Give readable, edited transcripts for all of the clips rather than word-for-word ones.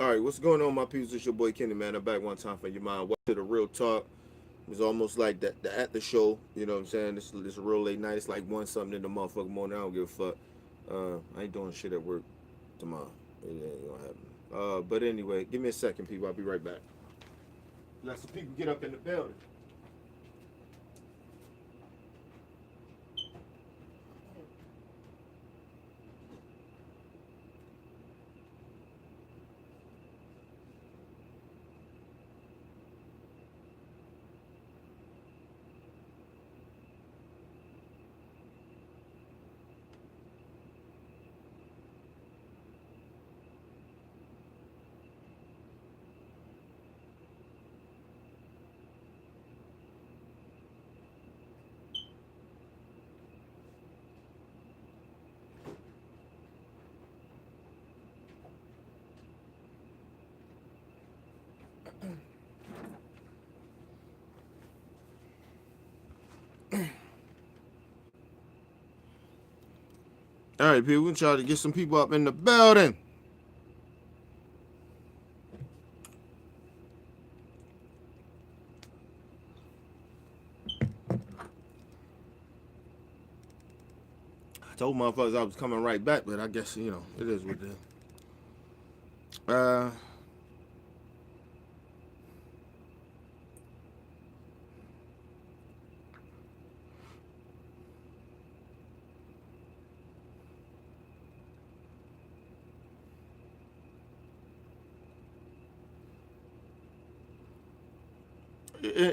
All right, what's going on, my peeps? It's your boy Kenny, man. I'm back one time for your mind. Welcome to the real talk. It's almost like the at the show. You know what I'm saying? This a real late night. It's like one something in the motherfucking morning. I don't give a fuck. I ain't doing shit at work tomorrow. It ain't gonna happen. But anyway, give me a second, people. I'll be right back. Let some people get up in the building. All right, people. We're trying to get some people up in the building. I told motherfuckers I was coming right back, but I guess it is what it is. Uh,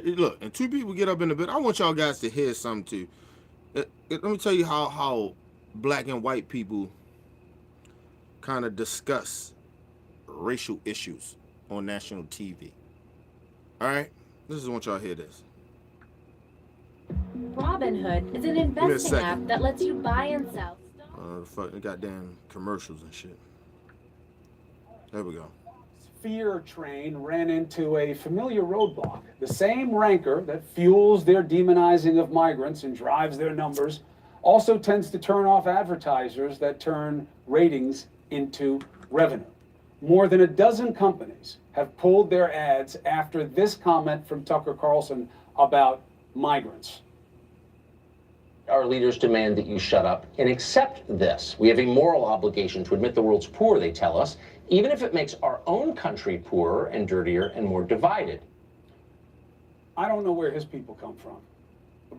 Look, and two people get up in the bed. I want y'all guys to hear something too. Let me tell you how black and white people kind of discuss racial issues on national TV. All right, this is I want y'all to hear this. Robinhood is an investing app that lets you buy and sell The fucking goddamn commercials and shit. There we go. Fear train ran into a familiar roadblock. The same rancor that fuels their demonizing of migrants and drives their numbers also tends to turn off advertisers that turn ratings into revenue. More than a dozen companies have pulled their ads after this comment from Tucker Carlson about migrants. Our leaders demand that you shut up and accept this. We have a moral obligation to admit the world's poor, they tell us, even if it makes our own country poorer and dirtier and more divided. I don't know where his people come from,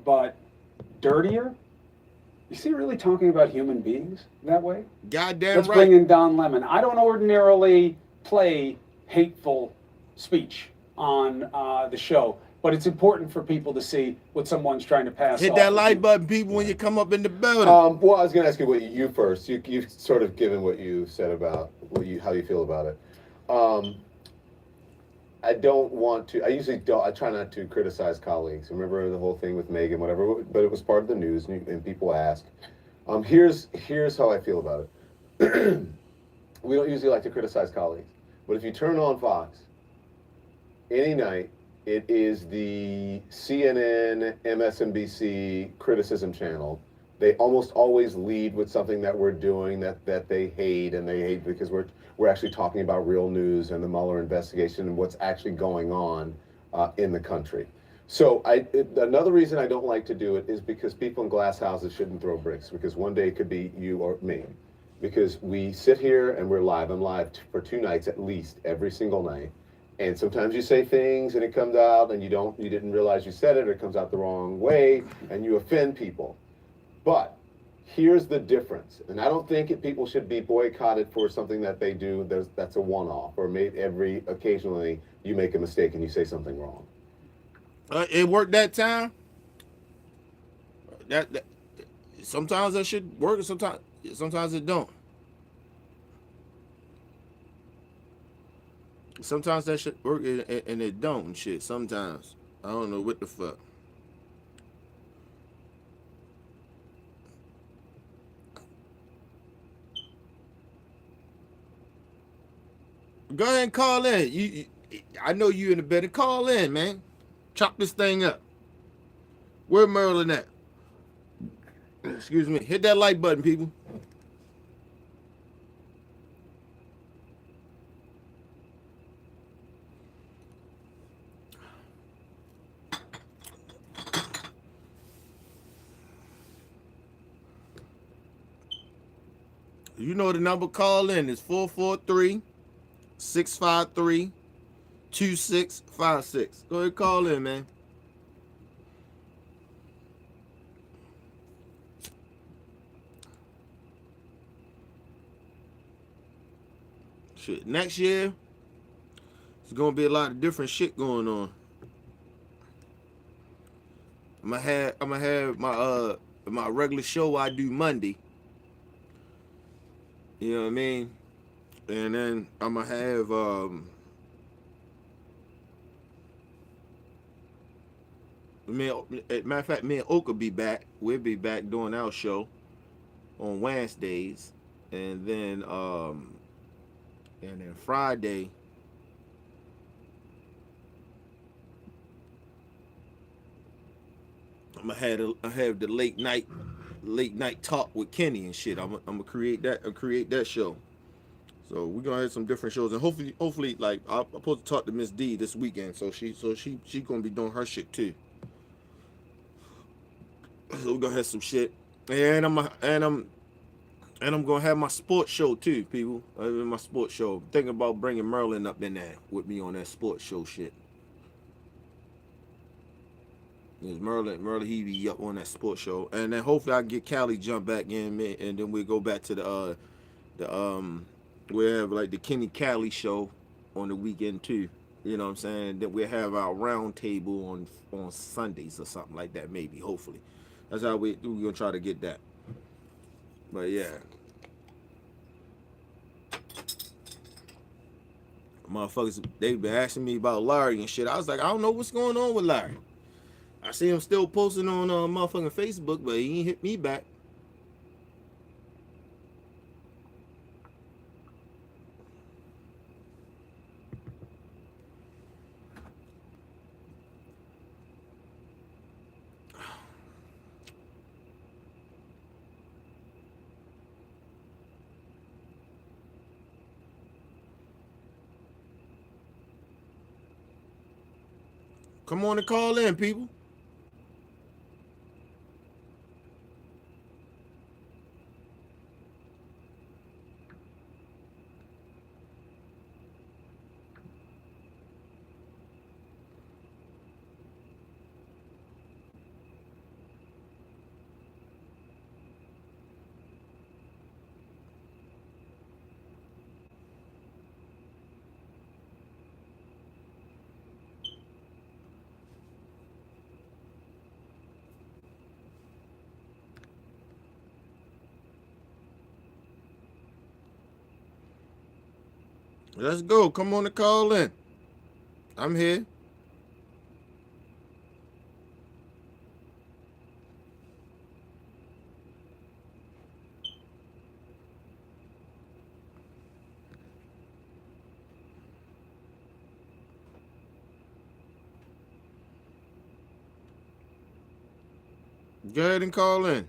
but dirtier? Is he really talking about human beings that way? Goddamn Let's right. bring in Don Lemon. I don't ordinarily play hateful speech on the show, but it's important for people to see what someone's trying to pass Hit off. that like button, people, when you come up in the building. Well, I was going to ask you what you first. You've sort of given what you said about how you feel about it. I don't want to. I usually don't. I try not to criticize colleagues. Remember the whole thing with Megan, whatever. But it was part of the news, and people ask. Here's how I feel about it. We don't usually like to criticize colleagues, but if you turn on Fox any night, it is the CNN, MSNBC criticism channel. They almost always lead with something that we're doing that they hate, and they hate because we're actually talking about real news and the Mueller investigation and what's actually going on in the country. So another reason I don't like to do it is because people in glass houses shouldn't throw bricks, because one day it could be you or me. Because we sit here and we're live. I'm live for 2 nights at least every single night. And sometimes you say things and it comes out and you didn't realize you said it, or it comes out the wrong way and you offend people. But here's the difference. And I don't think people should be boycotted for something that they do that's a one-off, or maybe occasionally you make a mistake and you say something wrong. It worked that time. That sometimes that should work, and sometimes it don't. Sometimes that should work and it don't and shit. Sometimes I don't know what the fuck. Go ahead and call in. I know you in the bed. Call in, man. Chop this thing up. Where Merlin at? Excuse me. Hit that like button, people. You know the number. Call in. It's 443-653-2656. Go ahead, call in, man. Shit. Next year, there's gonna be a lot of different shit going on. I'm gonna have my regular show I do Monday. You know what I mean? And then I'm gonna have matter of fact, me and Oak will be back. We'll be back doing our show on Wednesdays, and then Friday. I'm gonna have the late night talk with Kenny and shit. I'm gonna create that show. So we're gonna have some different shows, and hopefully like I'm supposed to talk to Miss D this weekend, so she gonna be doing her shit too. So we're gonna have some shit, and I'm gonna have my sports show too, people. My sports show. I'm thinking about bringing Merlin up in there with me on that sports show shit. There's Merlin, he be up on that sports show, and then hopefully I can get Callie jump back in, and then we go back to the we have like the Kenny Callie show on the weekend too. You know what I'm saying? That we have our round table on Sundays or something like that, maybe. Hopefully, that's how we're gonna try to get that. But yeah, motherfuckers, they've been asking me about Larry and shit. I was like, I don't know what's going on with Larry. I see him still posting on motherfucking Facebook, but he ain't hit me back. Come on and call in, people. Let's go. Come on and call in. I'm here. Go ahead and call in.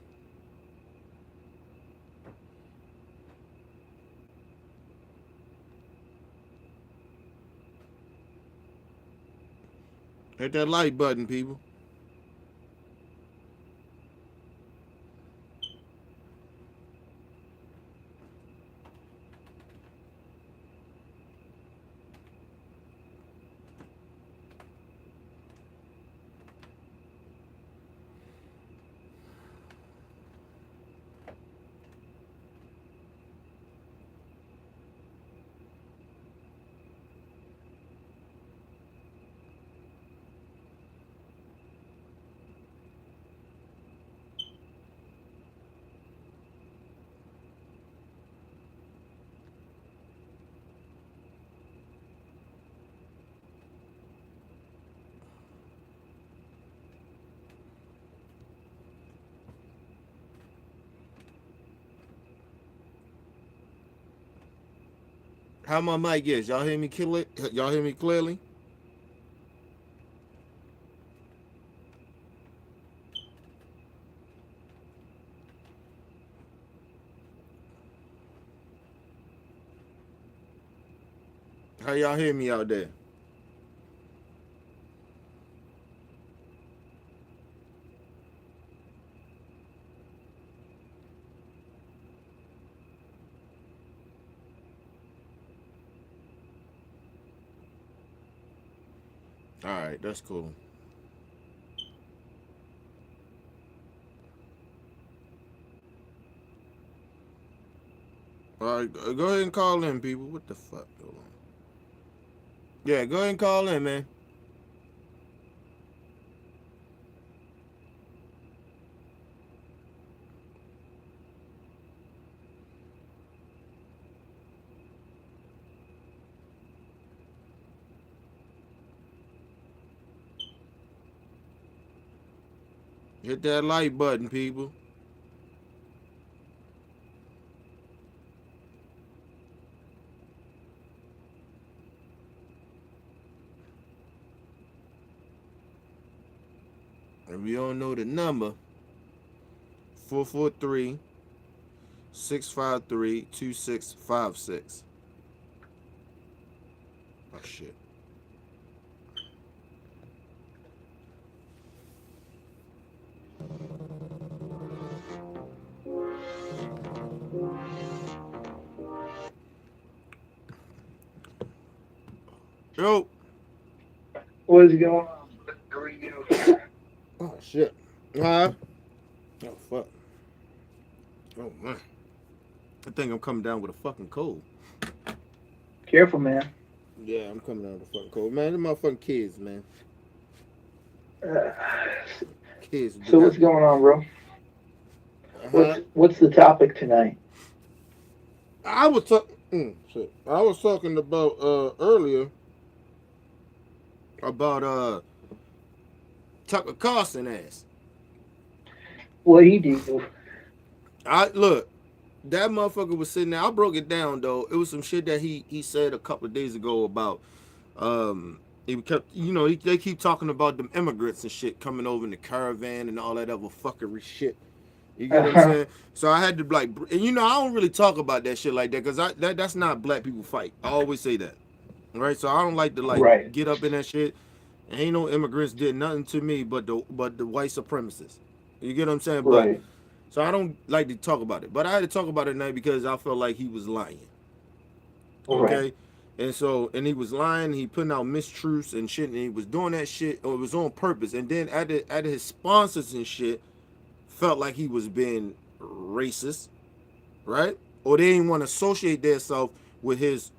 Hit that like button, people. How my mic is? Y'all hear me clearly? Y'all hear me clearly? How y'all hear me out there? All right, that's cool. All right, go ahead and call in, people. What the fuck? Hold on. Yeah, go ahead and call in, man. Hit that like button, people. If you don't know the number, 443-653-2656. Oh, shit. Yo. What's going on? How are you? Oh, shit. Huh? Oh, fuck. Oh, man. I think I'm coming down with a fucking cold. Careful, man. Yeah, I'm coming down with a fucking cold. Man, the motherfucking kids, man. Kids. So what's going on, bro? What's the topic tonight? I was talking about earlier about Tucker Carlson ass. What he do? Look, that motherfucker was sitting there. I broke it down though. It was some shit that he said a couple of days ago about he kept, they keep talking about them immigrants and shit coming over in the caravan and all that other fuckery shit. You get what I'm saying? So I had to like, and I don't really talk about that shit like that because that's not black people fight. I always say that, right? So I don't like to like get up in that shit. Ain't no immigrants did nothing to me but the white supremacists. You get what I'm saying? Right. But so I don't like to talk about it. But I had to talk about it tonight because I felt like he was lying. Okay. Right. And he was lying. He putting out mistruths and shit, and he was doing that shit, or it was on purpose. And then at his sponsors and shit, felt like he was being racist, right? Or they didn't want to associate themselves with his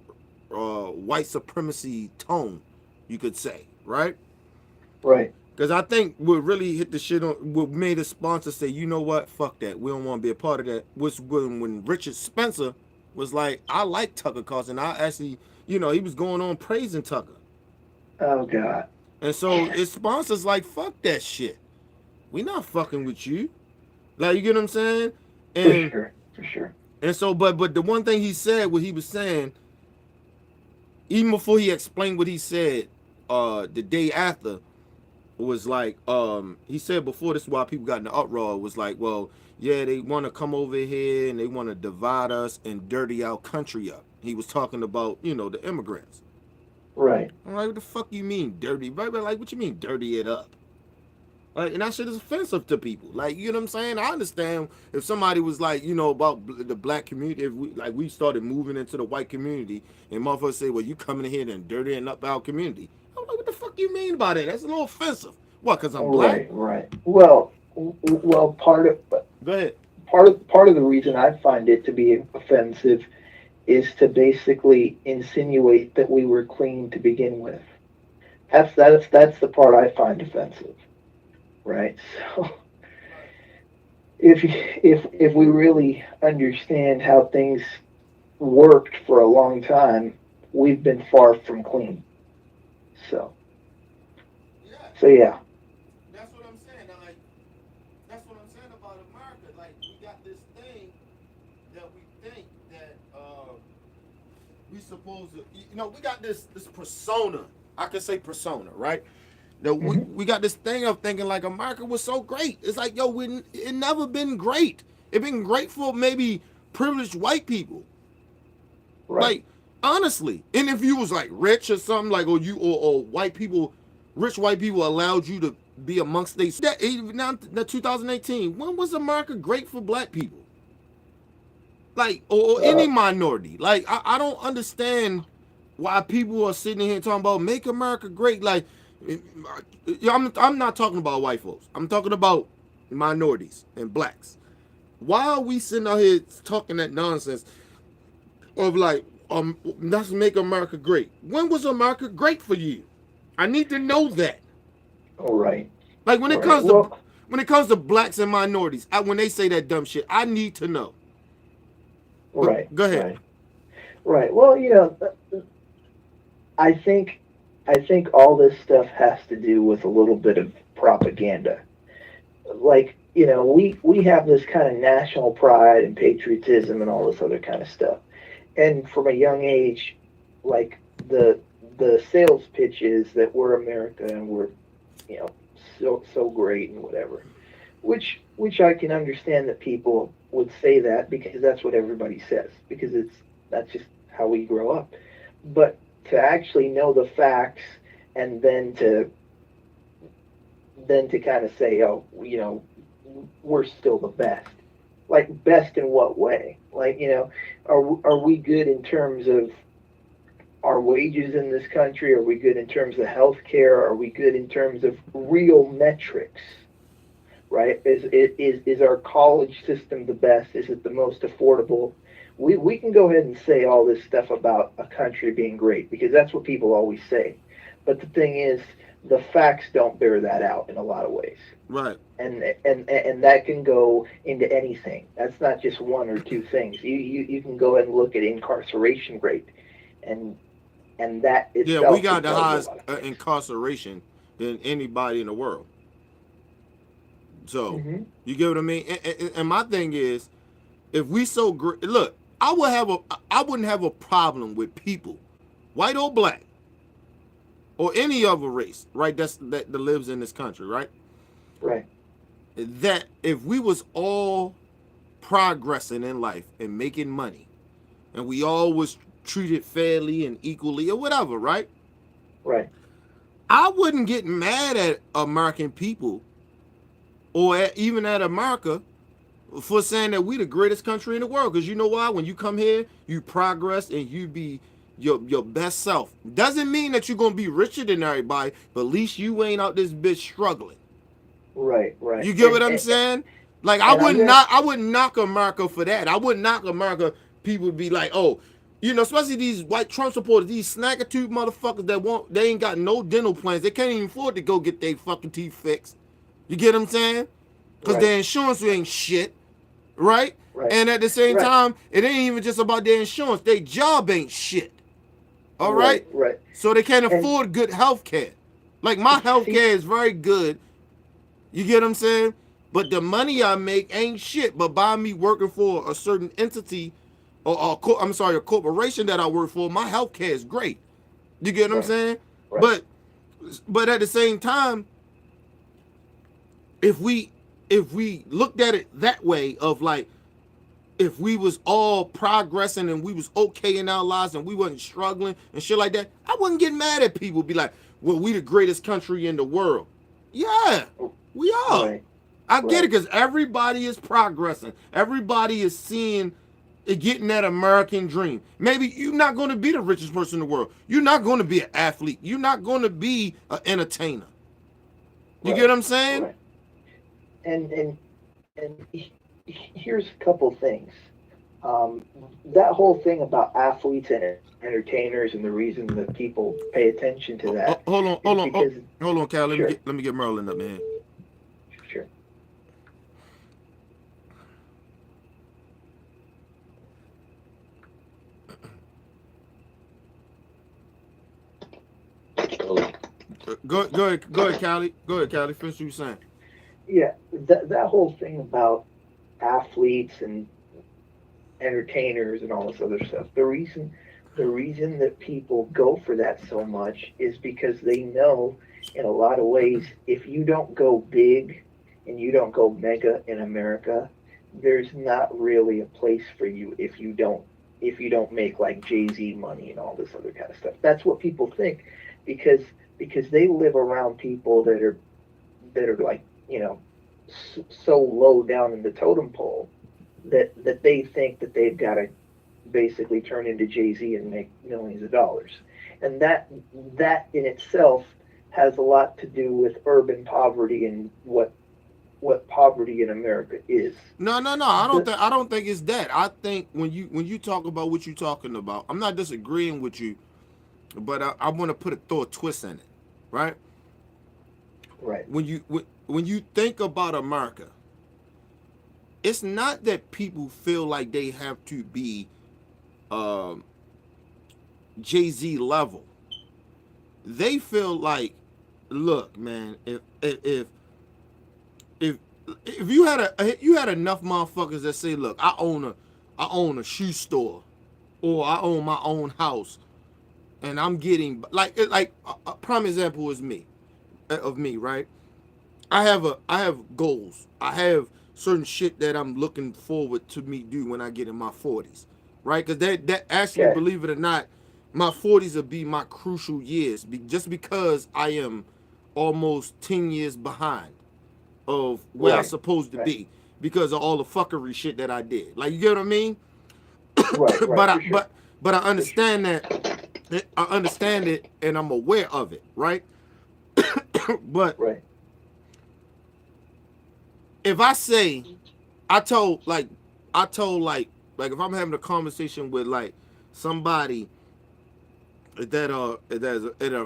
white supremacy tone, you could say, right? Right. Because I think what really hit the shit on, what made the sponsor say, you know what, fuck that, we don't want to be a part of that, was when Richard Spencer was like, I like Tucker Carlson. I actually, he was going on praising Tucker. Oh, God. And so his sponsors like, fuck that shit. We not fucking with you. Like, you get what I'm saying? And, for sure. And so, but the one thing he said, what he was saying, even before he explained what he said, the day after, was like, he said before, this is why people got in the uproar, was like, well, yeah, they want to come over here and they want to divide us and dirty our country up. He was talking about, the immigrants. Right. I'm like, what the fuck you mean dirty? Right? Like, what you mean dirty it up? Like, and that shit is offensive to people. Like, you know what I'm saying? I understand if somebody was like, about the black community, if we started moving into the white community and motherfuckers say, well, you coming in here and dirtying up our community. I'm like, what the fuck you mean by that? That's a little offensive. What, because I'm black? Right. Well, part of Go ahead. Part of the reason I find it to be offensive is to basically insinuate that we were clean to begin with. That's the part I find offensive. Right. So if we really understand how things worked for a long time, we've been far from clean. So yeah. That's what I'm saying. Like, that's what I'm saying about America. Like, we got this thing that we think that we supposed to, we got this persona. I can say persona, right? That we got this thing of thinking like America was so great. It's like, yo, it never been great. It been great for maybe privileged white people. Right. Like, honestly. And if you was like rich or something, like, or white people, rich white people allowed you to be amongst they, now 2018, when was America great for black people? Like, or any minority. Like, I don't understand why people are sitting here talking about make America great. Like, Yeah, I'm not talking about white folks. I'm talking about minorities and blacks. Why are we sitting out here talking that nonsense of like, let's make America great? When was America great for you? I need to know that. All right. Like when All it right. comes to Well, blacks and minorities, when they say that dumb shit, I need to know. But right. go ahead. Right. Right. Well, I think all this stuff has to do with a little bit of propaganda. Like, we have this kind of national pride and patriotism and all this other kind of stuff. And from a young age, like the sales pitch is that we're America and we're, so great and whatever. Which I can understand that people would say that because that's what everybody says, because that's just how we grow up. But to actually know the facts and then to kind of say, oh, we're still the best. Like, best in what way? Like, are we good in terms of our wages in this country? Are we good in terms of health care? Are we good in terms of real metrics? Right? Is our college system the best? Is it the most affordable? We can go ahead and say all this stuff about a country being great because that's what people always say. But the thing is, the facts don't bear that out in a lot of ways. Right. And that can go into anything. That's not just one or two things. You can go ahead and look at incarceration rate, and that itself. Yeah, we got the highest incarceration than anybody in the world. So you get what I mean? And my thing is, if we so great, look, I wouldn't have a problem with people, white or black, or any other race, right? That lives in this country, right? Right. That if we was all progressing in life and making money, and we all was treated fairly and equally or whatever, right? Right. I wouldn't get mad at American people or even at America for saying that we the greatest country in the world. Because you know why? When you come here, you progress and you be your best self. Doesn't mean that you're going to be richer than everybody, but at least you ain't out this bitch struggling. Right, right. You get what I'm saying? Like, I wouldn't knock America for that. I wouldn't knock America. People would be like, oh, especially these white Trump supporters, these snaggletooth motherfuckers they ain't got no dental plans. They can't even afford to go get their fucking teeth fixed. You get what I'm saying? Because their insurance ain't shit, right? And at the same time, it ain't even just about their insurance. Their job ain't shit. All right? Right. So they can't afford good health care. Like, my health care is very good. You get what I'm saying? But the money I make ain't shit. But by me working for a certain entity, or a corporation that I work for, my health care is great. You get what I'm saying? Right. But at the same time, if we looked at it that way, of like, if we was all progressing and we was okay in our lives and we wasn't struggling and shit like that, I wouldn't get mad at people. Be like, well, we the greatest country in the world. Yeah, we are. Right. I get it, because everybody is progressing. Everybody is getting that American dream. Maybe you're not going to be the richest person in the world. You're not going to be an athlete. You're not going to be an entertainer. You get what I'm saying? Right. And here's a couple things. That whole thing about athletes and entertainers, and the reason that people pay attention to that. Hold on, Cal. Let me get Merlin up, man. Sure. Go ahead, Callie. Go ahead, Callie. Finish what you're saying. Yeah, that whole thing about athletes and entertainers and all this other stuff. The reason that people go for that so much is because they know, in a lot of ways, if you don't go big and you don't go mega in America, there's not really a place for you if you don't make like Jay-Z money and all this other kind of stuff. That's what people think, because they live around people that are like, so low down in the totem pole that they think that they've got to basically turn into Jay-Z and make millions of dollars. And that in itself has a lot to do with urban poverty and what poverty in America is. No. I don't think it's that. I think when you talk about what you're talking about, I'm not disagreeing with you, but I want to throw a twist in it, right? Right. When you think about America, it's not that people feel like they have to be Jay-Z level. They feel like, look, man, if you had enough motherfuckers that say, look, I own a shoe store, or I own my own house, and I'm getting like a prime example is me, right? I have goals. I have certain shit that I'm looking forward to me do when I get in my 40s, right? Because that actually, Okay. believe it or not, my 40s will be my crucial years, just because I am almost 10 years behind of where I'm Right. supposed to Right. be because of all the fuckery shit that I did. Like, you get what I mean? Right. For sure. But I understand that. I understand it, and I'm aware of it, right? But Right. if I say, I told like if I'm having a conversation with like somebody that are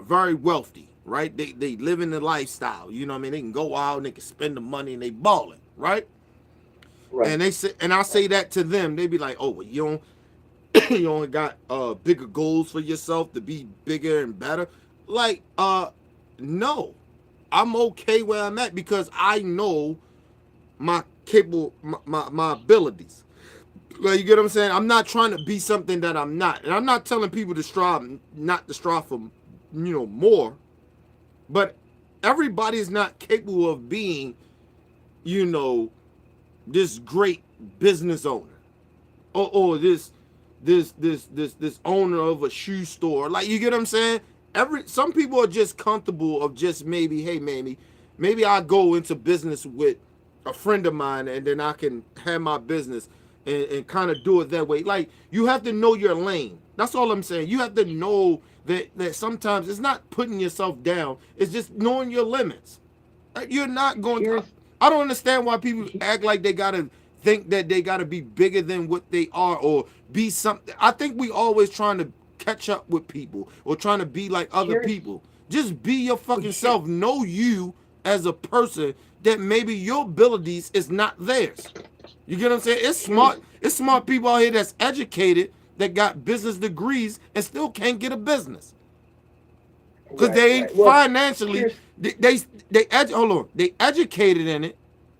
very wealthy, right? They live in the lifestyle, you know what I mean? They can go out and they can spend the money and they balling, right? Right. And they say, and I say that to them, they be like, oh, well, you only got bigger goals for yourself to be bigger and better. Like, no, I'm okay where I'm at because I know my abilities. Like, you get what I'm saying? I'm not trying to be something that I'm not, and I'm not telling people to strive, not to strive for, more. But everybody's not capable of being, this great business owner, or this owner of a shoe store. Like, you get what I'm saying? Some people are just comfortable of just maybe I go into business with a friend of mine, and then I can have my business and kind of do it that way. Like, you have to know your lane. That's all I'm saying. You have to know that sometimes it's not putting yourself down. It's just knowing your limits. You're not going to... I don't understand why people act like they got to think that they got to be bigger than what they are or be something. I think we always trying to catch up with people or trying to be like other people. Just be your fucking self. Know you as a person, that maybe your abilities is not theirs. You get what I'm saying? It's smart people out here that's educated, that got business degrees and still can't get a business. Because they ain't financially, hold on, they educated in it,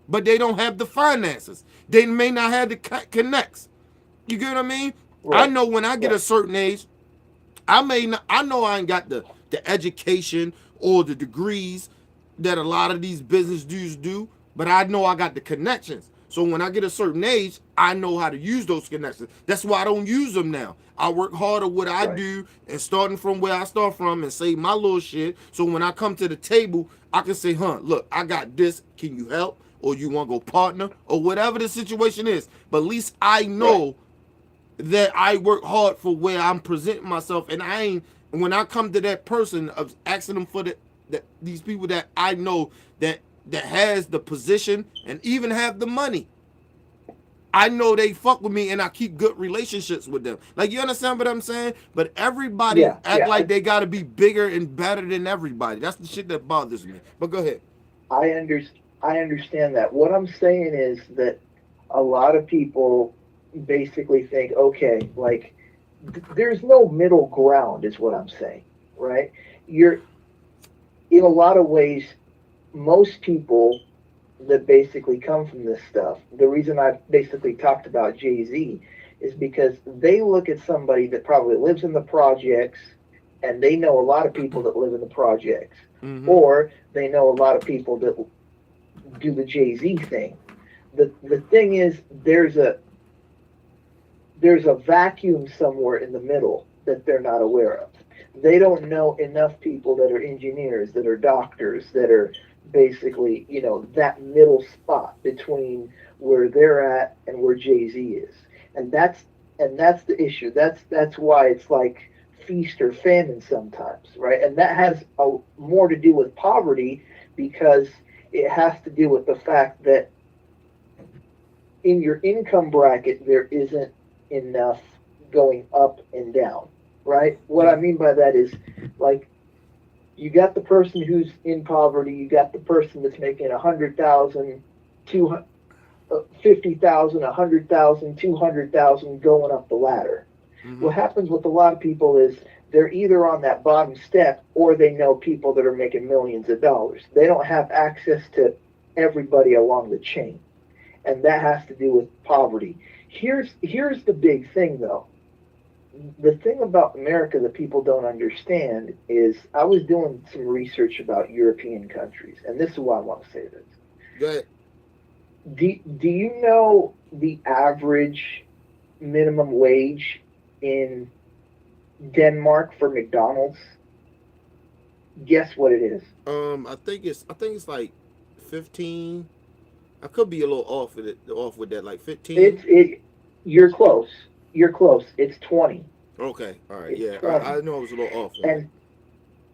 but they don't have the finances. They may not have the connects. You get what I mean? Right. I know when I get a certain age, I know I ain't got the education or the degrees that a lot of these business dudes do, but I know I got the connections. So when I get a certain age, I know how to use those connections. That's why I don't use them now. I work hard at what I do, and starting from where I start from and say my little shit. So when I come to the table, I can say, look, I got this. Can you help? Or you want to go partner? Or whatever the situation is. But at least I know that I work hard for where I'm presenting myself. And when I come to that person of asking them for these people that I know that has the position and even have the money, I know they fuck with me and I keep good relationships with them. Like, you understand what I'm saying? But everybody act like they got to be bigger and better than everybody. That's the shit that bothers me. But go ahead. I understand that. What I'm saying is that a lot of people basically think, okay, like, there's no middle ground is what I'm saying, right? You're, in a lot of ways, most people that basically come from this stuff, the reason I basically talked about Jay-Z is because they look at somebody that probably lives in the projects, and they know a lot of people that live in the projects, or they know a lot of people that do the Jay-Z thing. The thing is, there's a vacuum somewhere in the middle that they're not aware of. They don't know enough people that are engineers, that are doctors, that are basically, that middle spot between where they're at and where Jay-Z is. And that's the issue. That's why it's like, feast or famine sometimes, right? And that has more to do with poverty because it has to do with the fact that in your income bracket there isn't enough going up and down, right? What I mean by that is, like, you got the person who's in poverty, you got the person that's making 100,000, 50,000, 100,000, 200,000 going up the ladder. What happens with a lot of people is they're either on that bottom step or they know people that are making millions of dollars. They don't have access to everybody along the chain. And that has to do with poverty. Here's the big thing, though. The thing about America that people don't understand is I was doing some research about European countries, and this is why I want to say this. Go ahead. Do you know the average minimum wage in Denmark for McDonald's? Guess what it is? I think it's like 15. I could be a little off with that, like 15. You're close. You're close. It's 20. Okay, all right, It's yeah. 20. I know I was a little off.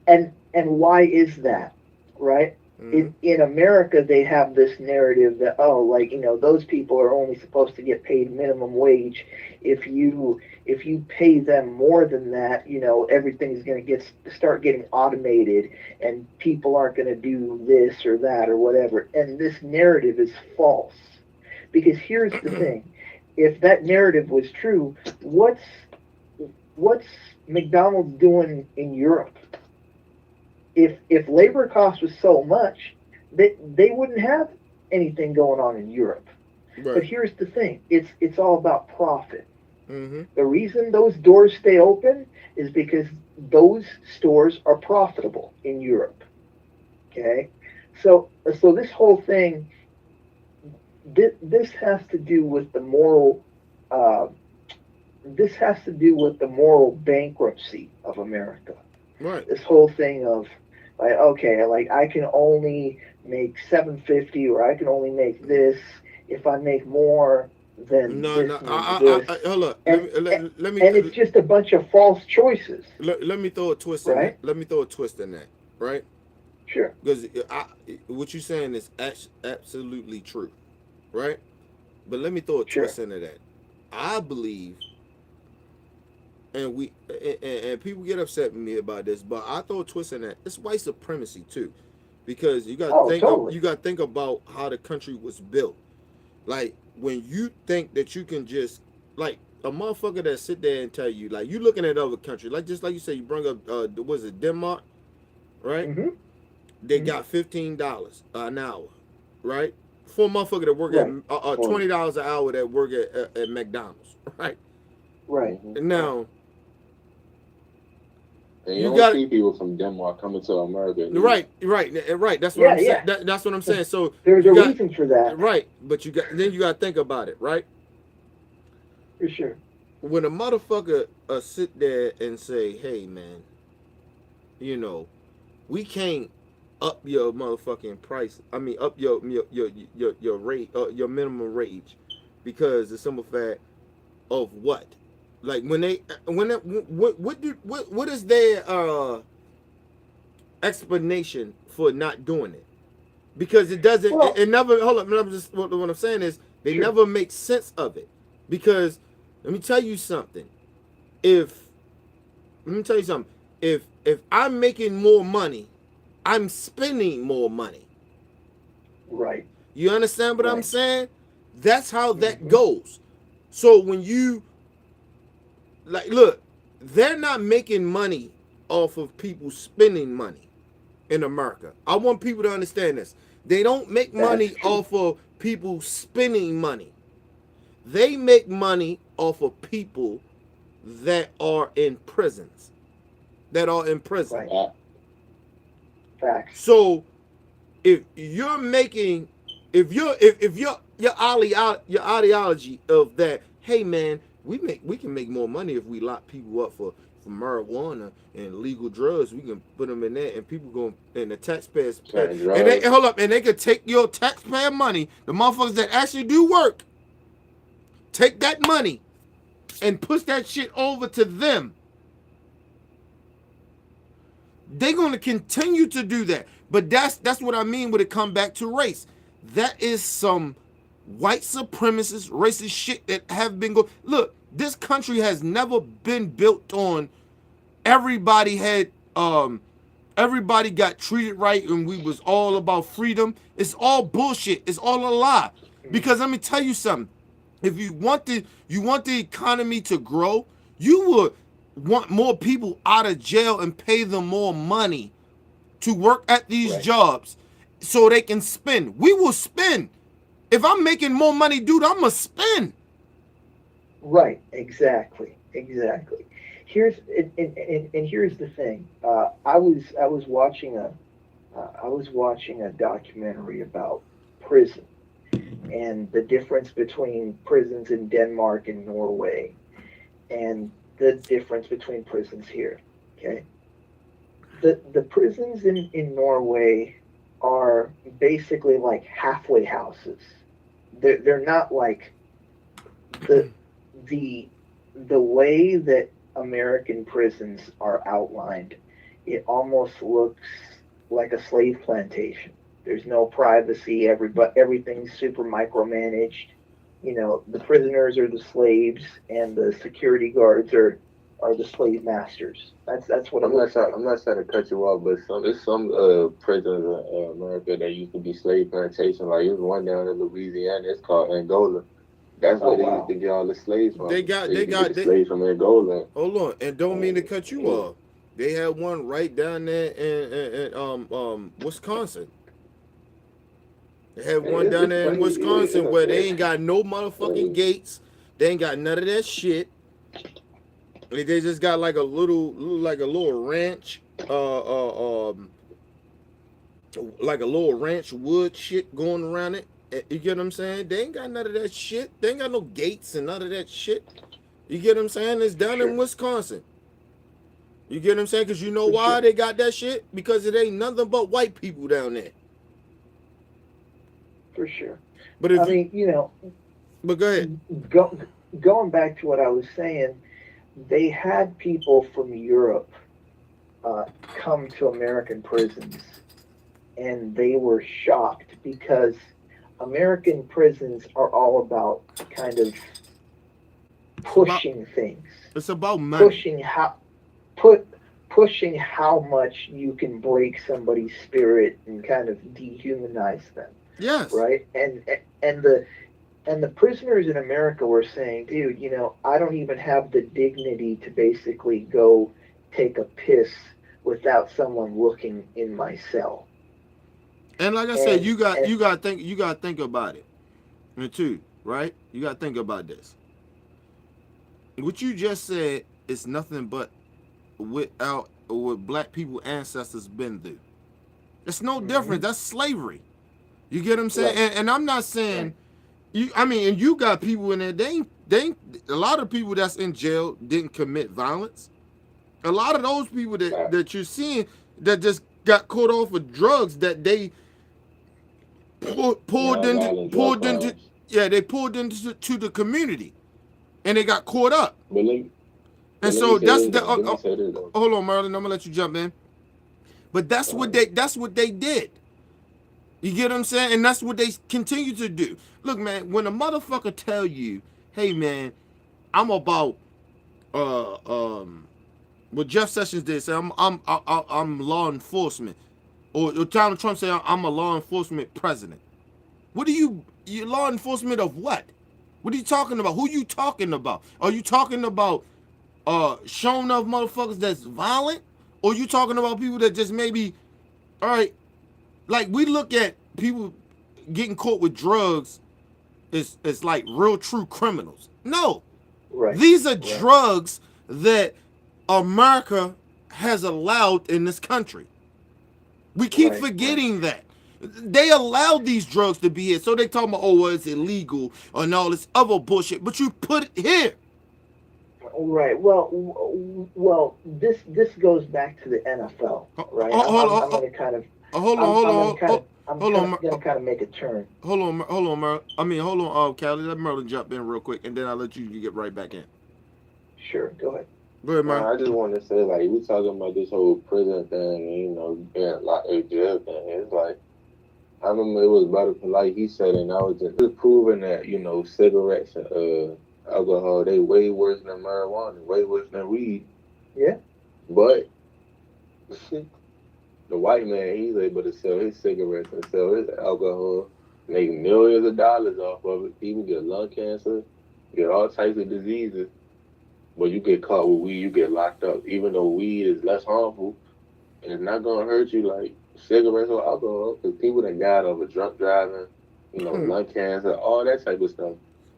And why is that, right? In America, they have this narrative that, oh, like, those people are only supposed to get paid minimum wage. If you pay them more than that, everything's going to start getting automated, and people aren't going to do this or that or whatever. And this narrative is false, because here's the thing: if that narrative was true, what's McDonald's doing in Europe? If labor cost was so much, they wouldn't have anything going on in Europe. Right. But here's the thing: it's all about profit. Mm-hmm. The reason those doors stay open is because those stores are profitable in Europe. Okay, so this whole thing, this has to do with the moral. This has to do with the moral bankruptcy of America. Right. This whole thing of, like, okay, like, I can only make $750, or I can only make this. If I make more, then No. this. Hold up. And Let me. it's just a bunch of false choices. Let me throw a twist in Right? that. Let me throw a twist in that. Right. Sure. Because what you're saying is absolutely true, right? But let me throw a twist into that. I believe, and people get upset with me about this, but I throw a twist in that. It's white supremacy too, because you got to think about how the country was built. Like, when you think that you can just, like, a motherfucker that sit there and tell you, like, you looking at other countries, like, just like you say, you bring up was it Denmark, right? Mm-hmm. They got $15 an hour, right? For a motherfucker that work at $20 an hour that work at McDonald's, right? Right. Now, and you don't see people from Denmark coming to America. Right. That's what I'm saying. That's what I'm saying. So there's a reason for that, right? But you got to think about it, right? For sure. When a motherfucker sit there and say, "Hey, man, we can't up your motherfucking price. I mean, up your rate, your minimum wage, because the simple fact of what." Like, what is their explanation for not doing it? Because it doesn't. It never. Hold up. What I'm saying is they never make sense of it. Because let me tell you something. If I'm making more money, I'm spending more money. Right. You understand what I'm saying? That's how that goes. So when you, like, look, they're not making money off of people spending money in America. I want people to understand this. They don't make money off of people spending money. They make money off of people that are in prisons. Right. Facts. So if you're making, if your ideology of that, hey man, we can make more money if we lock people up for marijuana and illegal drugs. We can put them in there, and people go, and the taxpayers pay. And they could take your taxpayer money, the motherfuckers that actually do work, take that money and push that shit over to them. They're going to continue to do that. But that's what I mean when it come back to race. That is some white supremacist, racist shit that have been going. Look, this country has never been built on everybody got treated right and we was all about freedom. It's all bullshit. It's all a lie. Because let me tell you something. If you want the economy to grow, you would want more people out of jail and pay them more money to work at these jobs so they can spend. We will spend. If I'm making more money, dude, I'm gonna spend. Right, exactly. Here's the thing. I was watching a documentary about prison and the difference between prisons in Denmark and Norway and the difference between prisons here. Okay. The prisons in Norway are basically like halfway houses. They're not like the way that American prisons are outlined. It almost looks like a slave plantation. There's no privacy. Everything's super micromanaged. You know, the prisoners are the slaves, and the security guards are the slave masters. That's what I'm not trying to cut you off, but there's some prisons in America that used to be slave plantation. Like there's one down in Louisiana. It's called Angola. That's where they used to get all the slaves from. They got slaves from Angola. Hold on, and don't mean to cut you off. They had one right down there in Wisconsin. They had one down there in Wisconsin where they ain't got no motherfucking gates. They ain't got none of that shit. They just got like a little ranch, like a little ranch wood shit going around it. You get what I'm saying? They ain't got none of that shit. They ain't got no gates and none of that shit. You get what I'm saying? It's down in Wisconsin. You get what I'm saying? Because you know why they got that shit? Because it ain't nothing but white people down there. For sure. But if I mean, you know. But go ahead. Going back to what I was saying, they had people from Europe come to American prisons, and they were shocked because American prisons are all about kind of pushing things. It's about money. Pushing how much you can break somebody's spirit and kind of dehumanize them. Yes. Right? And the prisoners in America were saying, dude, you know, I don't even have the dignity to basically go take a piss without someone looking in my cell. And like I said, you got to think about it. And too, right? You got to think about this. What you just said is nothing but what black people ancestors been through. It's no different. That's slavery. You get what I'm saying? Right. And I'm not saying and you got people in there. They ain't a lot of people that's in jail didn't commit violence. A lot of those people that you're seeing that just got caught off with drugs that they pulled into the community, and they got caught up. Hold on, Merlin, I'm gonna let you jump in. But that's what they did. You get what I'm saying? And that's what they continue to do. Look, man, when a motherfucker tell you, hey man, I'm about what Jeff Sessions did say, I'm law enforcement. Or Donald Trump say I'm a law enforcement president. What are you law enforcement of what? What are you talking about? Who you talking about? Are you talking about showing up motherfuckers that's violent? Or you talking about people that just maybe, all right, like we look at people getting caught with drugs it's like real true criminals. No. Right. These are drugs that America has allowed in this country. We keep forgetting that. They allowed these drugs to be here. So they talking about, well, it's illegal and all this other bullshit. But you put it here. Right. Well, this goes back to the NFL, right? I'm going to kind of... I'm going to kind of make a turn. Hold on, Merle. Callie. Let Merlin jump in real quick, and then I'll let you get right back in. Sure, go ahead. Go ahead, man. I just want to say, like, we talking about this whole prison thing, and, you know, being locked in jail thing. It's like, I remember it was better, like he said, and I was just proving that, you know, cigarettes and alcohol, they way worse than marijuana, way worse than weed. Yeah. But the white man, he's able to sell his cigarettes and sell his alcohol, make millions of dollars off of it. People get lung cancer, get all types of diseases. But you get caught with weed, you get locked up. Even though weed is less harmful, and it's not gonna hurt you like cigarettes or alcohol, because people that died over drunk driving, you know, lung cancer, all that type of stuff.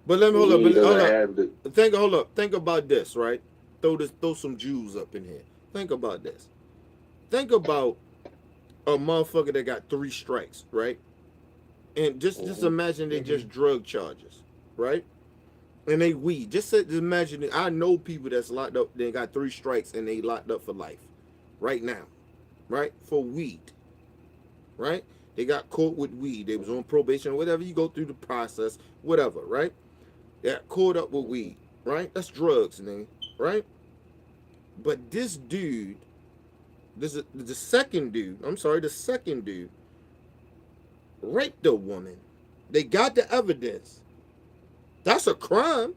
But let me hold Weed doesn't up. have the- Hold up. Think about this, right? Throw some Jews up in here. Think about this. Think about a motherfucker that got 3 strikes, right? And just imagine they just drug charges, right? And they weed. Just imagine. I know people that's locked up. They got 3 strikes and they locked up for life, right now, right? For weed, right? They got caught with weed. They was on probation, whatever. You go through the process, whatever, right? They got caught up with weed, right? That's drugs, nigga, right? But this dude, the second dude raped a woman. They got the evidence. That's a crime.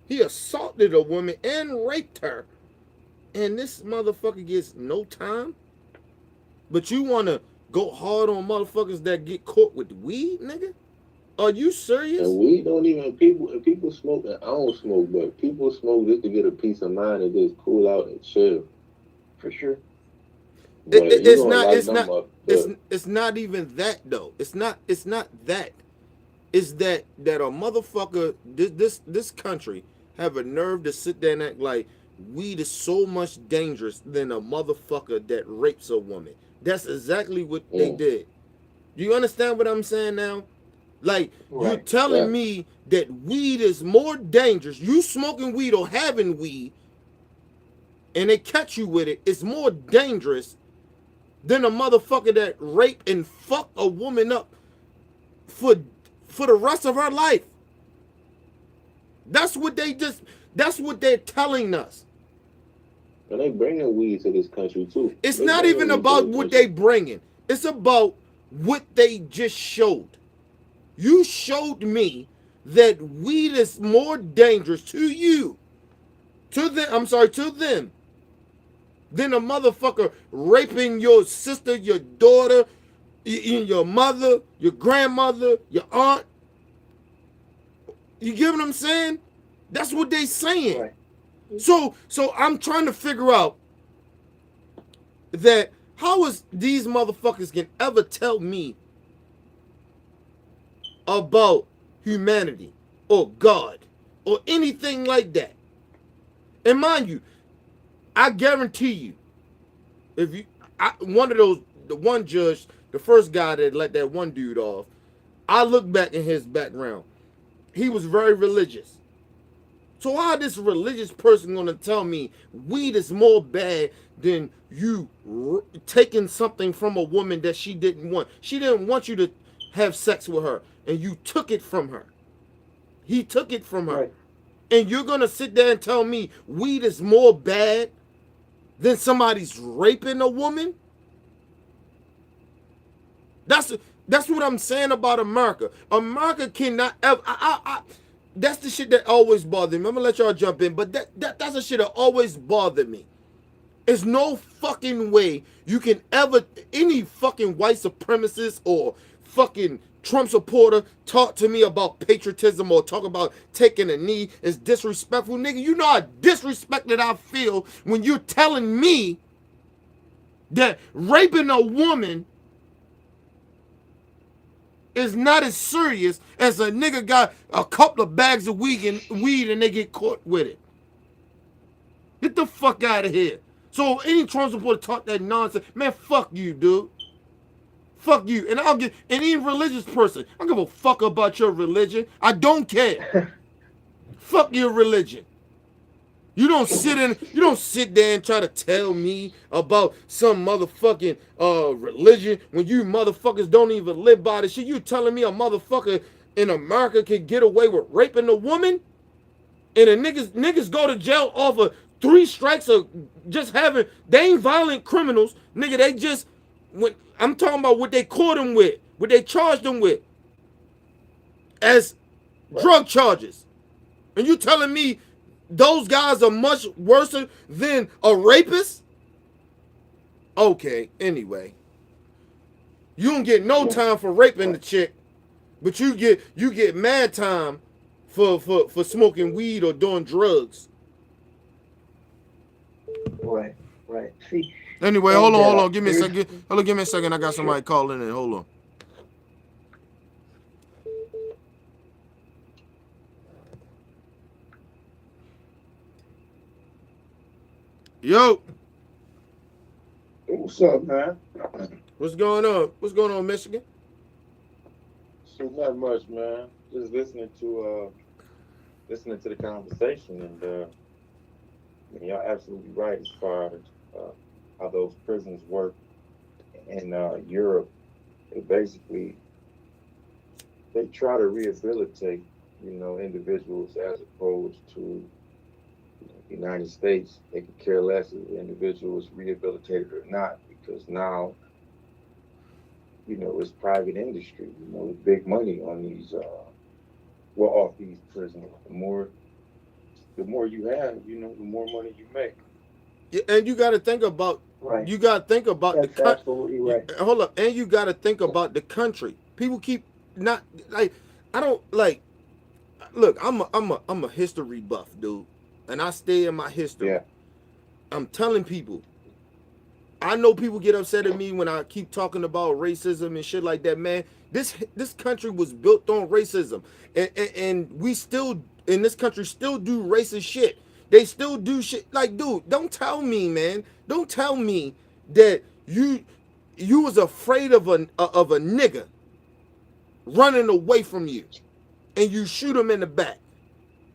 He assaulted a woman and raped her. And this motherfucker gets no time? But you want to go hard on motherfuckers that get caught with weed, nigga? Are you serious? And weed don't even, people smoke, and I don't smoke, but people smoke just to get a peace of mind and just cool out and chill. For sure. But It's you not. gonna It's light not. them up, It's not even that though. It's not that. It's that a motherfucker. This country have a nerve to sit there and act like weed is so much dangerous than a motherfucker that rapes a woman. That's exactly what they did. You understand what I'm saying now? Like, you're telling me that weed is more dangerous. You smoking weed or having weed, and they catch you with it, it's more dangerous than a motherfucker that rape and fuck a woman up for the rest of her life. That's what they're telling us. And they bringing weed to this country too. It's not even about what they bringing. It's about what they just showed. You showed me that weed is more dangerous to you, to them, than a motherfucker raping your sister, your daughter, your mother, your grandmother, your aunt. You get what I'm saying? That's what they saying. Right. So I'm trying to figure out that how is these motherfuckers can ever tell me about humanity or God or anything like that. And mind you, I guarantee you, if you, the one judge, the first guy that let that one dude off, I look back in his background. He was very religious. So how this religious person gonna tell me weed is more bad than you taking something from a woman that she didn't want? She didn't want you to have sex with her, and you took it from her. He took it from her. Right. And you're gonna sit there and tell me weed is more bad than somebody's raping a woman? That's what I'm saying about America. America cannot ever. That's the shit that always bothered me. I'm gonna let y'all jump in, but that's the shit that always bothered me. There's no fucking way you can ever, any fucking white supremacist or fucking Trump supporter talk to me about patriotism or talk about taking a knee is disrespectful. Nigga, you know how disrespected I feel when you're telling me that raping a woman is not as serious as a nigga got a couple of bags of weed and they get caught with it. Get the fuck out of here. So any Trump supporter talk that nonsense, man, fuck you, dude. Fuck you. And any religious person, I don't give a fuck about your religion. I don't care. Fuck your religion. You don't sit there and try to tell me about some motherfucking religion when you motherfuckers don't even live by the shit. You telling me a motherfucker in America can get away with raping a woman? And the niggas go to jail off of 3 strikes of just having, they ain't violent criminals, nigga. They just, when I'm talking about what they caught them with, what they charged them with as drug charges. And you telling me those guys are much worse than a rapist? Okay, anyway. You don't get no time for raping the chick, but you get mad time for smoking weed or doing drugs. Right. See. Anyway, And, hold on. Give me a there's- second. Hold on, give me a second. I got somebody calling in. Hold on. Yo, What's up, man? what's going on? What's going on, Michigan? So not much, man. Just listening to the conversation, and y'all absolutely right as far as how those prisons work in Europe. They try to rehabilitate, individuals as opposed to the United States. They could care less if the individual is rehabilitated or not, because now, it's private industry. There's big money on these, off these prisons. The more you have, the more money you make. Yeah, and you got to think about. Right. You got to think about That's absolutely right. Hold up, and you got to think about the country. People keep not like. I don't like. Look, I'm a history buff, dude, and I stay in my history. Yeah. I'm telling people. I know people get upset at me when I keep talking about racism and shit like that, man. This country was built on racism, and we still in this country still do racist shit. They still do shit like, dude. Don't tell me, man. Don't tell me that you was afraid of a nigga running away from you, and you shoot him in the back.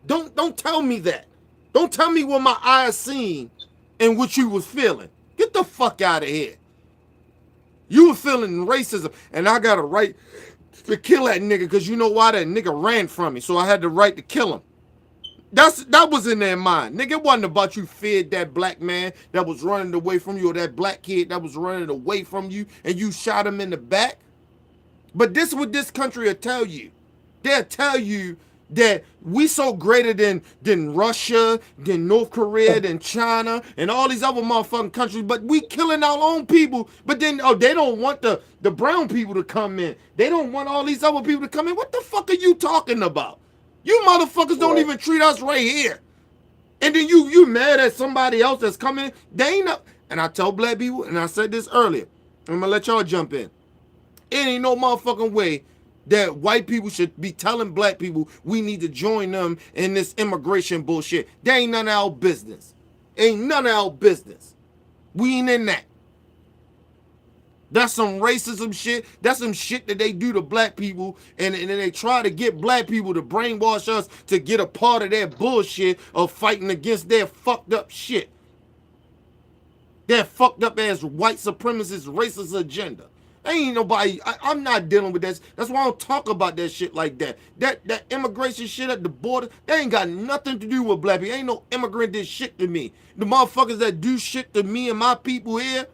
Don't tell me that. Don't tell me what my eyes seen and what you was feeling. Get the fuck out of here. You were feeling racism, and I got a right to kill that nigga because you know why? That nigga ran from me, so I had the right to kill him. That was in their mind. Nigga, it wasn't about you feared that black man that was running away from you or that black kid that was running away from you and you shot him in the back. But this is what this country will tell you. They'll tell you that we so greater than Russia, than North Korea, than China, and all these other motherfucking countries, but we killing our own people. But then, they don't want the brown people to come in. They don't want all these other people to come in. What the fuck are you talking about? You motherfuckers don't even treat us right here. And then you mad at somebody else that's coming. They ain't up. And I tell black people, and I said this earlier, I'm gonna let y'all jump in. It ain't no motherfucking way that white people should be telling black people we need to join them in this immigration bullshit. That ain't none of our business. Ain't none of our business. We ain't in that. That's some racism shit. That's some shit that they do to black people, and they try to get black people to brainwash us to get a part of their bullshit of fighting against their fucked up shit. Their fucked up ass white supremacist racist agenda. Ain't nobody. I'm not dealing with that. That's why I don't talk about that shit like that. That immigration shit at the border, that ain't got nothing to do with black people. Ain't no immigrant did shit to me. The motherfuckers that do shit to me and my people here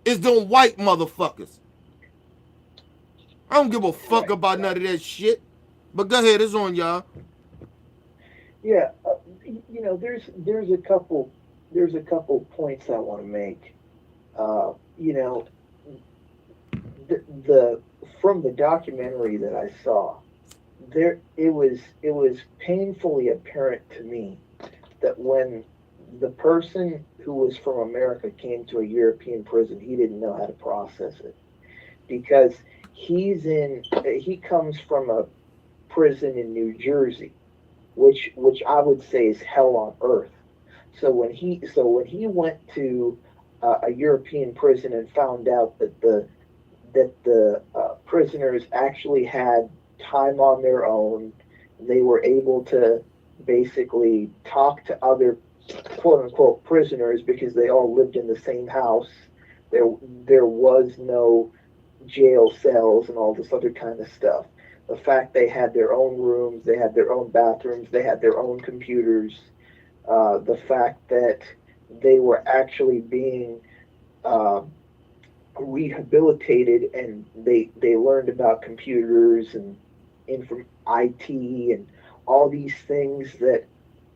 is them white motherfuckers. I don't give a fuck about none of that shit. But go ahead, it's on y'all. Yeah, there's a couple points I want to make. The from the documentary that I saw, it was painfully apparent to me that when the person who was from America came to a European prison, he didn't know how to process it, because he comes from a prison in New Jersey, which I would say is hell on earth. So when he went to a European prison and found out that the prisoners actually had time on their own, they were able to basically talk to other quote unquote prisoners because they all lived in the same house. There was no jail cells and all this other kind of stuff. The fact they had their own rooms, they had their own bathrooms, they had their own computers. The fact that they were actually being rehabilitated, and they learned about computers and IT and all these things that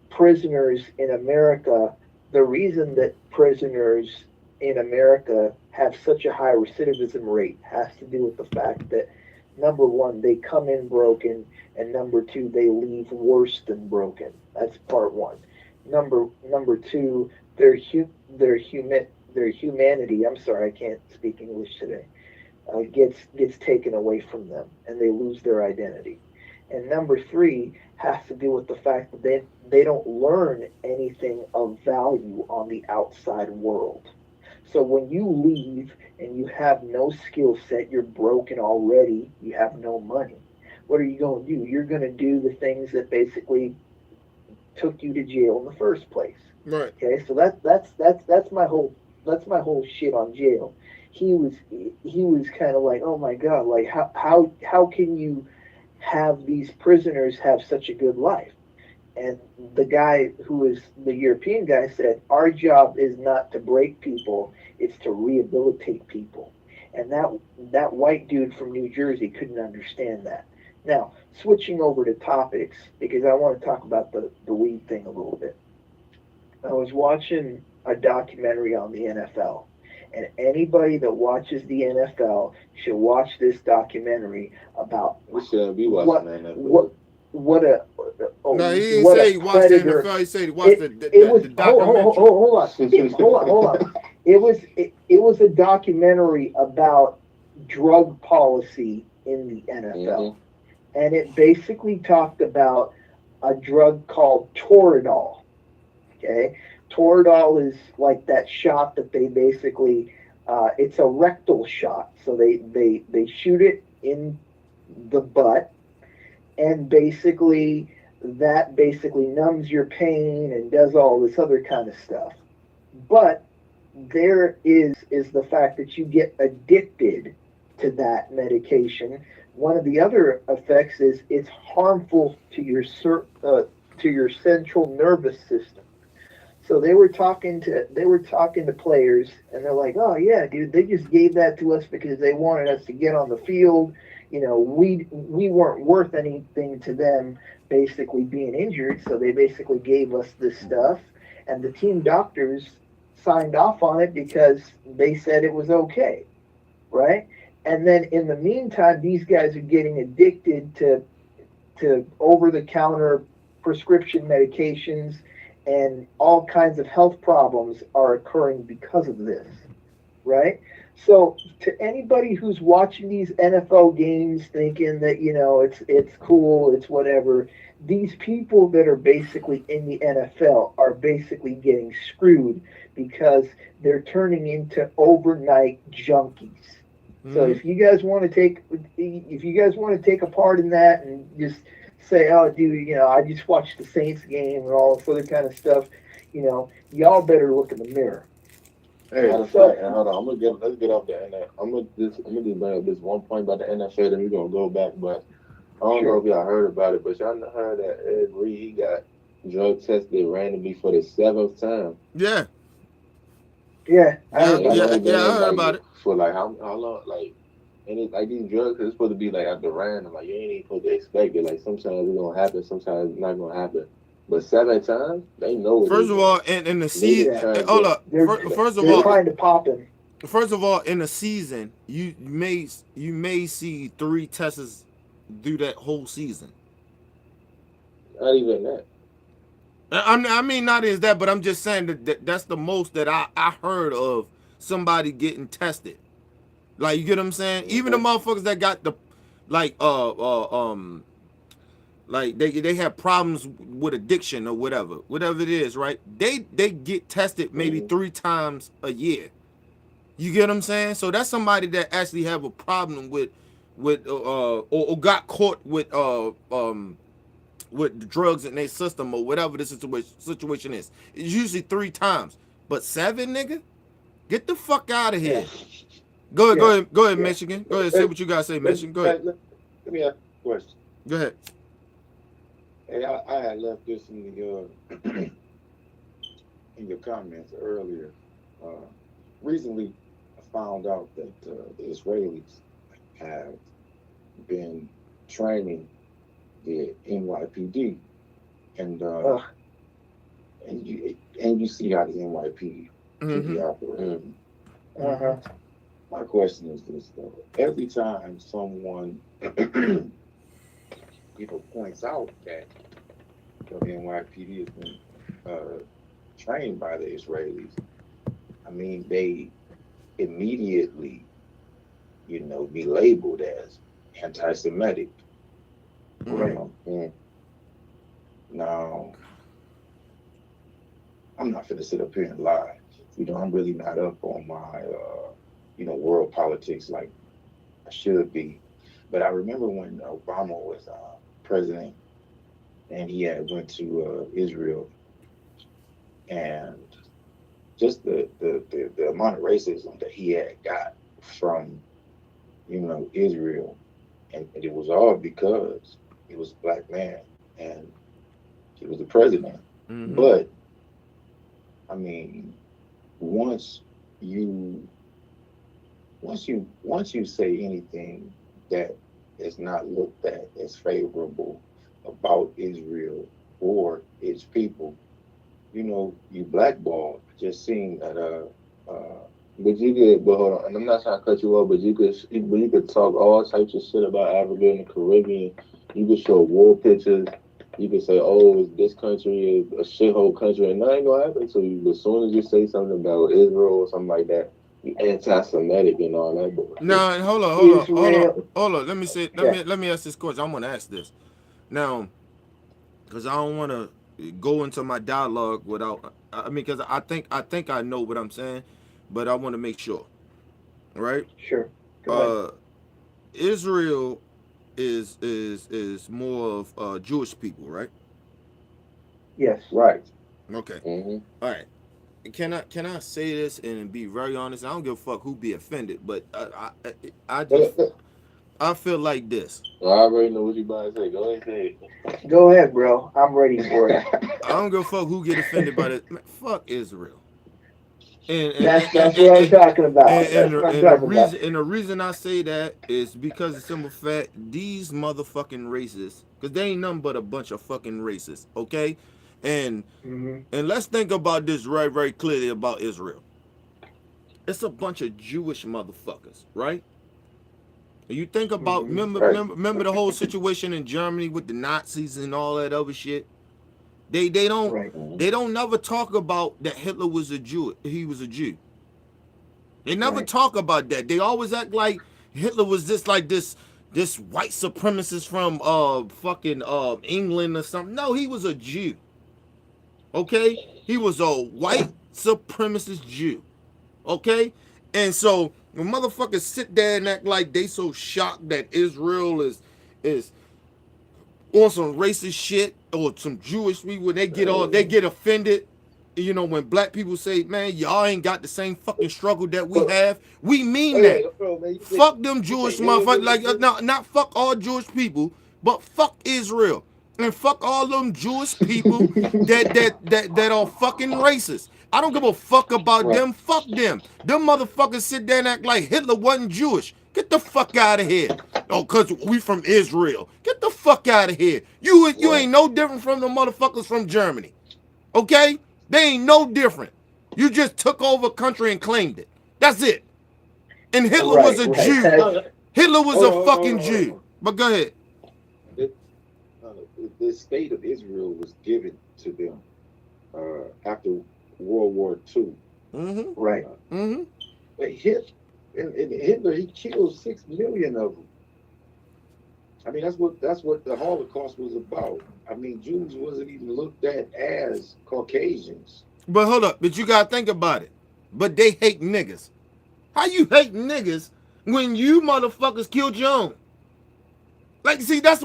prisoners in America, the reason that prisoners in America have such a high recidivism rate has to do with the fact that number one, they come in broken, and number two, they leave worse than broken. That's part one. Number two, their humanity. I'm sorry, I can't speak English today. Gets taken away from them, and they lose their identity. And number three has to do with the fact that they don't learn anything of value on the outside world. So when you leave and you have no skill set, you're broken already, you have no money. What are you going to do? You're going to do the things that basically took you to jail in the first place. Right. Okay, so that's my whole shit on jail. He was kind of like, oh my God, like how can you have these prisoners have such a good life? And the guy who was the European guy said, our job is not to break people, it's to rehabilitate people. And that white dude from New Jersey couldn't understand that. Now, switching over to topics, because I want to talk about the weed thing a little bit. I was watching a documentary on the NFL. And anybody that watches the NFL should watch this documentary about We should be watching that. No, he didn't say he watched the NFL. He said he watched the documentary. Hold on. It was a documentary about drug policy in the NFL, and it basically talked about a drug called Toradol. Okay, Toradol is like that shot that they basically, it's a rectal shot. So they shoot it in the butt, and basically that basically numbs your pain and does all this other kind of stuff. But there is the fact that you get addicted to that medication. One of the other effects is it's harmful to your central nervous system. So they were talking to players, and they're like, "Oh yeah, dude, they just gave that to us because they wanted us to get on the field. You know, we weren't worth anything to them, basically being injured. So they basically gave us this stuff, and the team doctors signed off on it because they said it was okay, right? And then in the meantime, these guys are getting addicted to over-the-counter prescription medications." And all kinds of health problems are occurring because of this, right? So to anybody who's watching these NFL games thinking that, you know, it's cool, it's whatever, these people that are basically in the NFL are basically getting screwed because they're turning into overnight junkies. Mm-hmm. So if you guys want to take a part in that and just say, oh, dude, you know, I just watched the Saints game and all this other kind of stuff, you know, y'all better look in the mirror. Hey, hold on. Let's get off the NFL. I'm gonna just bring up this one point about the NFL, then we're gonna go back. But I don't know if y'all heard about it, but y'all heard that Ed Reed, he got drug tested randomly for the 7th time. Yeah. I heard about it. For like how long, like. And it's like these drugs are supposed to be like at the random, like you ain't even supposed to expect it. Like sometimes it's gonna happen, sometimes it's not gonna happen. But 7 times, they know it. First of all, in the season, hold up. First of all, trying to pop him. First of all, in the season, you may see 3 tests do that whole season. Not even that. I mean, not as that, but I'm just saying that's the most that I heard of somebody getting tested. Like, you get what I'm saying? Even the motherfuckers that got the, like they have problems with addiction or whatever it is, right? They get tested maybe 3 times a year. You get what I'm saying? So that's somebody that actually have a problem with or got caught with drugs in their system or whatever the situation is. It's usually 3 times, but 7, nigga, get the fuck out of here. Yeah. Go ahead, Michigan. Go ahead, say what you gotta say, Michigan. Go ahead. Let me ask a question. Go ahead. Hey, I had left this in the in your comments earlier, recently I found out that the Israelis have been training the NYPD, and Ugh. and you see how the NYPD operate. Uh-huh. My question is this though: every time someone points out that the NYPD has been trained by the Israelis, I mean, they immediately, be labeled as anti-Semitic. Right. Now, I'm not going to sit up here and lie. I'm really not up on my, world politics like I should be. But I remember when Obama was president, and he had went to Israel, and just the amount of racism that he had got from, Israel, and it was all because he was a black man and he was the president. But I mean, once you say anything that is not looked at as favorable about Israel or its people, you blackballed. Just seeing that but hold on, and I'm not trying to cut you off, but you could talk all types of shit about Africa and the Caribbean. You could show war pictures. You could say, "Oh, this country is a shithole country," and nothing gonna happen to you. But as soon as you say something about Israel or something like that, you anti-Semitic and all that bullshit. No, hold on. Let me ask this question. I'm gonna ask this now, because I don't want to go into my dialogue without. I mean, because I think I know what I'm saying, but I want to make sure, right? Sure. Go ahead. Israel is more of Jewish people, right? Yes. right. Okay. Mm-hmm. All right. Can I say this and be very honest? I don't give a fuck who be offended, but I feel like this. I already know what you about to say. Go ahead, say it. Go ahead, bro. I'm ready for it. I don't give a fuck who get offended by this. Man, fuck Israel. That's what I'm talking about. And the reason I say that is because of simple fact, these motherfucking racists, because they ain't nothing but a bunch of fucking racists, okay? And let's think about this very clearly about Israel. It's a bunch of Jewish motherfuckers, right? You think about remember the whole situation in Germany with the Nazis and all that other shit. They don't never talk about that Hitler was a Jew. He was a Jew. They never talk about that. They always act like Hitler was just like this white supremacist from fucking England or something. No, he was a Jew. Okay? He was a white supremacist Jew. Okay? And so when motherfuckers sit there and act like they so shocked that Israel is on some racist shit or some Jewish people, when they get offended, when black people say, man, y'all ain't got the same fucking struggle that we have. We mean that. Fuck them Jewish motherfuckers. Like, not fuck all Jewish people, but fuck Israel. And fuck all them Jewish people that are fucking racist. I don't give a fuck about them. Fuck them. Them motherfuckers sit there and act like Hitler wasn't Jewish. Get the fuck out of here. Oh, cause we from Israel. Get the fuck out of here. You ain't no different from the motherfuckers from Germany. Okay? They ain't no different. You just took over a country and claimed it. That's it. And Hitler was a Jew. Hitler was a fucking Jew. But go ahead. The state of Israel was given to them after World War II. Right. But Hitler, he killed 6 million of them. I mean, that's what the Holocaust was about. I mean, Jews wasn't even looked at as Caucasians. But hold up, but you gotta think about it. But they hate niggas. How you hate niggas when you motherfuckers killed your own? Like, but that's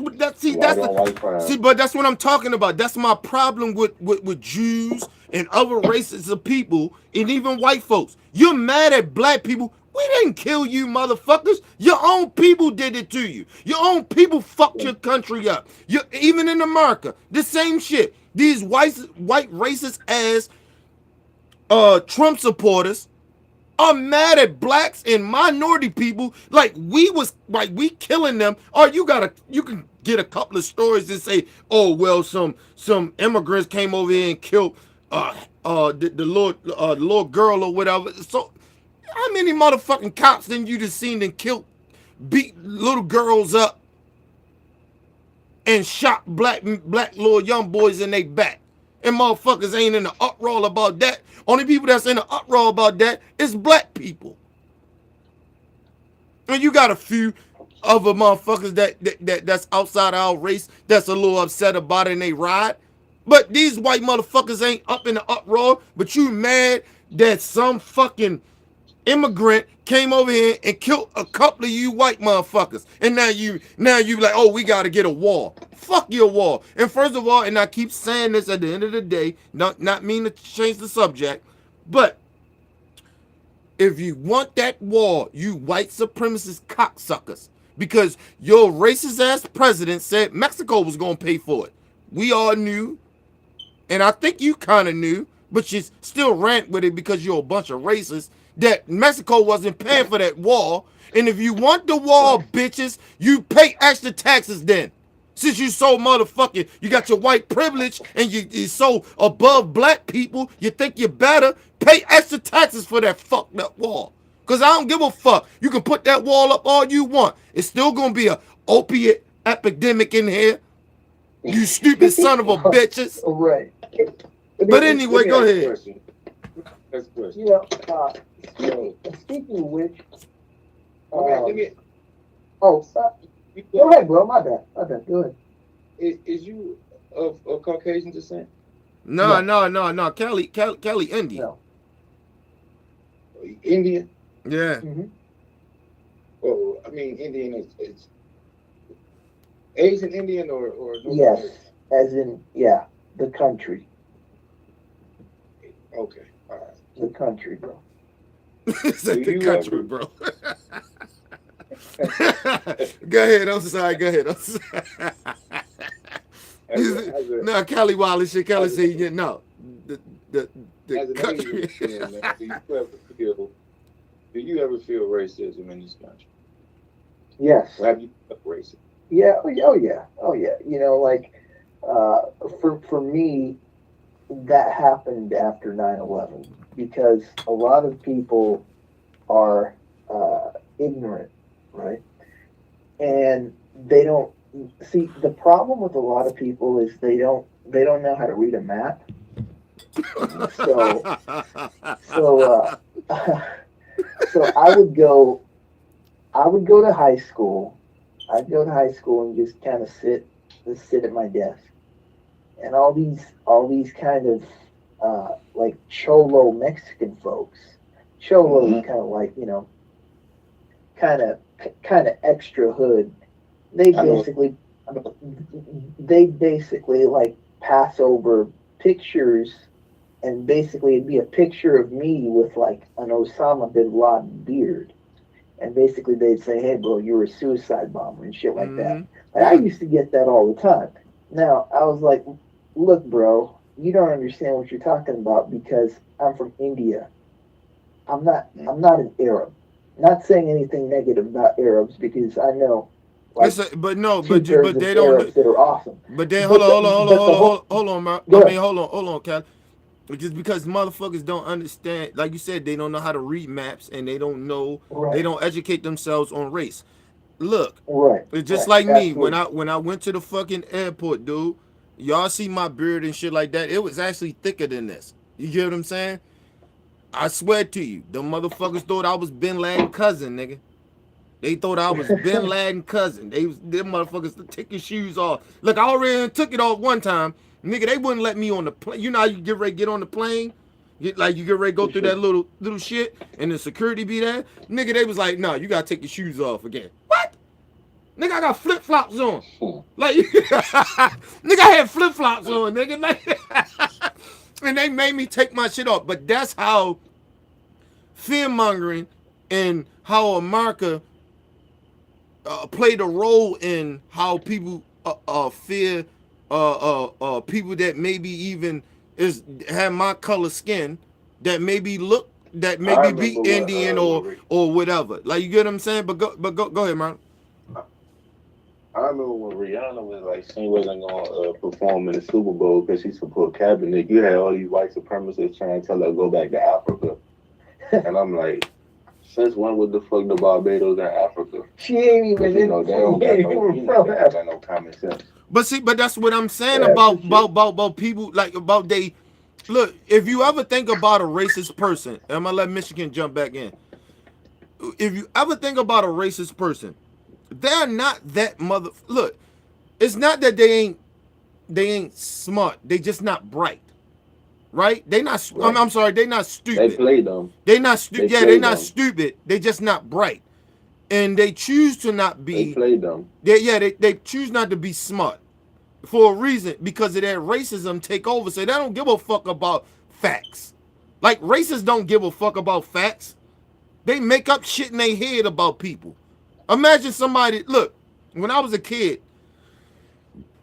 what I'm talking about. That's my problem with Jews and other races of people and even white folks. You're mad at black people. We didn't kill you, motherfuckers. Your own people did it to you. Your own people fucked your country up. Even in America, the same shit. These white racist ass Trump supporters are mad at blacks and minority people like we killing them. Or you can get a couple of stories and say, oh well, some immigrants came over here and killed the little girl or whatever. So how many motherfucking cops then you just seen and killed, beat little girls up and shot black little young boys in their back? And motherfuckers ain't in the uproar about that. Only people that's in the uproar about that is black people. And you got a few other motherfuckers that's outside our race that's a little upset about it and they ride. But these white motherfuckers ain't up in the uproar. But you mad that some fucking immigrant came over here and killed a couple of you white motherfuckers. And now you like, oh, we got to get a wall. Fuck your wall. And first of all, and I keep saying this at the end of the day, not mean to change the subject, but if you want that wall, you white supremacist cocksuckers, because your racist ass president said Mexico was going to pay for it. We all knew, and I think you kind of knew, but you still rant with it because you're a bunch of racists, that Mexico wasn't paying for that wall. And if you want the wall, bitches, you pay extra taxes then. Since you so motherfucking, you got your white privilege and you so above black people, you think you're better, pay extra taxes for that fucked up wall. Because I don't give a fuck. You can put that wall up all you want. It's still going to be an opiate epidemic in here. You stupid son of a bitches. Right. But anyway, go ahead. That's a question. You know, speaking of which, go ahead, bro. My bad. Go ahead. Is you of Caucasian descent? No. Kelly, Indian. No. Indian? Yeah. Mm-hmm. Well, I mean, Indian is Asian Indian or no? Yes, as in, yeah, the country. Okay, all right. The country, bro. It's like the country, bro. Go ahead. I'm sorry. Go ahead. I'm sorry. No, Kelly Wallace shit. Kelly said, yeah, no. The as an country. Asian man, do you ever feel racism in this country? Yes. Or have you felt racist? Yeah. Oh yeah. You know, like, for me, that happened after 9/11 because a lot of people are ignorant, right? And they don't see the problem with a lot of people is they don't know how to read a map. So I would go to high school. I'd go to high school and just kind of sit at my desk, and all these kind of like cholo Mexican folks. Cholo is kind of like, you know, kind of extra hood. They basically like pass over pictures, and basically it'd be a picture of me with like an Osama bin Laden beard, and basically they'd say, "Hey, bro, you were a suicide bomber," and shit like that. And I used to get that all the time. Now I was like, "Look, bro, you don't understand what you're talking about because I'm from India. I'm not an Arab. Not saying anything negative about Arabs because I know." Like, but they don't. Arabs that are awesome. But then hold on, man. Hold on, Cal. Just because motherfuckers don't understand, like you said, they don't know how to read maps and they don't know, they don't educate themselves on race. Look, it's just like me when I went to the fucking airport, dude. Y'all see my beard and shit like that? It was actually thicker than this. You get what I'm saying? I swear to you, the motherfuckers thought I was Bin Laden cousin, nigga. They thought I was Bin Laden cousin. Them motherfuckers take your shoes off. Look, I already took it off one time. Nigga, they wouldn't let me on the plane. You know how you get ready to get on the plane? You get ready to go through that little shit and the security be there? Nigga, they was like, no, you gotta take your shoes off again. What? Nigga, I got flip-flops on. Like, nigga, I had flip-flops on, nigga. And they made me take my shit off. But that's how fear-mongering and how America played a role in how people fear people that maybe even have my color skin that maybe look that I maybe remember be what, Indian or whatever. Like you get what I'm saying? But go ahead, man. I remember when Rihanna was like, she wasn't gonna perform in the Super Bowl because she support Kaepernick. You had all these white supremacists trying to tell her to go back to Africa, and I'm like, since when was the fuck the Barbados in Africa? She ain't even You in. know, they don't got no, you know, they don't got no common sense. But that's what I'm saying Yeah, about for sure. about people like about they look. If you ever think about a racist person, and I'm gonna let Michigan jump back in. If you ever think about a racist person, they're not that mother. Look, it's not that they ain't smart. They just not bright, right? They not. Right. I'm sorry. They not They stupid. play them. They not stupid. They Yeah, play they not them. stupid. They just not bright, and they choose to not They be. play them. They choose not to be smart for a reason because of that racism take over. So they don't give a fuck about facts. Like racists don't give a fuck about facts. They make up shit in their head about people. Imagine somebody. Look, when I was a kid,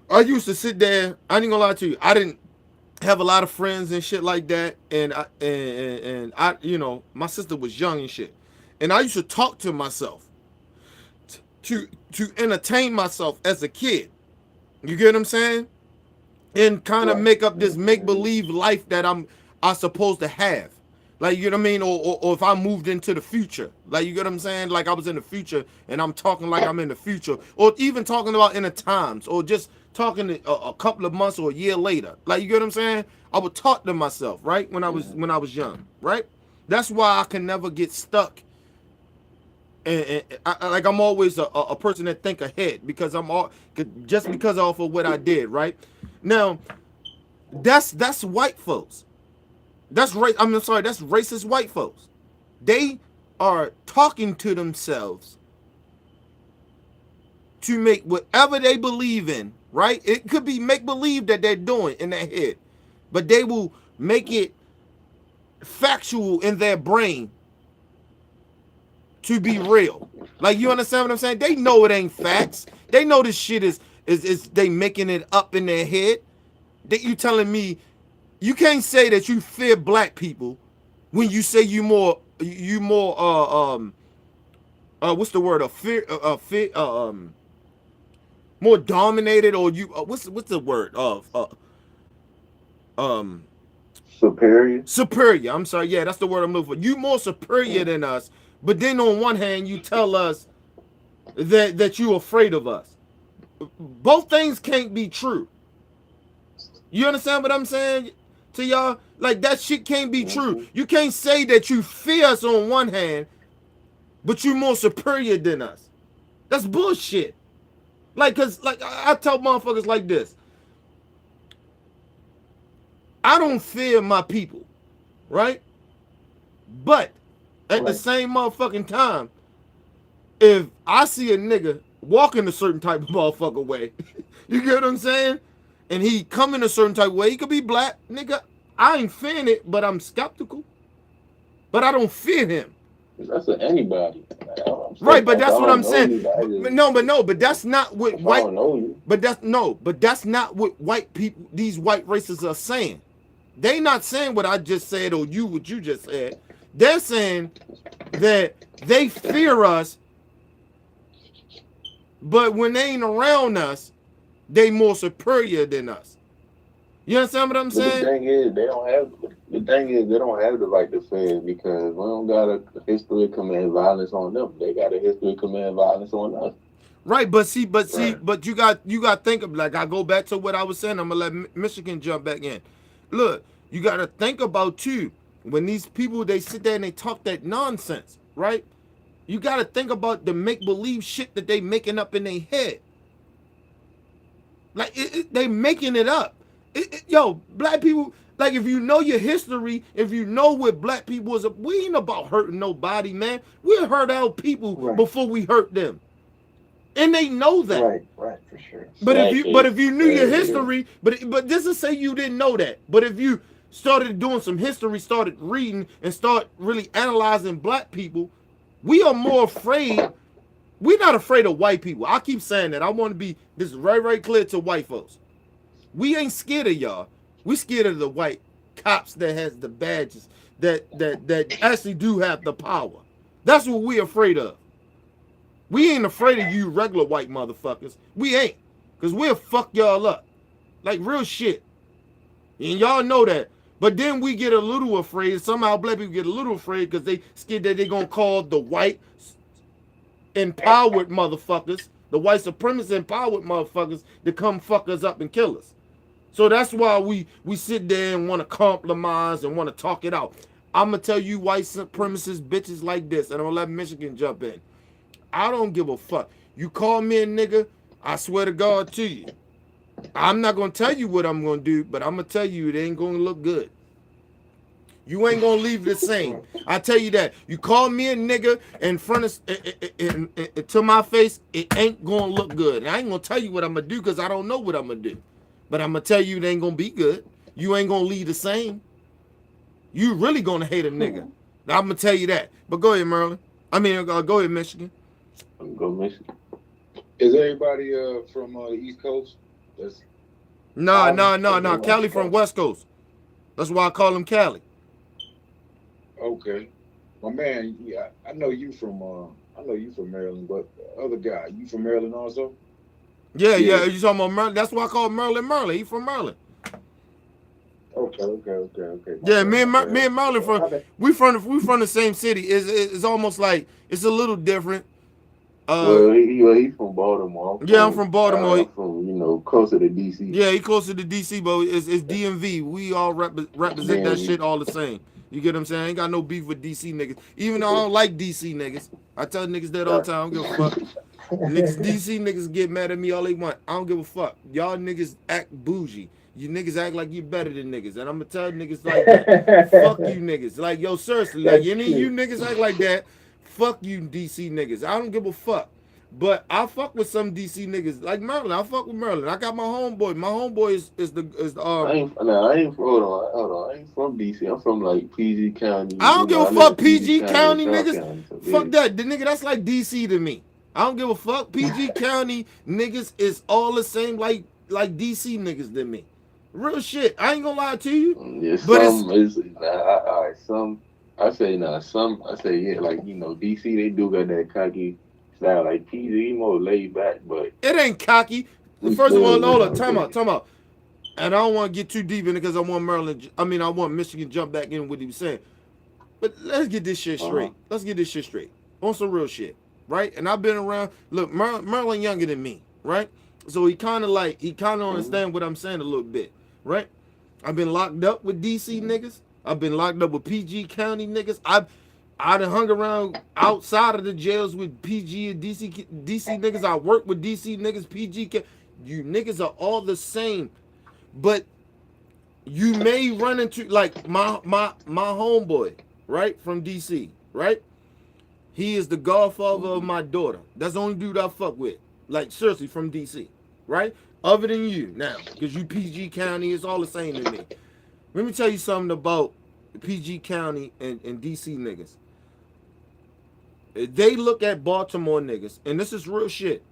I used to sit there. I ain't gonna lie to you. I didn't have a lot of friends and shit like that, and I, you know, my sister was young and shit, and I used to talk to myself to entertain myself as a kid. You get what I'm saying? And kind of Right. make up this make believe life that I'm supposed to have. Like, you know what I mean? Or if I moved into the future, like, you get what I'm saying? Like I was in the future and I'm talking like I'm in the future, or even talking about in the times, or just talking a couple of months or a year later. Like, you get what I'm saying? I would talk to myself, right? When I was young, right? That's why I can never get stuck. And like I'm always a person that think ahead because just because off of what I did, right? Now, that's white folks. That's right. I'm sorry. That's racist white folks. They are talking to themselves to make whatever they believe in, right? It could be make believe that they're doing in their head, but they will make it factual in their brain to be real. Like, you understand what I'm saying? They know it ain't facts. They know this shit is they making it up in their head. That you telling me you can't say that you fear black people when you say you more what's the word, more dominated, or you what's the word of superior. I'm sorry, yeah, that's the word I'm looking for. You more superior than us, but then on one hand you tell us that you afraid of us. Both things can't be true. You understand what I'm saying to y'all? Like, that shit can't be true. You can't say that you fear us on one hand, but you more superior than us. That's bullshit. Like, cause like I tell motherfuckers like this. I don't fear my people, right? But at the same motherfucking time, if I see a nigga walking a certain type of motherfucker way, you get what I'm saying? And he come in a certain type of way, he could be black, nigga. I ain't fearing it, but I'm skeptical. But I don't fear him. That's for anybody. Right, but that's what I'm saying. But that's not what white. But that's not what white people, these white racists are saying. They not saying what I just said or what you just said. They're saying that they fear us, but when they ain't around us, they more superior than us. You understand what I'm saying? The thing is, they don't have the right to fear because we don't got a history of committing violence on them. They got a history of committing violence on us. Right, but you got to think of, like, I go back to what I was saying. I'm gonna let Michigan jump back in. Look, you got to think about too when these people, they sit there and they talk that nonsense, right? You got to think about the make believe shit that they making up in their head. Like, they making it up. Yo, black people, like, if you know your history, if you know what black people was, we ain't about hurting nobody, man. We hurt our people before we hurt them, and they know that. Right, for sure. But if you knew your history, but this is say you didn't know that. But if you started doing some history, started reading, and start really analyzing black people, we are more afraid. We're not afraid of white people. I keep saying that. I want to be this very clear to white folks. We ain't scared of y'all. We scared of the white cops that has the badges, that actually do have the power. That's what we're afraid of. We ain't afraid of you regular white motherfuckers. We ain't. Because we'll fuck y'all up. Like real shit. And y'all know that. But then we get a little afraid. Somehow black people get a little afraid because they scared that they're going to call the white empowered motherfuckers, the white supremacist empowered motherfuckers to come fuck us up and kill us. So that's why we sit there and want to compromise and want to talk it out. I'm going to tell you white supremacist bitches like this, and I'm going to let Michigan jump in. I don't give a fuck. You call me a nigga, I swear to God to you. I'm not going to tell you what I'm going to do, but I'm going to tell you it ain't going to look good. You ain't going to leave the same. I tell you that. You call me a nigga in front of, to my face, it ain't going to look good. And I ain't going to tell you what I'm going to do because I don't know what I'm going to do. But I'm going to tell you it ain't going to be good. You ain't going to leave the same. You really going to hate a nigga. Now, I'm going to tell you that. But go ahead, Merlin. Go ahead, Michigan. Go Michigan. Is everybody from the East Coast? No. Cali from West Coast. That's why I call him Cali. Okay, my man. Yeah, I know you from Maryland, but the other guy, you from Maryland also? Yeah. You talking about Merlin? That's why I call Merlin. He from Maryland. Okay. Yeah, me and Merlin we from the same city. It's almost like it's a little different. Well, he from Baltimore. I'm from Baltimore. I'm from, closer to DC. Yeah, he closer to DC, but it's DMV. We all represent that shit all the same. You get what I'm saying? I ain't got no beef with DC niggas. Even though I don't like DC niggas. I tell niggas that all the time. I don't give a fuck. DC niggas get mad at me all they want. I don't give a fuck. Y'all niggas act bougie. You niggas act like you better than niggas. And I'm going to tell niggas like that. Fuck you niggas. Like, yo, seriously. Like, any of you niggas act like that. Fuck you DC niggas. I don't give a fuck. But I fuck with some DC niggas like Merlin. I fuck with Merlin. I got my homeboy. My homeboy is the I ain't from DC. I'm from like PG County. I don't give a fuck PG County niggas. Fuck that. The nigga that's like DC to me. I don't give a fuck. PG County niggas is all the same like DC niggas to me. Real shit. I ain't gonna lie to you. Yeah, but I say like DC they do got that cocky style like PG more laid back, but it ain't cocky. First of all, hold up, time out. And I don't want to get too deep in it because I want Michigan jump back in what he was saying. But let's get this shit straight. Let's get this shit straight. On some real shit, right? And I've been around. Look, Merlin younger than me, right? So he kind of understand what I'm saying a little bit, right? I've been locked up with DC niggas. I've been locked up with PG County niggas. I done hung around outside of the jails with PG and DC niggas. I work with DC niggas, PG. You niggas are all the same. But you may run into, like, my homeboy, right, from DC, right? He is the godfather of my daughter. That's the only dude I fuck with. Like, seriously, from DC, right? Other than you now, because you PG County, it's all the same to me. Let me tell you something about PG County and DC niggas. They look at Baltimore niggas, and this is real shit.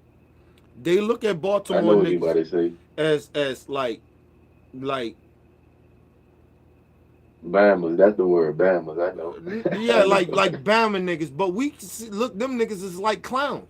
They look at Baltimore niggas as like Bamas. That's the word, Bamas. I know. Yeah, like Bama niggas, but we look them niggas is like clowns.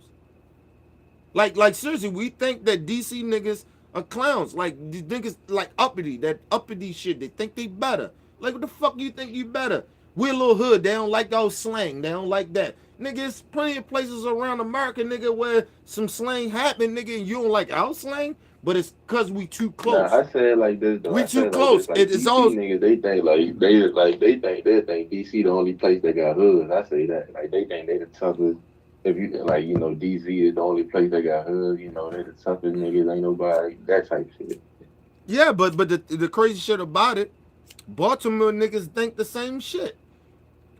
Like seriously, we think that DC niggas are clowns. Like these niggas like uppity shit. They think they better. Like what the fuck you think you better? We're a little hood. They don't like our slang. They don't like that. Nigga, there's plenty of places around America, nigga, where some slang happen, nigga, and you don't like our slang, but it's cause we too close. Nah, I said like this though. We too close. Like It's DC all niggas. They think DC the only place that got hoods. I say that. Like they think they the toughest. If you like, DC is the only place that got hoods. They the toughest niggas. Ain't nobody that type shit. Yeah, but the crazy shit about it, Baltimore niggas think the same shit.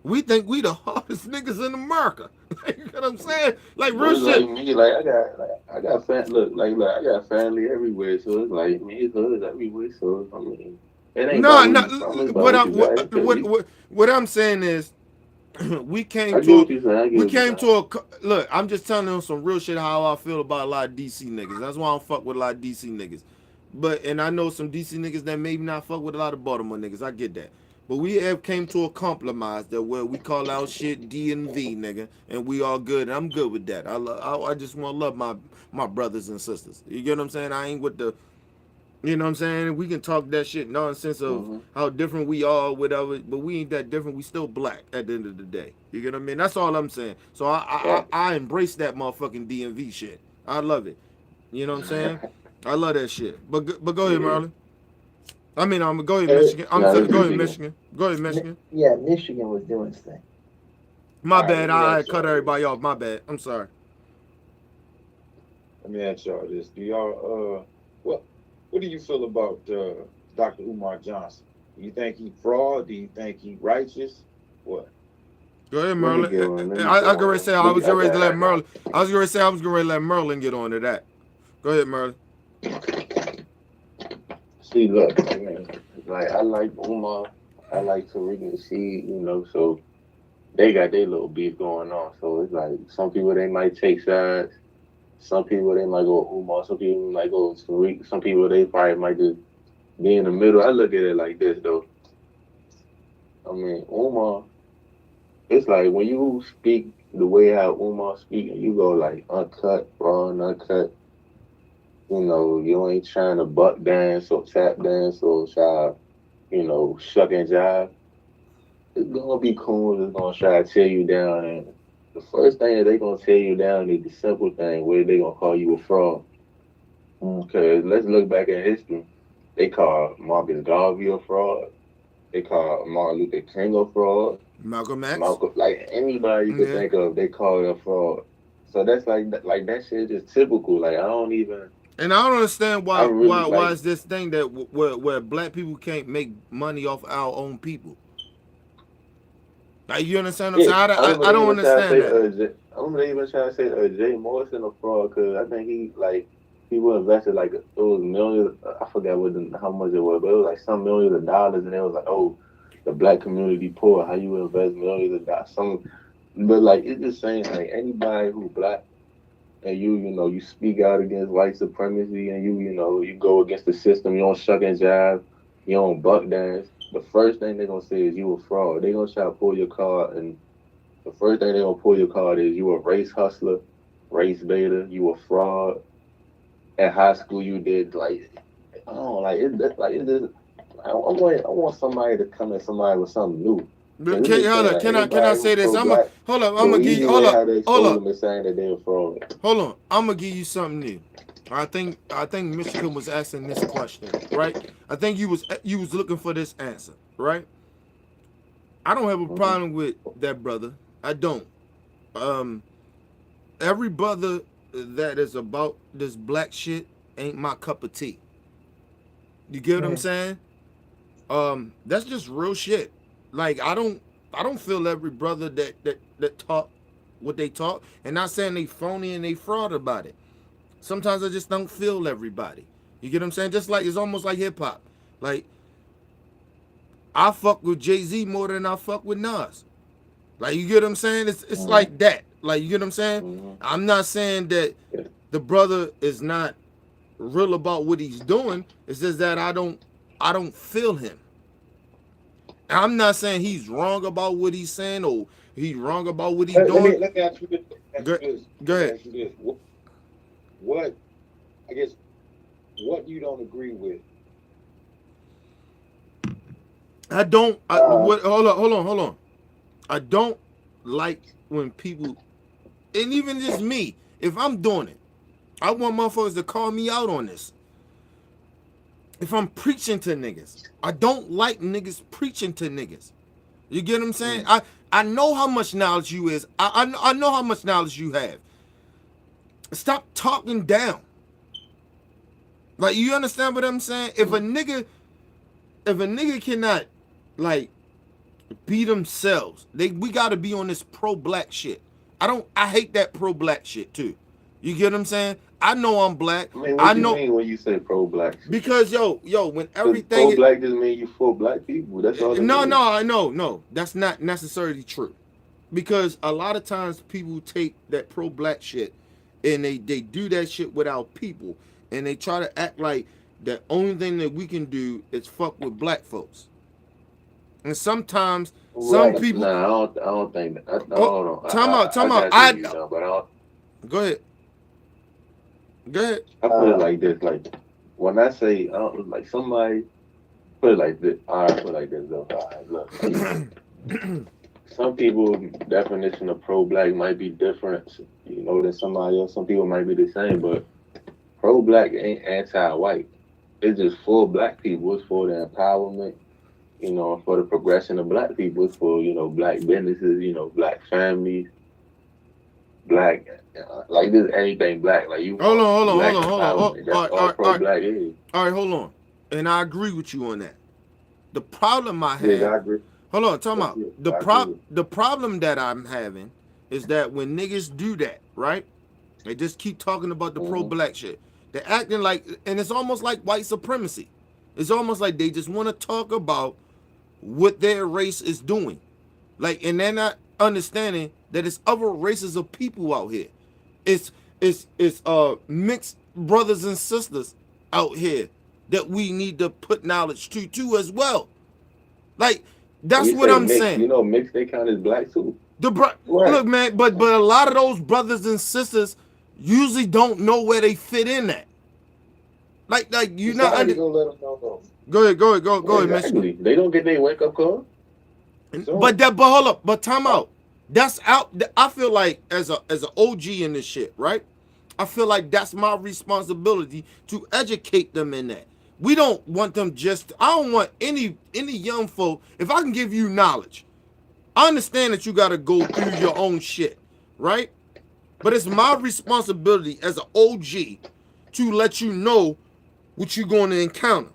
We think we the hardest niggas in America. Like, you know what I'm saying? Like real shit. Like me, I got I got family everywhere, so it's like me, it's hoods everywhere. So I mean, it ain't. What I'm saying is, we came to a look. I'm just telling them some real shit how I feel about a lot of DC niggas. That's why I don't fuck with a lot of DC niggas. And I know some DC niggas that maybe not fuck with a lot of Baltimore niggas. I get that. But we have came to a compromise that where we call our shit DNV, nigga, and we all good. And I'm good with that. I just want to love my brothers and sisters. You get what I'm saying? I ain't with the, you know what I'm saying? We can talk that shit nonsense of how different we are, whatever, but we ain't that different. We still black at the end of the day. You get what I mean? That's all I'm saying. So I embrace that motherfucking DMV shit. I love it. You know what I'm saying? I love that shit. But go ahead, Marlon. I mean, I'm go ahead, Michigan. I'm sorry, go ahead, Michigan. Go ahead, Michigan. Yeah, Michigan was doing his thing. My bad. I cut everybody off. My bad. I'm sorry. Let me ask y'all this: do y'all what do you feel about Dr. Umar Johnson? Do you think he fraud? Do you think he righteous? What? Go ahead, Merlin. I was gonna say I was gonna let Merlin. I was gonna say I was gonna let Merlin get on to that. Go ahead, Merlin. See, look, man, like I like Umar, I like Tariq Nasheed, you know, so they got their little beef going on. So it's like some people they might take sides, some people they might go Umar, some people might go Tariq, some people they probably might just be in the middle. I look at it like this though. I mean, Umar, it's like when you speak the way how Umar speak, and you go like uncut, raw and uncut. You know, you ain't trying to buck dance or tap dance or try, you know, shuck and jive. It's gonna be cool. It's gonna try to tear you down, and the first thing that they gonna tear you down is the simple thing where they gonna call you a fraud. Okay, let's look back at history. They call Marcus Garvey a fraud. They call Martin Luther King a fraud. Malcolm X. Like anybody you could think of, they call it a fraud. So that's like that shit is typical. Like I don't even. And I don't understand why really is this thing that where black people can't make money off our own people. Like you understand what I'm saying? I don't understand that. I'm not even trying to say Jay Morrison a fraud because I think people invested like it was millions. I forgot how much it was, but it was like some millions of dollars, and it was like, oh, the black community poor. How you invest millions of dollars? But like it's just saying like anybody who black. And you know, you speak out against white supremacy, and you go against the system. You don't shuck and jive. You don't buck dance. The first thing they're gonna say is you a fraud. They're gonna try to pull your card, and the first thing they're gonna pull your card is you a race hustler, race baiter. You a fraud. At high school, you did like, I don't know, like it's just. I want somebody to come at somebody with something new. Can I say this? I'm gonna give you hold on. I'm gonna give you something new. I think Michigan was asking this question, right? I think you was looking for this answer, right? I don't have a problem with that, brother. I don't. Every brother that is about this black shit ain't my cup of tea. You get what I'm saying? That's just real shit. Like I don't feel every brother that talk what they talk, and not saying they phony and they fraud about it. Sometimes I just don't feel everybody. You get what I'm saying? Just like it's almost like hip hop. Like I fuck with Jay-Z more than I fuck with Nas. Like you get what I'm saying? It's like that. Like you get what I'm saying? I'm not saying that the brother is not real about what he's doing. It's just that I don't feel him. I'm not saying he's wrong about what he's saying or he's wrong about what he's doing. Let me ask you this. Go ahead. Ask you this. What you don't agree with? Hold on. I don't like when people, and even just me, if I'm doing it, I want motherfuckers to call me out on this. If I'm preaching to niggas, I don't like niggas preaching to niggas. You get what I'm saying? I know how much knowledge you is. I know how much knowledge you have. Stop talking down. Like you understand what I'm saying? If a nigga cannot like be themselves, we gotta be on this pro-black shit. I hate that pro-black shit too. You get what I'm saying? I know I'm black. I mean, what do you mean when you say pro-black? Because yo, when everything pro-black just mean you for black people. That's all. No, that's not necessarily true. Because a lot of times people take that pro-black shit and they do that shit without people, and they try to act like the only thing that we can do is fuck with black folks. And sometimes Right. some people. Nah, I don't think that. Hold on. Time out. I got you, but I don't. Go ahead. Go ahead. I put it like this, like when I say like somebody put it like this. All right, put it like this though. All right, look. Some people's definition of pro-black might be different, than somebody else. Some people might be the same, but pro-black ain't anti-white. It's just for black people. It's for the empowerment, for the progression of black people. It's for, black businesses, black families, black, like this anything black. Like you. Hold on. That's All right, pro-black is. All right, hold on. And I agree with you on that. The problem I have. Yeah, I agree. Hold on, talking about Yeah, the problem that I'm having is that when niggas do that, right? They just keep talking about the pro-black shit. They're acting like, and it's almost like white supremacy. It's almost like they just want to talk about what their race is doing. Like, and they're not understanding that it's other races of people out here. It's mixed brothers and sisters out here that we need to put knowledge to too as well. Like, that's what I'm saying. Mixed they count as black too. Look, man, but a lot of those brothers and sisters usually don't know where they fit in at. Like you not Somebody gonna let them know. Go ahead, Exactly. man. They don't get their wake up call. But hold up, but time out. That's out. I feel like as an OG in this shit, right? I feel like that's my responsibility to educate them in that. We don't want them I don't want any young folk. If I can give you knowledge, I understand that you got to go through your own shit, right? But it's my responsibility as an OG to let you know what you're going to encounter.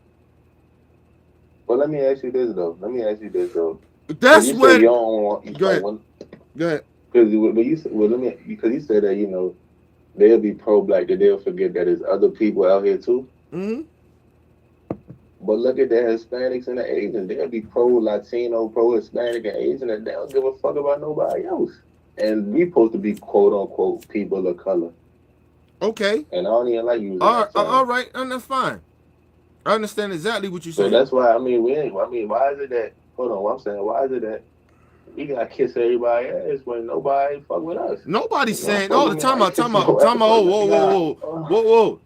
Well, let me ask you this though. That's you what. You don't want. Go ahead. Go ahead. Because you said that they'll be pro-black, that they'll forget that there's other people out here too. Mm-hmm. But look at the Hispanics and the Asians. They'll be pro-Latino, pro-Hispanic, and Asian, and they don't give a fuck about nobody else. And we supposed to be quote-unquote people of color. Okay. And I don't even like using that term. All right, and that's fine. I understand exactly what you're saying. So that's why, why is it that, hold on, what I'm saying, why is it that we gotta kiss everybody's ass when nobody fuck with us? Nobody's saying, time out. Whoa,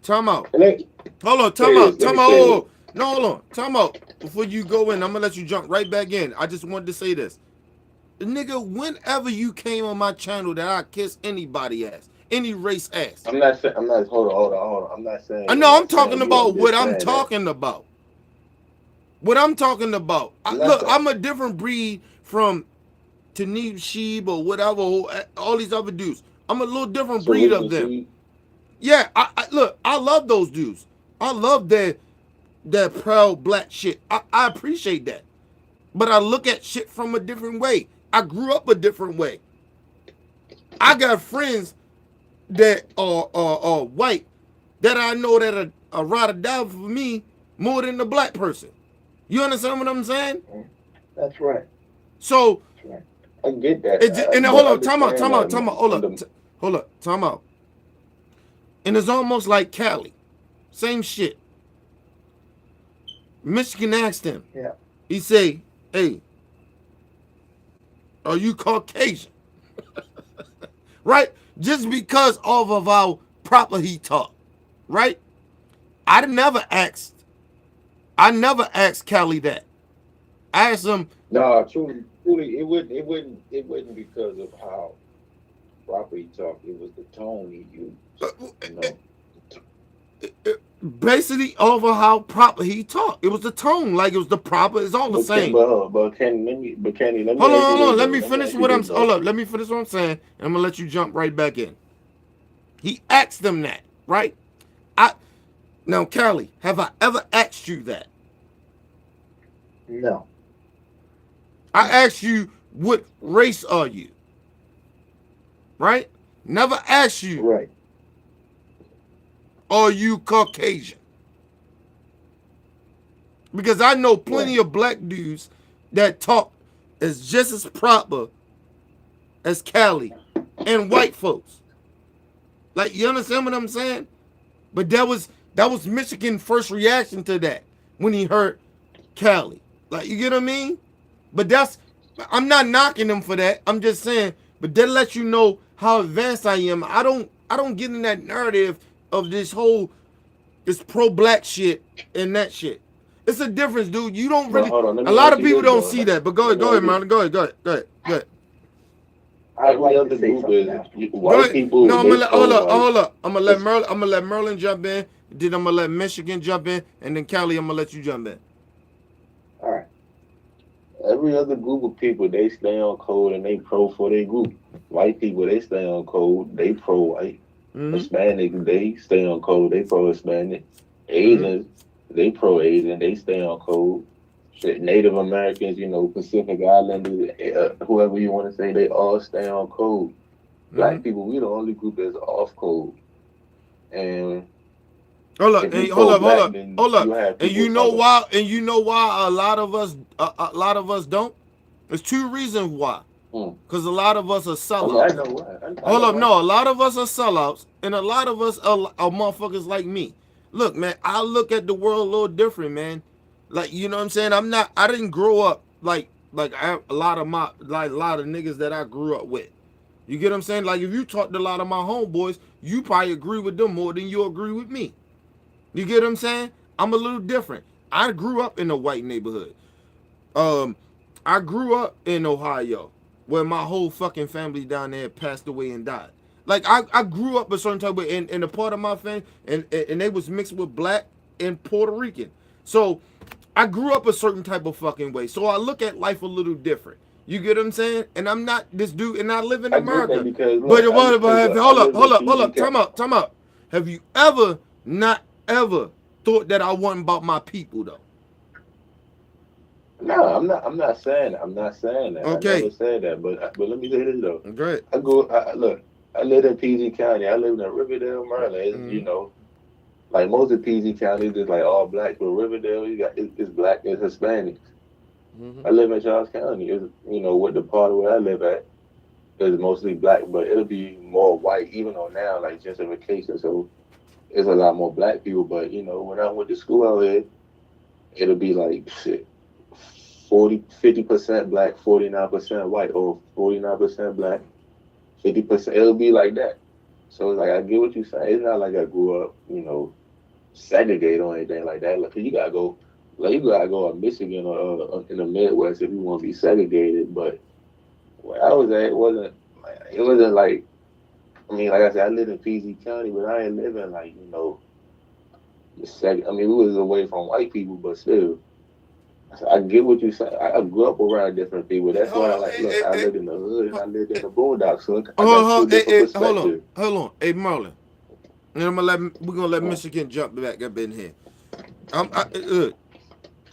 time out. Hold on, time out. No, hold on. Time out. Before you go in, I'm gonna let you jump right back in. I just wanted to say this. Nigga, whenever you came on my channel that I kiss anybody ass, any race ass. Hold on. I'm not saying. I know I'm talking about what I'm talking about. What I'm talking about. Look, I'm a different breed from Tanib Sheeb or whatever, all these other dudes. I'm a little different breed of them. Yeah, look, I love those dudes. I love that proud black shit. I appreciate that. But I look at shit from a different way. I grew up a different way. I got friends that are white that I know that are ride or die for me more than the black person. You understand what I'm saying? That's right. So That's right. I get that. And hold on, time out. Hold up, time out. And it's almost like Cali. Same shit. Michigan asked him. Yeah. He say, hey, are you Caucasian? Right? Just because of how proper he talk. Right? I never asked Cali that. I asked him. No, truly, it wouldn't because of how proper he talked. It was the tone he used. Basically over how proper he talked. It was the tone, like it was the proper. It's all the same. But Kenny, let me hold on. Let me finish what I'm saying, and I'm gonna let you jump right back in. He asked them that, right? Now, Cali, have I ever asked you that? No. I asked you, what race are you? Right? Never asked you. Right. Are you Caucasian? Because I know plenty of black dudes that talk as just as proper as Cali and white folks. Like, you understand what I'm saying? But that was Michigan's first reaction to that when he heard Cali. Like, you get what I mean? But I'm not knocking them for that. I'm just saying, but that lets you know how advanced I am. I don't get in that narrative of this pro-black shit and that shit. It's a difference, dude. You don't really. Hold on, A lot of people don't see that. But go ahead, man. Go ahead. I'd like Every to other say group something is after. white people. No, I'm gonna they hold pro-white. up. I'm gonna let Merlin jump in. Then I'm gonna let Michigan jump in, and then Cali, I'm gonna let you jump in. All right. Every other group of people, they stay on code and they pro for their group. White people, they stay on code, they pro white. Mm-hmm. Hispanics, they stay on code, they pro Hispanic. Asians, they pro Asian, they stay on code. Shit, Native Americans, Pacific Islanders, whoever you want to say, they all stay on code. Black people, we the only group that's off code. And Hold up. And you know talking- why? And you know why a lot of us don't? There's two reasons why. Because a lot of us are sellouts. I know why. Hold up, no, a lot of us are sellouts, and a lot of us are motherfuckers like me. Look, man, I look at the world a little different, man. Like, you know what I'm saying? I didn't grow up like I have a lot of niggas that I grew up with. You get what I'm saying? Like, if you talk to a lot of my homeboys, you probably agree with them more than you agree with me. You get what I'm saying? I'm a little different. I grew up in a white neighborhood. I grew up in Ohio, where my whole fucking family down there passed away and died. Like, I grew up a certain type of way, and a part of my family, and they was mixed with black and Puerto Rican. So I grew up a certain type of fucking way. So I look at life a little different. You get what I'm saying? And I'm not this dude, and I live in America. Hold up. Time out. Have you not ever thought that I wasn't about my people, though? No, I'm not saying that. Okay. I never said that. But let me say this though. Great. I live in PG County. I live in Riverdale, Maryland. It's, like most of PG County is like all black, but Riverdale, it's black and Hispanic. I live in Charles County. It's, what the part where I live at is mostly black, but it'll be more white, even though now, like gentrification, so it's a lot more black people. But, when I went to school out here, it'll be like, shit, 50% black, 49% white, or 49% black, 50%, it'll be like that. So it's like, I get what you're saying. It's not like I grew up, segregated or anything like that. Like, you gotta go to Michigan or in the Midwest if you want to be segregated. But where I was at, it wasn't like, I mean, like I said, I live in PG County, but I ain't living like, we was away from white people, but still, I get what you say. I grew up around different people. That's why I lived in the hood and I lived in the boondocks. So hold on. Hey, Marlon. And we're gonna let Michigan jump back up in here.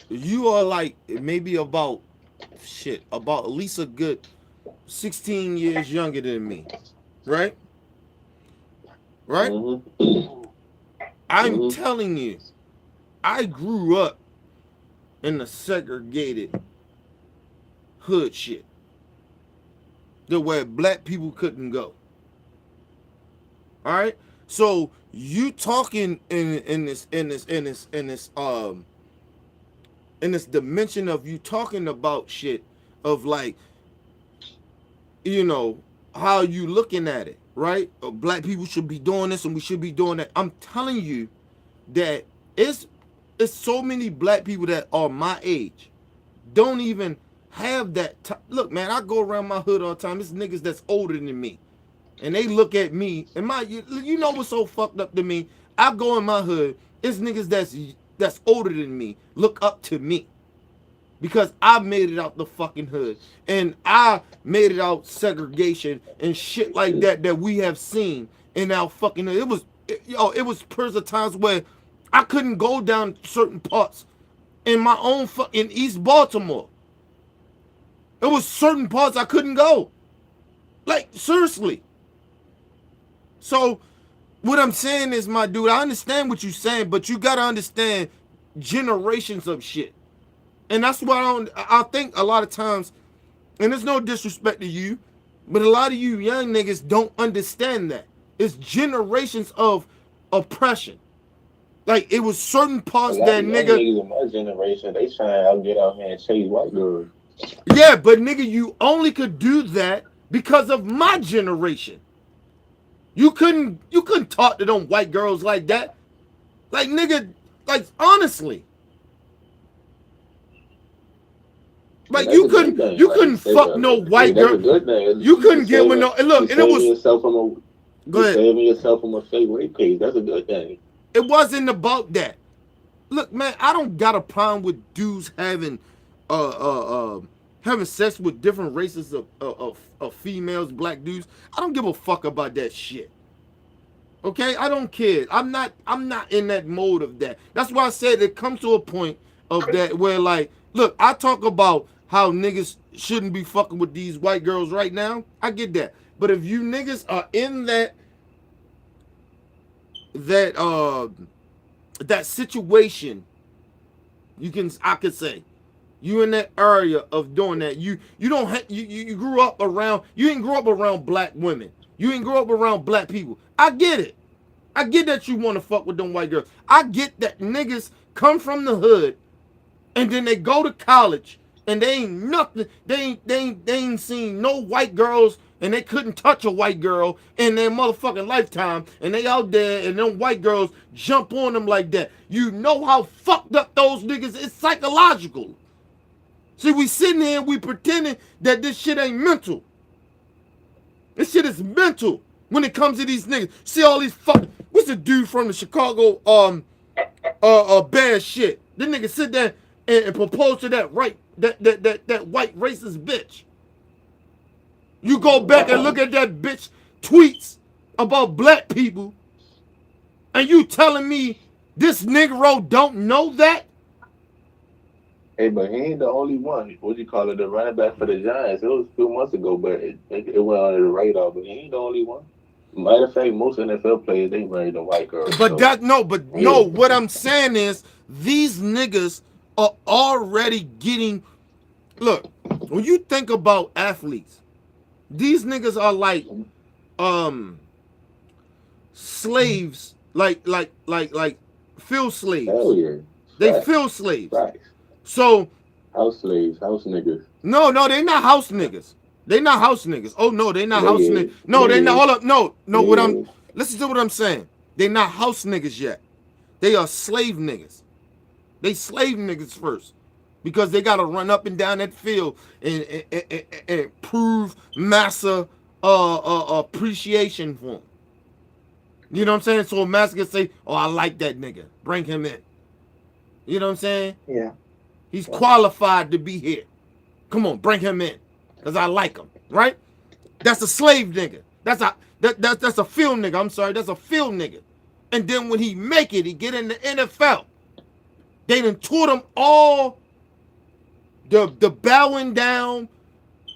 You are like maybe about at least a good 16 years younger than me, right? Right? I'm telling you, I grew up in the segregated hood shit, where black people couldn't go. All right, so you talking in this dimension of you talking about shit of like, how you looking at it, right? Black people should be doing this and we should be doing that. I'm telling you that it's so many black people that are my age don't even have that look, man, I go around my hood all the time. It's niggas that's older than me. And they look at me and what's so fucked up to me? I go in my hood, it's niggas that's older than me look up to me. Because I made it out the fucking hood. And I made it out segregation and shit like that we have seen in our fucking hood. It was periods of times where I couldn't go down certain parts in my own in East Baltimore. There was certain parts I couldn't go. Like, seriously. So, what I'm saying is, my dude, I understand what you're saying, but you gotta understand generations of shit. And that's why I think a lot of times, and there's no disrespect to you, but a lot of you young niggas don't understand that. It's generations of oppression. Like, it was certain parts that nigga. Niggas in my generation, they trying to get out here and chase white girls. Yeah, but nigga, you only could do that because of my generation. You couldn't talk to them white girls like that. Like nigga, like honestly. Like That's you a good couldn't thing. you Like, couldn't fuck no white that's a girl. good thing. You couldn't get with no, and look, You and it was yourself from go you ahead. saving yourself from a fake rape case. That's a good thing. It wasn't about that. Look, man, I don't got a problem with dudes having having sex with different races of females, black dudes. I don't give a fuck about that shit. Okay, I don't care. I'm not in that mode of that. That's why I said it comes to a point of that where like, look, I talk about how niggas shouldn't be fucking with these white girls right now. I get that. But if you niggas are in that situation, I could say you in that area of doing that. You don't you grew up around, you didn't grow up around black women. You didn't grow up around black people. I get it. I get that you want to fuck with them white girls. I get that niggas come from the hood and then they go to college and they ain't nothing. They ain't seen no white girls and they couldn't touch a white girl in their motherfucking lifetime. And they out there and them white girls jump on them like that. You know how fucked up those niggas. It's psychological. See, we sitting here and we pretending that this shit ain't mental. This shit is mental when it comes to these niggas. See all these what's the dude from the Chicago bad shit? This nigga sit there and propose to that white racist bitch. You go back and look at that bitch tweets about black people, and you telling me this Negro don't know that? Hey, but he ain't the only one. What you call it? The running back for the Giants. It was a few months ago, but it went under the radar. But he ain't the only one. Matter of fact, most NFL players, they married a white girl. But no. What I'm saying is these niggas are already getting. Look, when you think about athletes, these niggas are like slaves, like field slaves. Hell yeah. They Facts. field slaves. Facts. So House slaves, house niggas. no, they not house niggas. They not house niggas. Oh no, they not house niggas. No, they not. Hold up. No. What I'm listen to what I'm saying. They not house niggas yet. They are slave niggas. They slave niggas first, because they gotta run up and down that field and prove massa appreciation for him. You know what I'm saying? So a massa can say, "Oh, I like that nigga. Bring him in." You know what I'm saying? Yeah. He's qualified to be here. Come on, bring him in, cause I like him, right? That's a slave nigga. That's a field nigga. I'm sorry, that's a field nigga. And then when he make it, he get in the NFL. They done taught him all the bowing down.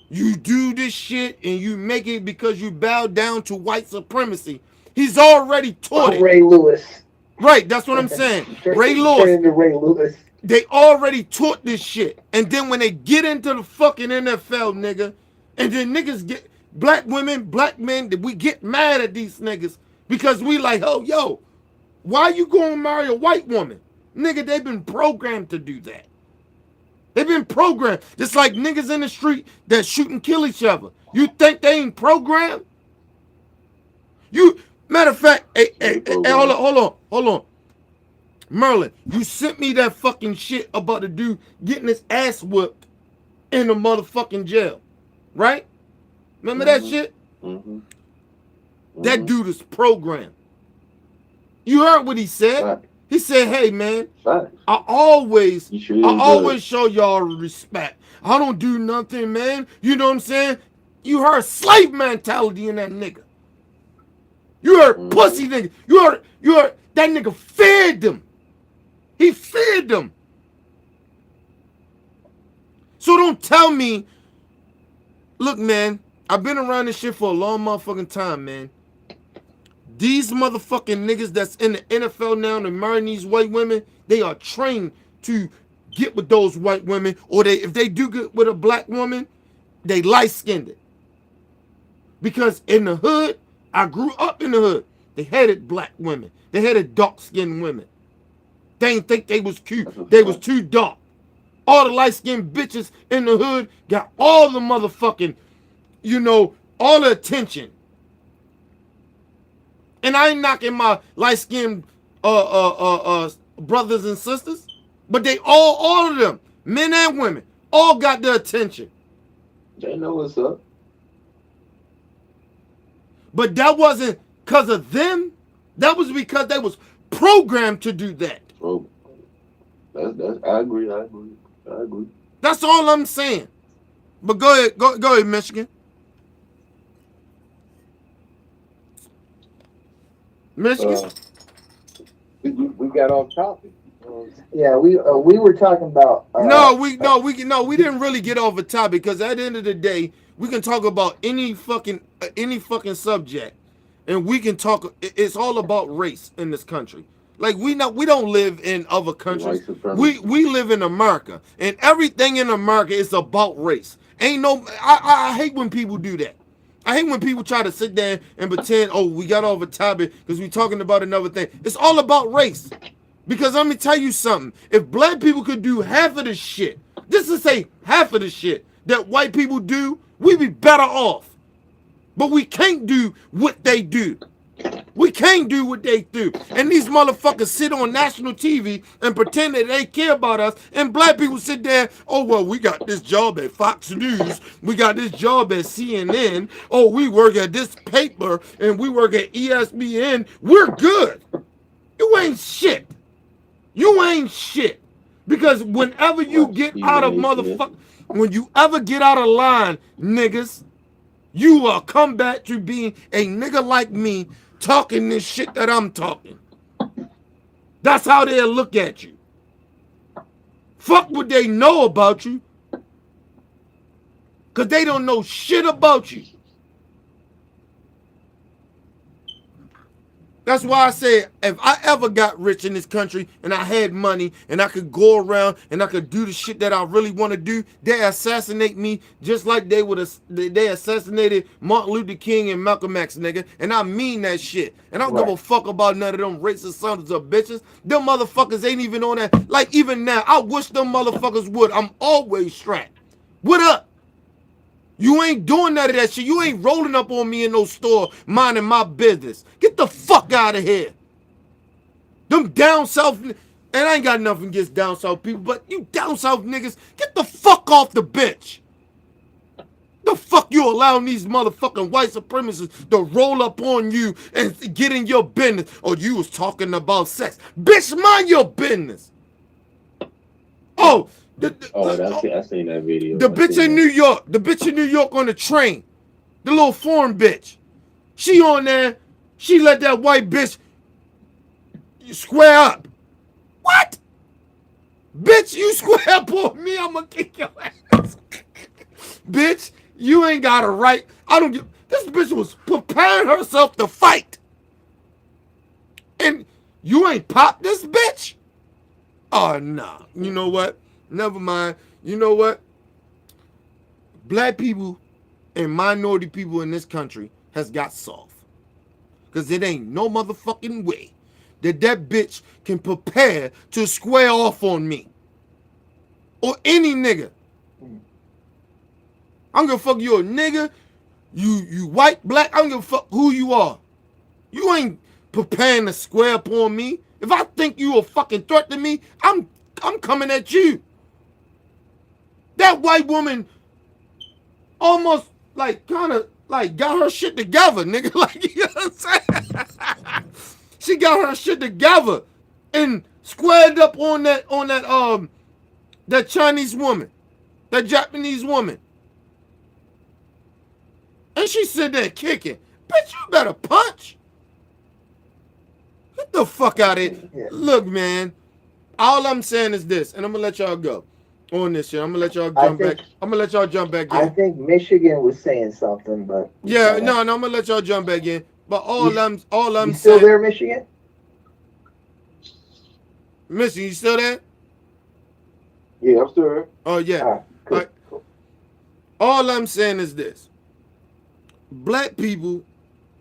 You do this shit and you make it because you bow down to white supremacy. He's already taught it. Ray Lewis. Right, that's what I'm saying. Ray Lewis. Turn into Ray Lewis. They already taught this shit. And then when they get into the fucking NFL, nigga, and then niggas get, black women, black men, we get mad at these niggas because we like, oh, yo, why you going to marry a white woman? Nigga, they've been programmed to do that. They've been programmed. Just like niggas in the street that shoot and kill each other. You think they ain't programmed? Matter of fact, hey, hold on. Merlin, you sent me that fucking shit about the dude getting his ass whipped in the motherfucking jail. Right? Remember that shit? That dude is programmed. You heard what he said? Right. He said, hey man, Facts. I always Good. show y'all respect. I don't do nothing, man. You know what I'm saying? You heard slave mentality in that nigga. You heard pussy nigga. You heard that nigga feared them. He feared them. So don't tell me, look, man, I've been around this shit for a long motherfucking time, man. These motherfucking niggas that's in the NFL now and marrying these white women, they are trained to get with those white women, or if they do get with a black woman, they light-skinned it. Because in the hood, I grew up in the hood. They hated black women. They hated dark-skinned women. They didn't think they was cute. They was too dark. All the light-skinned bitches in the hood got all the motherfucking, all the attention. And I ain't knocking my light-skinned brothers and sisters, but they all of them, men and women, all got the attention. They know what's up. But that wasn't because of them. That was because they was programmed to do that. Oh, I agree. That's all I'm saying. But go ahead, Michigan. Michigan. We got off topic. Yeah, we were talking about. We didn't really get off the topic because at the end of the day, we can talk about any fucking subject, and we can talk. It's all about race in this country. Like we don't live in other countries. We live in America, and everything in America is about race. I hate when people do that. I hate when people try to sit there and pretend, oh, we got off a topic because we talking about another thing. It's all about race. Because let me tell you something. If black people could do half of the shit, just to say half of the shit that white people do, we'd be better off. But we can't do what they do. We can't do what they do. And these motherfuckers sit on national TV and pretend that they care about us. And black people sit there, oh, well, we got this job at Fox News. We got this job at CNN. Oh, we work at this paper and we work at ESPN. We're good. You ain't shit. You ain't shit. Because whenever you get out of when you ever get out of line, niggas, you will come back to being a nigga like me talking this shit that I'm talking. That's how they'll look at you. Fuck what they know about you. Because they don't know shit about you. That's why I say if I ever got rich in this country and I had money and I could go around and I could do the shit that I really want to do, they assassinate me just like they assassinated Martin Luther King and Malcolm X, nigga. And I mean that shit. And I don't give a fuck about none of them racist sons of bitches. Them motherfuckers ain't even on that. Like even now, I wish them motherfuckers would. I'm always strapped. What up? You ain't doing none of that shit. You ain't rolling up on me in no store minding my business. Get the fuck out of here. Them down south, and I ain't got nothing against down south people, but you down south niggas, get the fuck off the bench. The fuck you allowing these motherfucking white supremacists to roll up on you and get in your business? Or you was talking about sex. Bitch, mind your business. Oh, I seen that video. The bitch in New York. The bitch in New York on the train. The little foreign bitch. She on there. She let that white bitch square up. What? Bitch, you square up on me, I'm gonna kick your ass. Bitch, you ain't got a right. I don't give. This bitch was preparing herself to fight. And you ain't popped this bitch? Oh, nah. You know what? Never mind. You know what? Black people and minority people in this country has got soft. Because it ain't no motherfucking way that bitch can prepare to square off on me. Or any nigga. I don't give a fuck you a nigga, you white, black, I don't give a fuck who you are. You ain't preparing to square up on me. If I think you a fucking threat to me, I'm coming at you. That white woman almost like kind of like got her shit together, nigga. Like, you know what I'm saying? She got her shit together and squared up on that Chinese woman, that Japanese woman. And she sit there kicking. Bitch, you better punch. Get the fuck out of here. Yeah. Look, man, all I'm saying is this, and I'm gonna let y'all go on this shit. I'm gonna let y'all jump back. I'm gonna let y'all jump back in. I think Michigan was saying something, but yeah, no, I'm gonna let y'all jump back in. But all I'm you saying. Still there, Michigan? Michigan, you still there? Yeah, I'm still here. Oh yeah. All right, cool. Cool. All I'm saying is this: black people,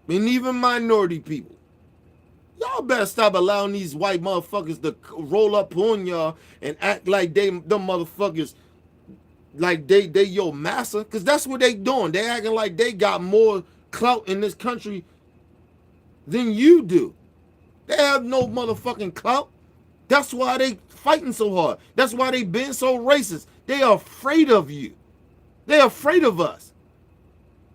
and even minority people, Y'all better stop allowing these white motherfuckers to roll up on y'all and act like them motherfuckers like they your master, cause that's what they doing. They acting like they got more clout in this country than you do. They have no motherfucking clout. That's why they fighting so hard. That's why they been so racist. They are afraid of you. They're afraid of us.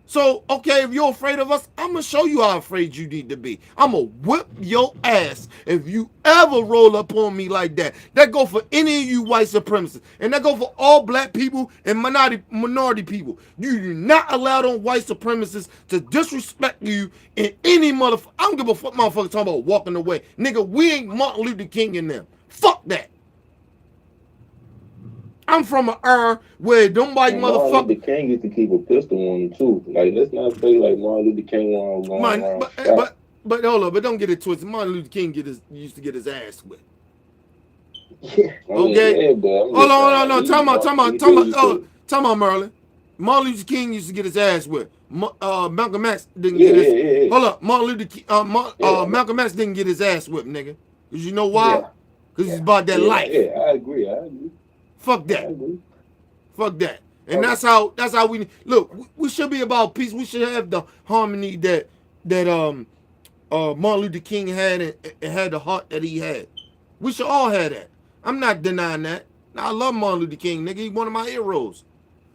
So, okay, if you're afraid of us, I'm going to show you how afraid you need to be. I'm going to whip your ass if you ever roll up on me like that. That go for any of you white supremacists. And that go for all black people and minority people. You do not allow them white supremacists to disrespect you in any motherfucker. I don't give a fuck motherfucker talking about walking away. Nigga, we ain't Martin Luther King in them. Fuck that. I'm from an era where them white motherfuckers. Martin Luther King used to keep a pistol on him too. Like, let's not say like Martin Luther King was going around. But hold on, but don't get it twisted. Martin Luther King used to get his ass whipped. Yeah. Okay. Yeah, but Hold on, no. Talk about Merlin. Martin Luther King used to get his ass whipped. Malcolm X didn't get his. Hold up, Malcolm X didn't get his ass whipped, nigga. Cause you know why? Cause he's about that life. Yeah, I agree. Fuck that. Fuck that. And that's how we look. We should be about peace. We should have the harmony that Martin Luther King had and had the heart that he had. We should all have that. I'm not denying that. Now, I love Martin Luther King, nigga. He's one of my heroes.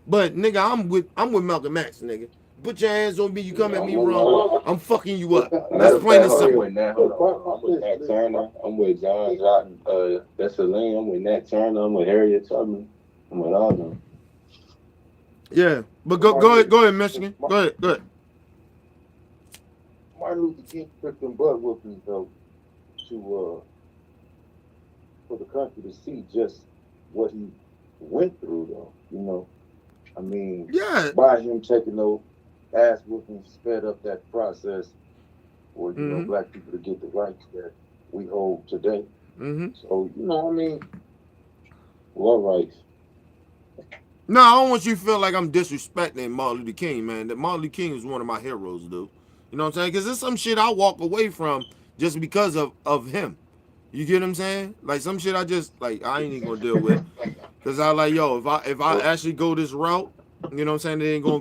But nigga, I'm with Malcolm X, nigga. Put your hands on me. You come at me wrong, I'm fucking you up. That's plain and simple. I'm with Nat Turner. I'm with John Dessalines. I'm with Nat Turner. I'm with Harriet Tubman. I'm with all them. Yeah, but go ahead, Michigan. Go ahead. Martin Luther King took them butt whoopings though to for the country to see just what he went through though. You know, I mean, yeah, by him taking those ass whoopings sped up that process for know black people to get the rights that we hold today. So I mean, what rights? No, I don't want you to feel like I'm disrespecting Martin Luther King, man. That Martin Luther King is one of my heroes, dude. You know what I'm saying? Because there's some shit I walk away from just because of him. You get what I'm saying? Like some shit I just like I ain't even gonna deal with. Cause I like, yo, if I actually go this route, you know what I'm saying, it ain't gonna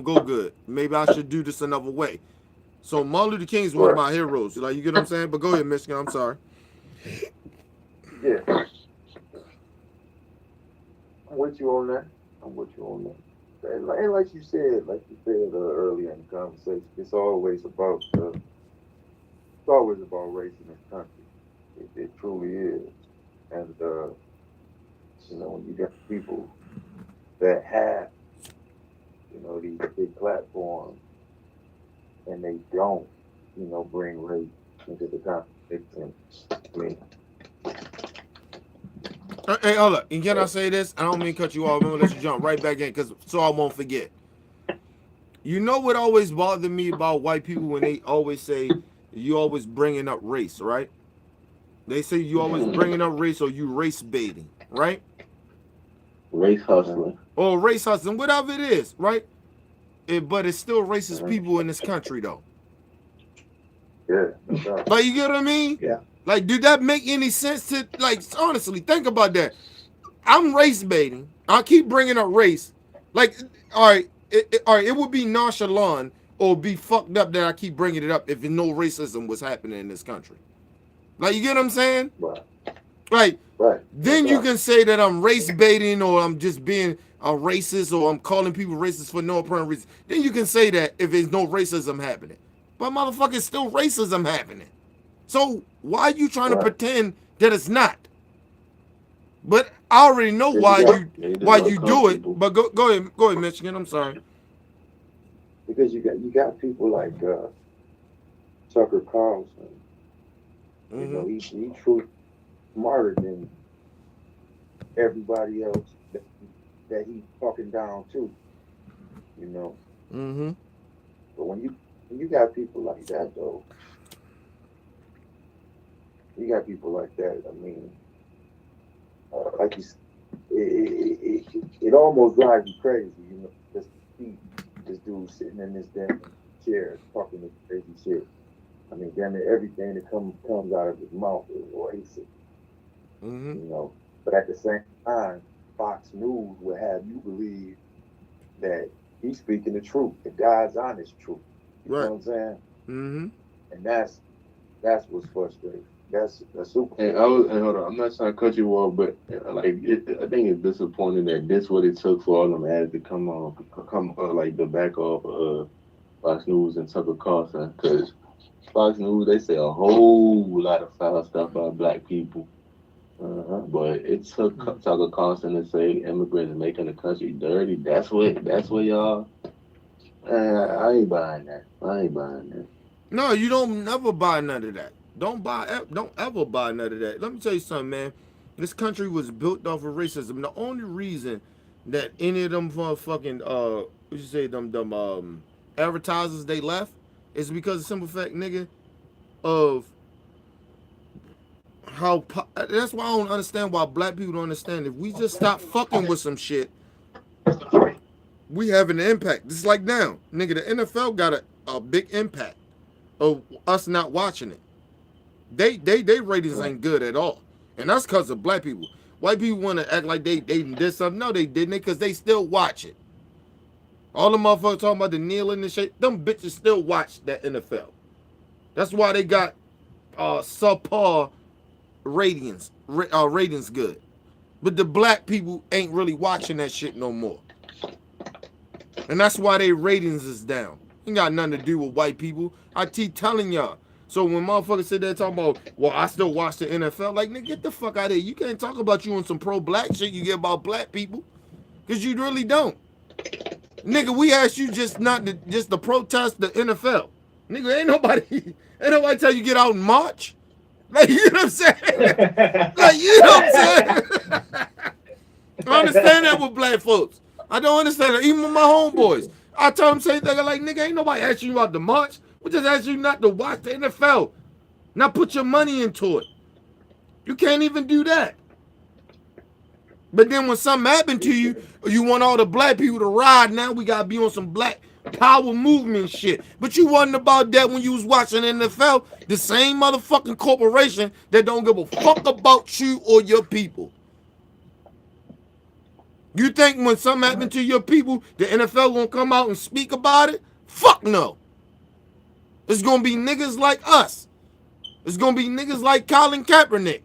go good. Maybe I should do this another way. So Martin Luther King is one of my heroes. Like, you get what I'm saying? But go ahead, Michigan. I'm sorry. Yeah. I'm with you on that. And like you said earlier in the conversation, it's always about race in this country. It truly is. And when you got people that have these big platforms and they don't bring race into the conversation. I mean, hey, hold up. And can I say this? I don't mean to cut you off. I'm gonna let you jump right back in so I won't forget. You know what always bothered me about white people when they always say you always bringing up race, right? They say you always bringing up race or you race baiting, right? Race hustling. Or race hustling, whatever it is, right? But it's still racist people in this country, though. Yeah. Like, you get what I mean? Yeah. Like, do that make any sense to, like, honestly, think about that. I'm race baiting. I keep bringing up race. Like, all right, it would be nonchalant or be fucked up that I keep bringing it up if no racism was happening in this country. Like, you get what I'm saying? Right. Like, right. Then you can say that I'm race baiting or I'm just being a racist or I'm calling people racist for no apparent reason. Then you can say that if there's no racism happening. But motherfucker, it's still racism happening. So why are you trying to pretend that it's not? But I already know why you do it. But go ahead, Michigan. I'm sorry. Because you got people like Tucker Carlson. He's truly smarter than everybody else that he's talking down to. But when you got people like that, though, I mean, like it almost drives you crazy, just to see this dude sitting in this damn chair talking this crazy shit. I mean, damn near everything that comes out of his mouth is racist, Mm-hmm. you know. But at the same time, Fox News will have you believe that he's speaking the truth, the God's honest truth. You Right. know what I'm saying? Mm-hmm. And that's what's frustrating. That's super. And hold on, I'm not trying to cut you off, but like I think it's disappointing that this what it took for all them ads to come like the back off Fox News and Tucker Carlson, because Fox News they say a whole lot of foul stuff about black people, but it took Tucker Carlson to say immigrants making the country dirty. That's what y'all. I ain't buying that. No, you don't never buy none of that. Don't ever buy none of that. Let me tell you something, man. This country was built off of racism. The only reason that any of them motherfucking what you say them advertisers they left is because of simple fact, nigga, of how that's why I don't understand why black people don't understand. If we just stop fucking with some shit, we have an impact. It's like now, nigga, the NFL got a big impact of us not watching it. They ratings ain't good at all, and that's because of black people. White people want to act like they did something. No, they didn't, because they still watch it. All the motherfuckers talking about the kneeling and shit, them bitches still watch that NFL. That's why they got subpar ratings good. But the black people ain't really watching that shit no more. And that's why their ratings is down. Ain't got nothing to do with white people. I keep telling y'all. So when motherfuckers sit there talking about, well, I still watch the NFL, like, nigga, get the fuck out of here. You can't talk about you on some pro-black shit you get about black people. Because you really don't. Nigga, we asked you just to protest the NFL. Nigga, ain't nobody tell you get out and march. Like, you know what I'm saying? Like, you know what I'm saying? I understand that with black folks. I don't understand that. Even with my homeboys. I tell them same thing. Like, nigga, ain't nobody asking you about the march. We just asked you not to watch the NFL. Not put your money into it. You can't even do that. But then when something happened to you, you want all the black people to ride. Now we gotta be on some black power movement shit. But you wasn't about that when you was watching NFL. The same motherfucking corporation that don't give a fuck about you or your people. You think when something happened to your people, the NFL won't come out and speak about it? Fuck no. It's gonna be niggas like us. It's gonna be niggas like Colin Kaepernick.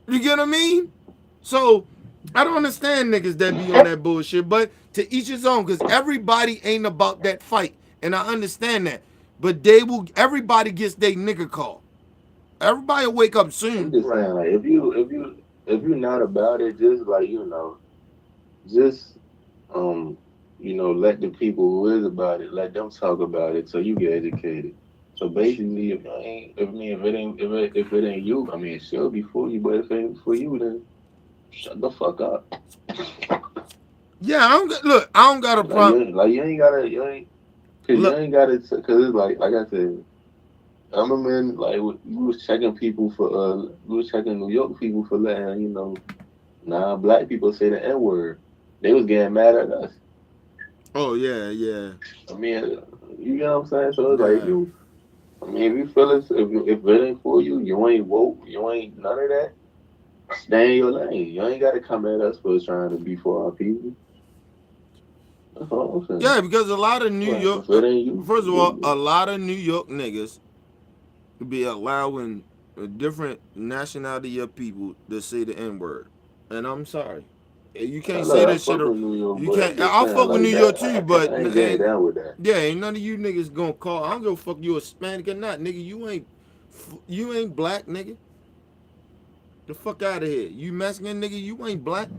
You get what I mean? So I don't understand niggas that be on that bullshit, but to each his own, because everybody ain't about that fight. And I understand that. But everybody gets their nigga call. Everybody will wake up I'm soon. just saying, like, if you're not about it, just like, just let the people who is about it, let them talk about it so you get educated. So basically, if it ain't you, I mean, it should be for you, but if it ain't for you, then shut the fuck up. Yeah, I don't got a problem. Like, you ain't gotta, cause it's like I said, I remember like we was checking New York people for letting, black people say the N-word. They was getting mad at us. Oh yeah. I mean, you know what I'm saying? So it's like if you feel it, if it ain't for you, you ain't woke, you ain't none of that. Stay in your lane. You ain't gotta come at us for trying to be for our people. That's all I'm saying. Yeah, because a lot of New York, first of all, a lot of New York niggas be allowing a different nationality of people to say the N-word. And I'm sorry. You can't say that shit. You can't. I'll fuck with New York too, but I ain't getting down with that. Yeah, ain't none of you niggas gonna call. I don't give a fuck you Hispanic or not, nigga. You ain't black, nigga. The fuck out of here. You Mexican, nigga. You ain't black.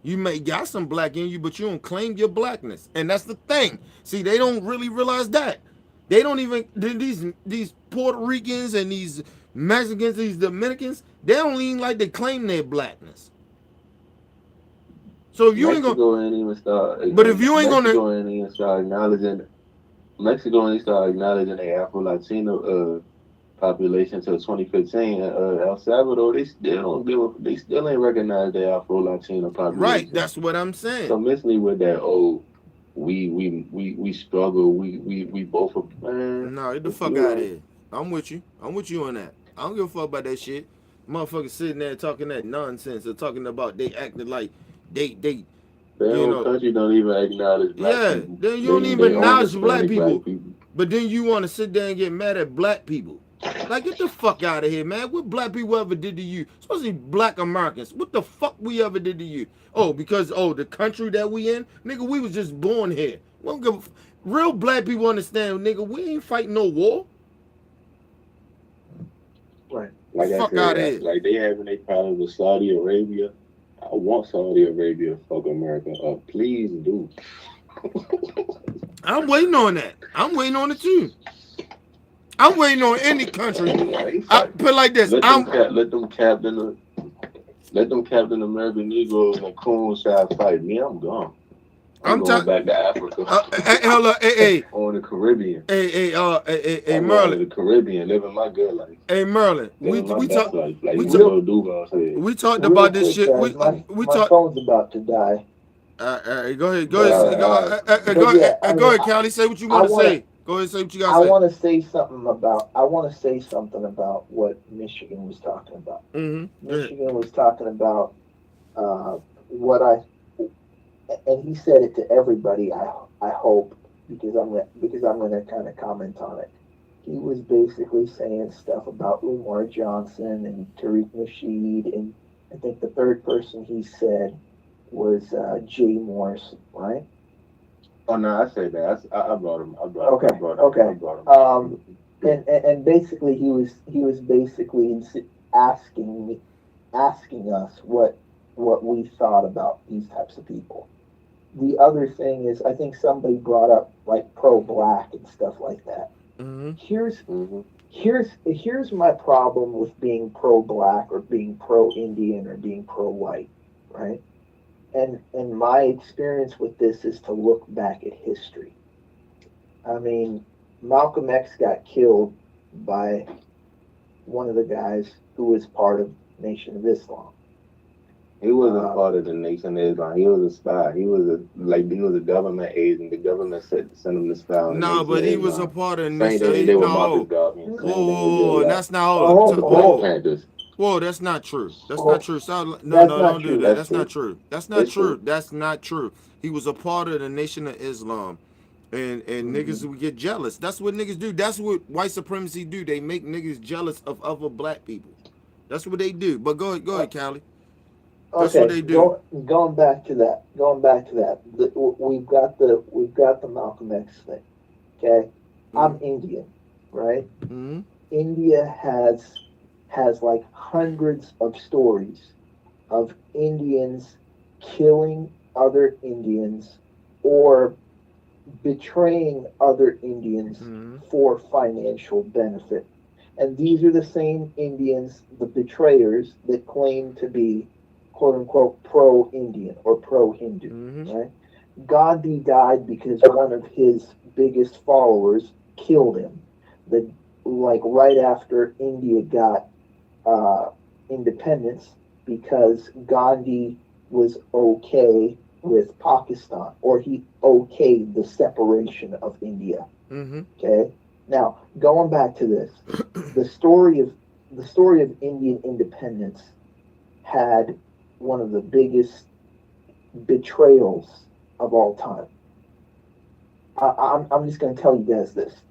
You may got some black in you, but you don't claim your blackness, and that's the thing. See, they don't really realize that. They don't even these Puerto Ricans and these Mexicans, these Dominicans. They don't even like they claim their blackness. So if you ain't gonna even start, but if you ain't gonna Mexico ain't even start acknowledging the Afro-Latino population till 2015. El Salvador, they still ain't recognize the Afro-Latino population. Right, that's what I'm saying. So miss me with that. Oh, we struggle. We both. Man, no, get the fuck out of here. I'm with you. I'm with you on that. I don't give a fuck about that shit. Motherfuckers sitting there talking that nonsense or talking about they acting like they Their you own know country don't even acknowledge black yeah. people. Then you don't They even own acknowledge black Hispanic people. But then you want to sit there and get mad at black people. Like, get the fuck out of here, man. What black people ever did to you? Especially black Americans. What the fuck we ever did to you? Oh, because, the country that we in? Nigga, we was just born here. We don't give a real black people understand, nigga, we ain't fighting no war. Right. Like Fuck I said, outta here. like they having a problem with Saudi Arabia. I want Saudi Arabia to fuck America up. Please do. I'm waiting on that. I'm waiting on it too. I'm waiting on any country. I put it like this. Let them Captain American Negroes and coons try to fight me. I'm gone. I'm going back to Africa. Hello, hey, on the Caribbean. Hey, I'm Merlin. going to the Caribbean, living my good life. Hey, Merlin. We talked we talked about this shit. Guys, We my talked. phone's about to die. Go ahead. Go ahead, Callie. Say what you want to say. Go ahead, say what you got to say. I want to say something about what Michigan was talking about. Mm-hmm. Michigan was talking about and he said it to everybody. I hope because I'm gonna kind of comment on it. He was basically saying stuff about Umar Johnson and Tariq Nasheed, and I think the third person he said was Jay Morrison, right? Oh no, I said that. I brought him. And basically he was basically asking us what we thought about these types of people. The other thing is, I think somebody brought up like pro-black and stuff like that. Mm-hmm. Here's my problem with being pro-black or being pro-Indian or being pro-white, right? And my experience with this is to look back at history. I mean, Malcolm X got killed by one of the guys who was part of Nation of Islam. He wasn't part of the Nation of Islam. He was a spy. He was a government agent. The government sent him to spy. No, but he was a part of Same thing they did with Marcus Garvey. Whoa, that's not. Whoa, that's not true. That's not true. No, don't do that. That's not true. That's not true. That's not true. He was a part of the Nation of Islam. And niggas would get jealous. That's what niggas do. That's what white supremacy do. They make niggas jealous of other black people. That's what they do. But go ahead, Callie. That's what they do. Going back to that. We've got the Malcolm X thing. Okay, I'm Indian, right? Mm-hmm. India has like hundreds of stories of Indians killing other Indians or betraying other Indians for financial benefit. And these are the same Indians, the betrayers, that claim to be quote-unquote pro-Indian or pro-Hindu, right? Gandhi died because one of his biggest followers killed him. Right after India got independence, because Gandhi was okay with Pakistan, or he okayed the separation of India. Okay. Now, going back to this, the story of Indian independence had one of the biggest betrayals of all time. I'm just going to tell you guys this,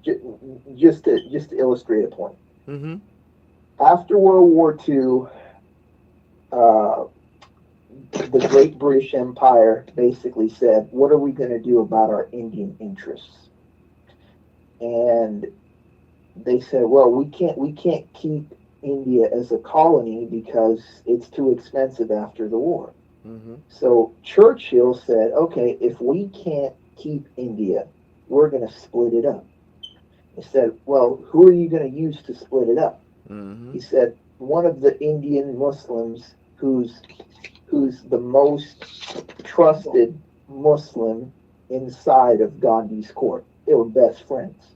just to illustrate a point. Mm-hmm. After World War II, the Great British Empire basically said, "What are we going to do about our Indian interests?" And they said, "Well, we can't keep India as a colony because it's too expensive after the war." So Churchill said, "Okay, if we can't keep India, we're going to split it up." He said, "Well, who are you going to use to split it up?" He said, "One of the Indian Muslims who's the most trusted Muslim inside of Gandhi's court." They were best friends.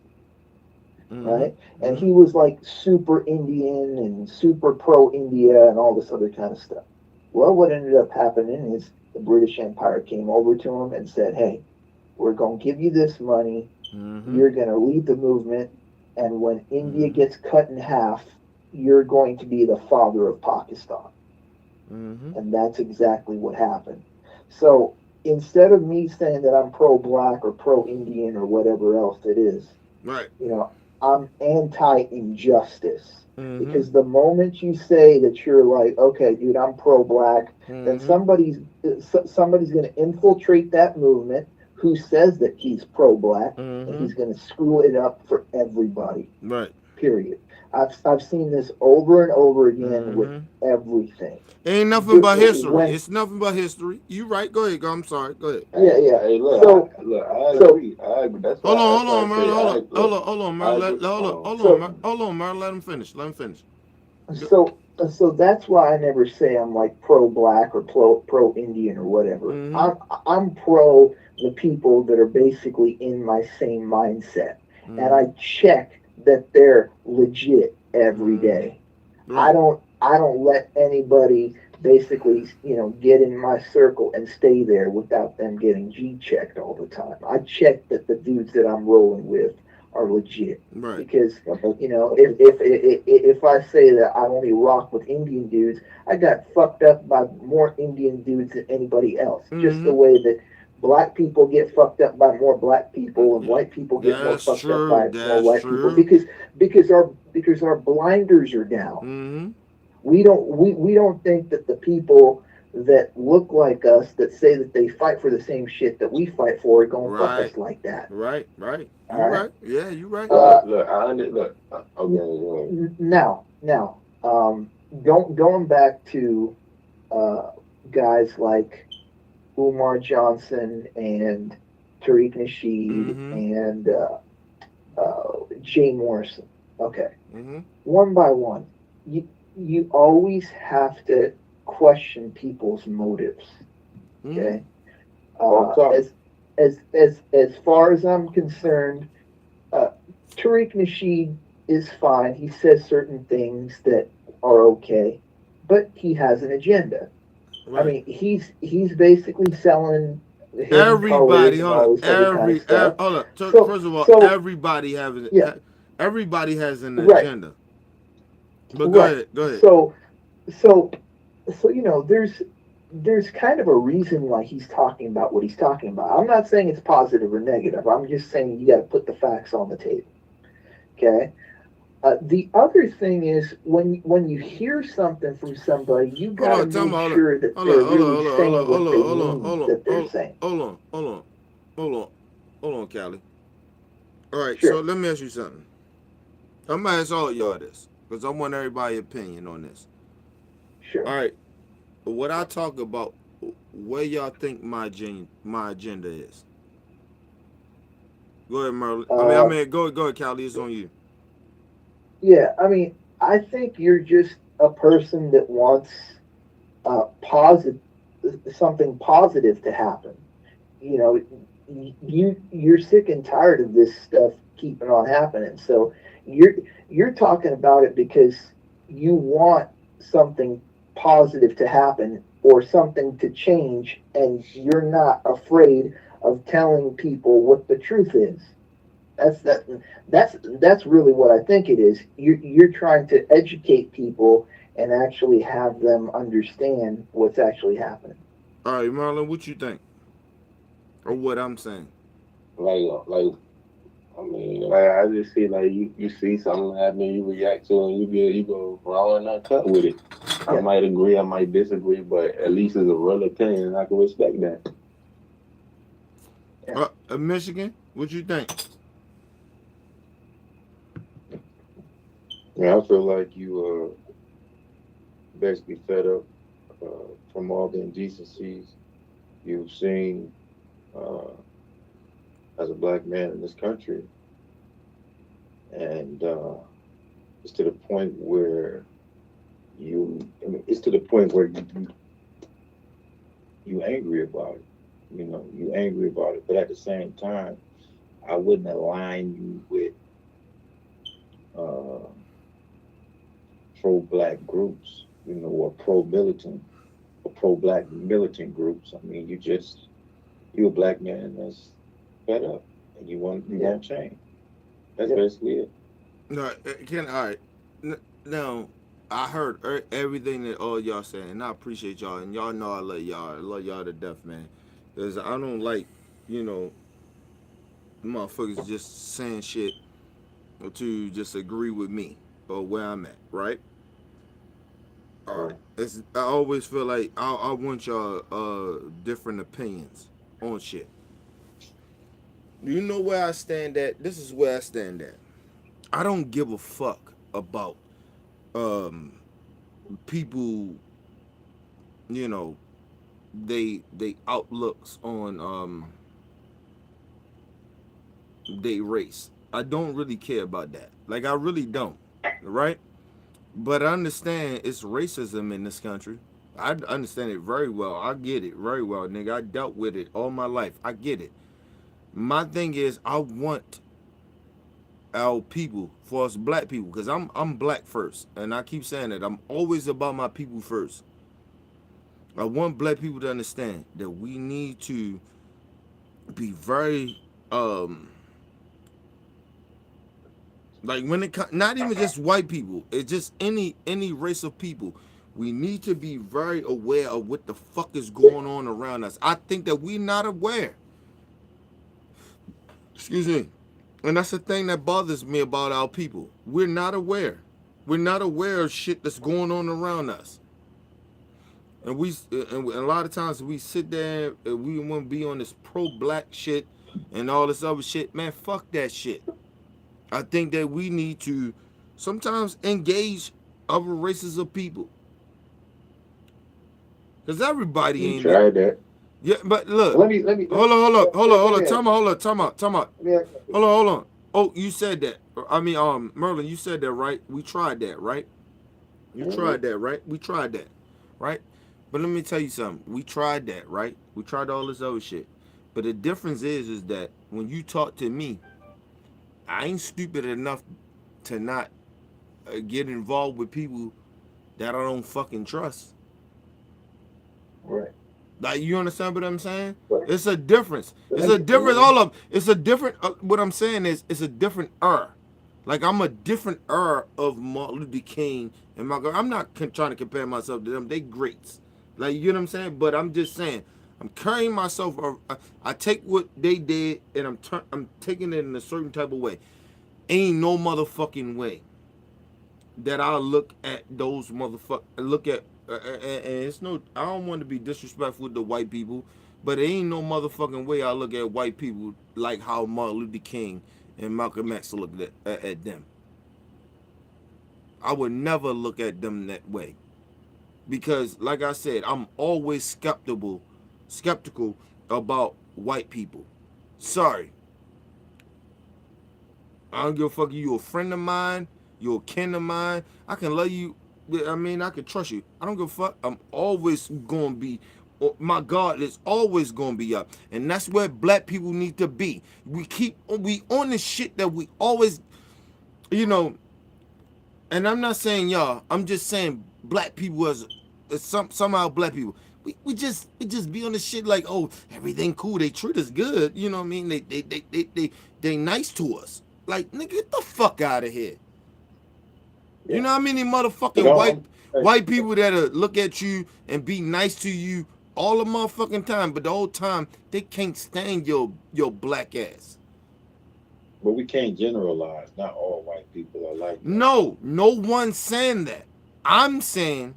Right? And he was like super Indian and super pro-India and all this other kind of stuff. Well, what ended up happening is the British Empire came over to him and said, "Hey, we're going to give you this money. You're going to lead the movement. and when India Mhm. gets cut in half, you're going to be the father of Pakistan. Mm-hmm. And that's exactly what happened. So instead of me saying that I'm pro-black or pro-Indian or whatever else it is, Right. you know, I'm anti-injustice. Mm-hmm. Because the moment you say that you're like, okay, dude, I'm pro-black, then Mm-hmm. somebody's going to infiltrate that movement who says that he's pro-black, and Mm-hmm. he's going to screw it up for everybody. Right. Period. I've seen this over and over again with Mm-hmm. everything. Ain't nothing but history. When It's nothing but history. You right. Go ahead. Go. I'm sorry. Go ahead. yeah, Hey, yeah. hey, look, So I so agree. I agree. Hold on. That's Hold why I on, Merle. say Hold on. look, Hold on, I Merle. agree. Hold so on. Hold on, Merle. Let him finish. Let him finish. so that's why I never say I'm like pro-black or pro-Indian or whatever. Mm-hmm. I'm pro the people that are basically in my same mindset, and I Mm-hmm. check that they're legit every Mm-hmm. day. Right. I don't let anybody basically, get in my circle and stay there without them getting G checked all the time. I check that the dudes that I'm rolling with are legit. Right. Because if I say that I only rock with Indian dudes, I got fucked up by more Indian dudes than anybody else. Just Mm-hmm. the way that black people get fucked up by more black people and white people get more That's fucked up true. by more That's white people true. because our blinders are down. Mm-hmm. We don't think that the people that look like us that say that they fight for the same shit that we fight for are gonna fuck Right. us like that. Right. Right. All You right. right. Yeah. You right. Uh, look, okay, go ahead. now, going back to uh, guys like Umar Johnson and Tariq Nasheed Mm-hmm. and Jay Morrison. Okay, Mm-hmm. one by one, you always have to question people's motives. Mm-hmm. Okay, Oh, I'm sorry. as far as I'm concerned, uh, Tariq Nasheed is fine. He says certain things that are okay, but he has an agenda. I Right. mean, he's basically selling hidden Everybody, colors and hold up. all this other kind of stuff. Hold up. So First of all, so yeah, everybody has an right, agenda. But go right. ahead. Go ahead. So there's kind of a reason why he's talking about what he's talking about. I'm not saying it's positive or negative. I'm just saying you got to put the facts on the table. Okay. The other thing is when you hear something from somebody, you Hold got to on. Tell me. make Hold on. sure that Hold on. they're Hold on. really Hold on. saying Hold what on. they Hold on. mean Hold on. that they're saying. Hold on. Hold on. Hold on. Hold on, Callie. All right. So Sure, let me ask you something. I'm gonna ask all of y'all this because I want everybody's opinion on this. sure. All right. What I talk about, where y'all think my agenda is? Go ahead, Merle. Uh, Go ahead, Callie. It's on you. yeah, I mean, I think you're just a person that wants positive something positive to happen. You know, you're sick and tired of this stuff keeping on happening. So you're you're talking about it because you want something positive to happen or something to change, and you're not afraid of telling people what the truth is. That's that. That's really what I think it is. You're trying to educate people and actually have them understand what's actually happening. All right, Marlon, what you think? Or what I'm saying? Like, I mean, like I just see like you see something happening, you react to it, and you go raw and uncut with it. I Yeah. might agree, I might disagree, but at least it's a real opinion, and I can respect that. Michigan, what you think? Yeah, I feel like you basically fed up from all the indecencies you've seen uh, as a black man in this country, and it's to the point where it's to the point where you angry about it. You know, you angry about it, but at the same time, I wouldn't align you with uh, pro-black groups, or pro-black militant groups. I mean, you're a black man that's fed up, and you want Yeah. change. That's Yeah. basically it. No, all right. Now, I heard everything that all y'all saying, and I appreciate y'all, and y'all know I love y'all. I love y'all to death, man. Because I don't like, you know, motherfuckers just saying shit to just agree with me or where I'm at, right? All right. I always feel like I want y'all different opinions on shit. You know where I stand at? This is where I stand at. I don't give a fuck about people, you know, they outlooks on they race. I don't really care about that. Like, I really don't, right? But I understand it's racism in this country. I understand it very well. I get it very well, nigga. I dealt with it all my life. I get it. My thing is, I want our people, for us black people, because I'm black first, and I keep saying that I'm always about my people first. I want black people to understand that we need to be very like, when it comes, not even just white people, it's just any race of people. We need to be very aware of what the fuck is going on around us. I think that we're not aware. Excuse me. And that's the thing that bothers me about our people. We're not aware. We're not aware of shit that's going on around us. And a lot of times we sit there and we want to be on this pro-black shit and all this other shit. Man, fuck that shit. I think that we need to sometimes engage other races of people. Because everybody ain't tried that. Yeah, but look. Let me. Hold on. Time out. Hold on. Oh, you said that. I mean, Merlin, you said that, right? We tried that, right? You tried that, right? We tried that, right? But let me tell you something. We tried that, right? We tried all this other shit. But the difference is that when you talk to me, I ain't stupid enough to not get involved with people that I don't fucking trust. Right. Like, you understand what I'm saying? Right. It's a difference. It's a different. All of it's a different. What I'm saying is, it's a different Like, I'm a different of Martin Luther King and Malcolm. I'm not trying to compare myself to them. They greats. Like, you know what I'm saying? But I'm just saying, I'm carrying myself. I take what they did and I'm taking it in a certain type of way. Ain't no motherfucking way that I'll look at those motherfuckers. Look at. And it's no, I don't want to be disrespectful to white people, but there ain't no motherfucking way I look at white people like how Martin Luther King and Malcolm X looked at them. I would never look at them that way, because, like I said, I'm always skeptical about white people. Sorry, I don't give a fuck. You a friend of mine, you're a kin of mine. I can love you. I mean, I can trust you. I don't give a fuck. I'm always going to be, my God is always going to be up. And that's where black people need to be. We on this shit that we always, you know, and I'm not saying y'all, I'm just saying black people as somehow black people. We just be on this shit like, oh, everything cool. They treat us good. You know what I mean? They nice to us. Like, nigga, get the fuck out of here. You know how many motherfucking white people that'll look at you and be nice to you all the motherfucking time, but the whole time they can't stand your black ass. But we can't generalize. Not all white people are like that. No one's saying that. I'm saying,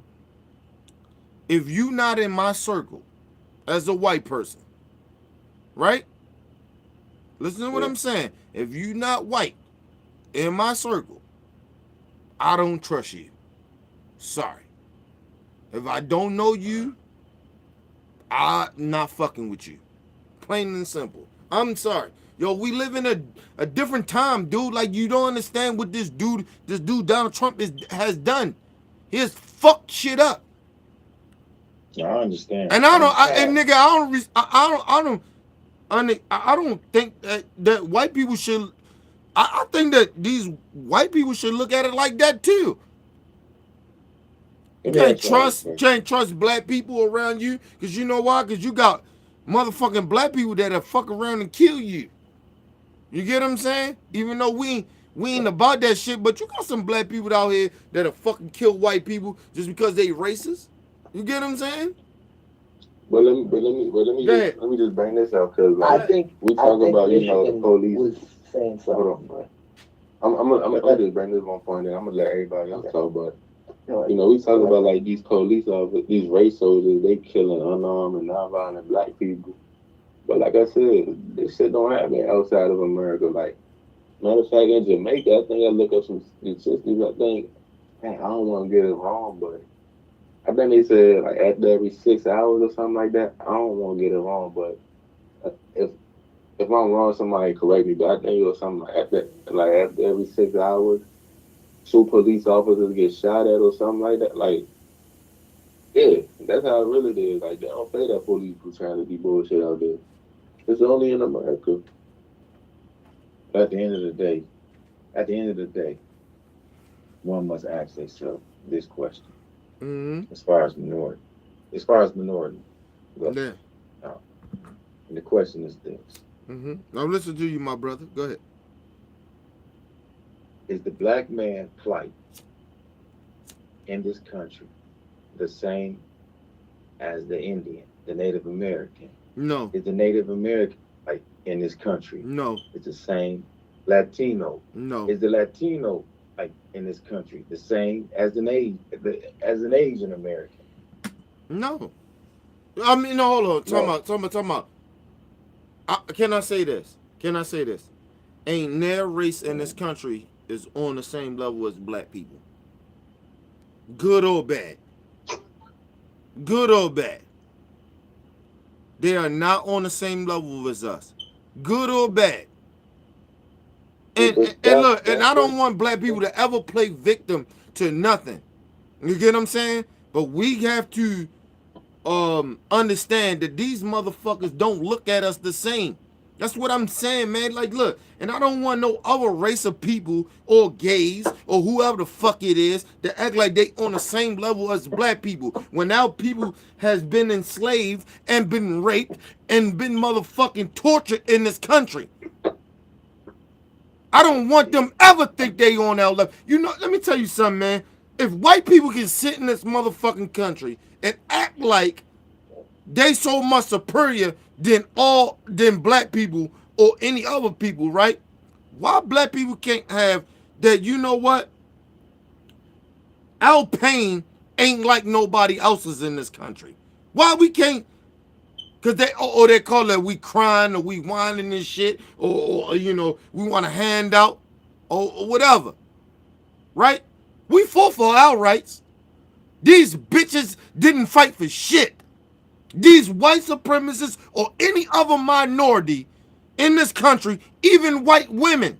if you not in my circle as a white person, right? Listen to what I'm saying. If you not white in my circle, I don't trust you. Sorry. If I don't know you, I'm not fucking with you. Plain and simple. I'm sorry. Yo, we live in a different time, dude. Like, you don't understand what this dude Donald Trump has done. He has fucked shit up. I understand. And I don't think that white people should. I think that these white people should look at it like that too. You can't trust black people around you, because you know why? Because you got motherfucking black people that'll fuck around and kill you. You get what I'm saying? Even though we We ain't about that shit, but you got some black people out here that'll fucking kill white people just because they racist. You get what I'm saying? But let me Go ahead. just bring this up because I think we talk about the Michigan police. was saying something. But I'm gonna just bring this one point in. I'm gonna let everybody else talk, but go ahead. we talk about like these police officers, these race soldiers, they killing unarmed and nonviolent black people. But like I said, this shit don't happen outside of America. Like, matter of fact, in Jamaica, I think I look up some statistics. I think, man, I don't want to get it wrong, but I think they said like after every 6 hours or something like that. I don't want to get it wrong, but if I'm wrong, somebody correct me. But I think it was something like after every 6 hours, 2 police officers get shot at or something like that. Like, yeah, that's how it really is. Like, they don't play that police brutality bullshit out there. It's only in America. At the end of the day, one must ask themselves this question. Mm-hmm. As far as minority goes. Yeah. And the question is this: Mm-hmm. Now listen to you, my brother. Go ahead. is the black man plight in this country the same as the Indian, the Native American? No. Is the Native American plight in this country? No. It's the same. Latino. No. Is the Latino like in this country the same as an Asian American? No. I mean, no, hold on. Talking about. Can I say this? Ain't no race in this country is on the same level as black people. Good or bad. Good or bad. They are not on the same level as us. Good or bad. And look, and I don't want black people to ever play victim to nothing. You get what I'm saying? But we have to understand that these motherfuckers don't look at us the same. That's what I'm saying, man. Like, look, and I don't want no other race of people or gays or whoever the fuck it is to act like they on the same level as black people. When our people has been enslaved and been raped and been motherfucking tortured in this country. I don't want them ever think they on our level. You know, let me tell you something, man. If white people can sit in this motherfucking country and act like they so much superior than black people or any other people, right? Why black people can't have that? You know what? Our pain ain't like nobody else's in this country. Why we can't? Cause they call it we crying or we whining and shit, or you know, we want a handout or whatever, right? We fought for our rights. These bitches didn't fight for shit. These white supremacists or any other minority in this country, even white women,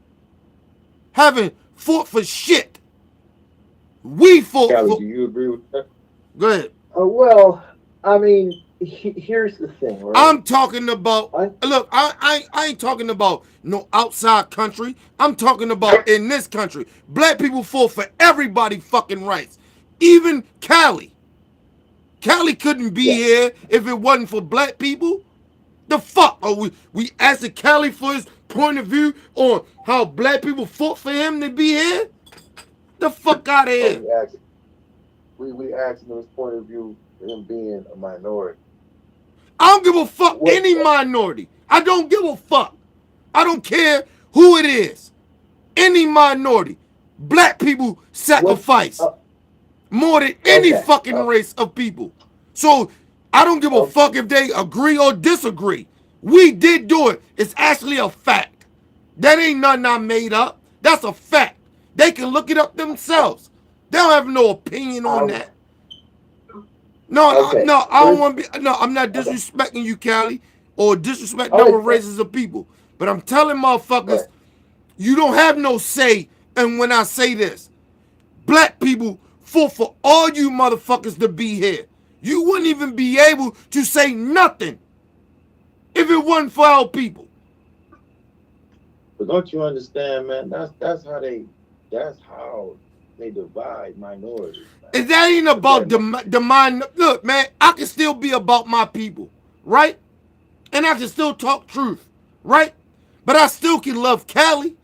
haven't fought for shit. We fought Callie, for. do you agree with that? Go ahead. Well, I mean, here's the thing, right? I'm talking about. Look, I ain't talking about no outside country. I'm talking about in this country. Black people fought for everybody fucking rights. Even Cali. Cali couldn't be here if it wasn't for black people. The fuck? Are we asking Cali for his point of view on how black people fought for him to be here? The fuck out of here. We asking his point of view, him being a minority. I don't give a fuck any minority. I don't give a fuck. I don't care who it is. Any minority. Black people sacrifice more than any fucking race of people. So I don't give a fuck if they agree or disagree. We did do it. It's actually a fact. That ain't nothing I made up. That's a fact. They can look it up themselves. They don't have no opinion on that. No, I don't want to be. No, I'm not disrespecting you, Cali, or disrespecting other races of people. But I'm telling motherfuckers, you don't have no say. And when I say this, black people fought for all you motherfuckers to be here. You wouldn't even be able to say nothing if it wasn't for our people. But don't you understand, man? That's how they divide minorities. And that ain't about the mind. Look, man, I can still be about my people, right? And I can still talk truth, right? But I still can love Cali.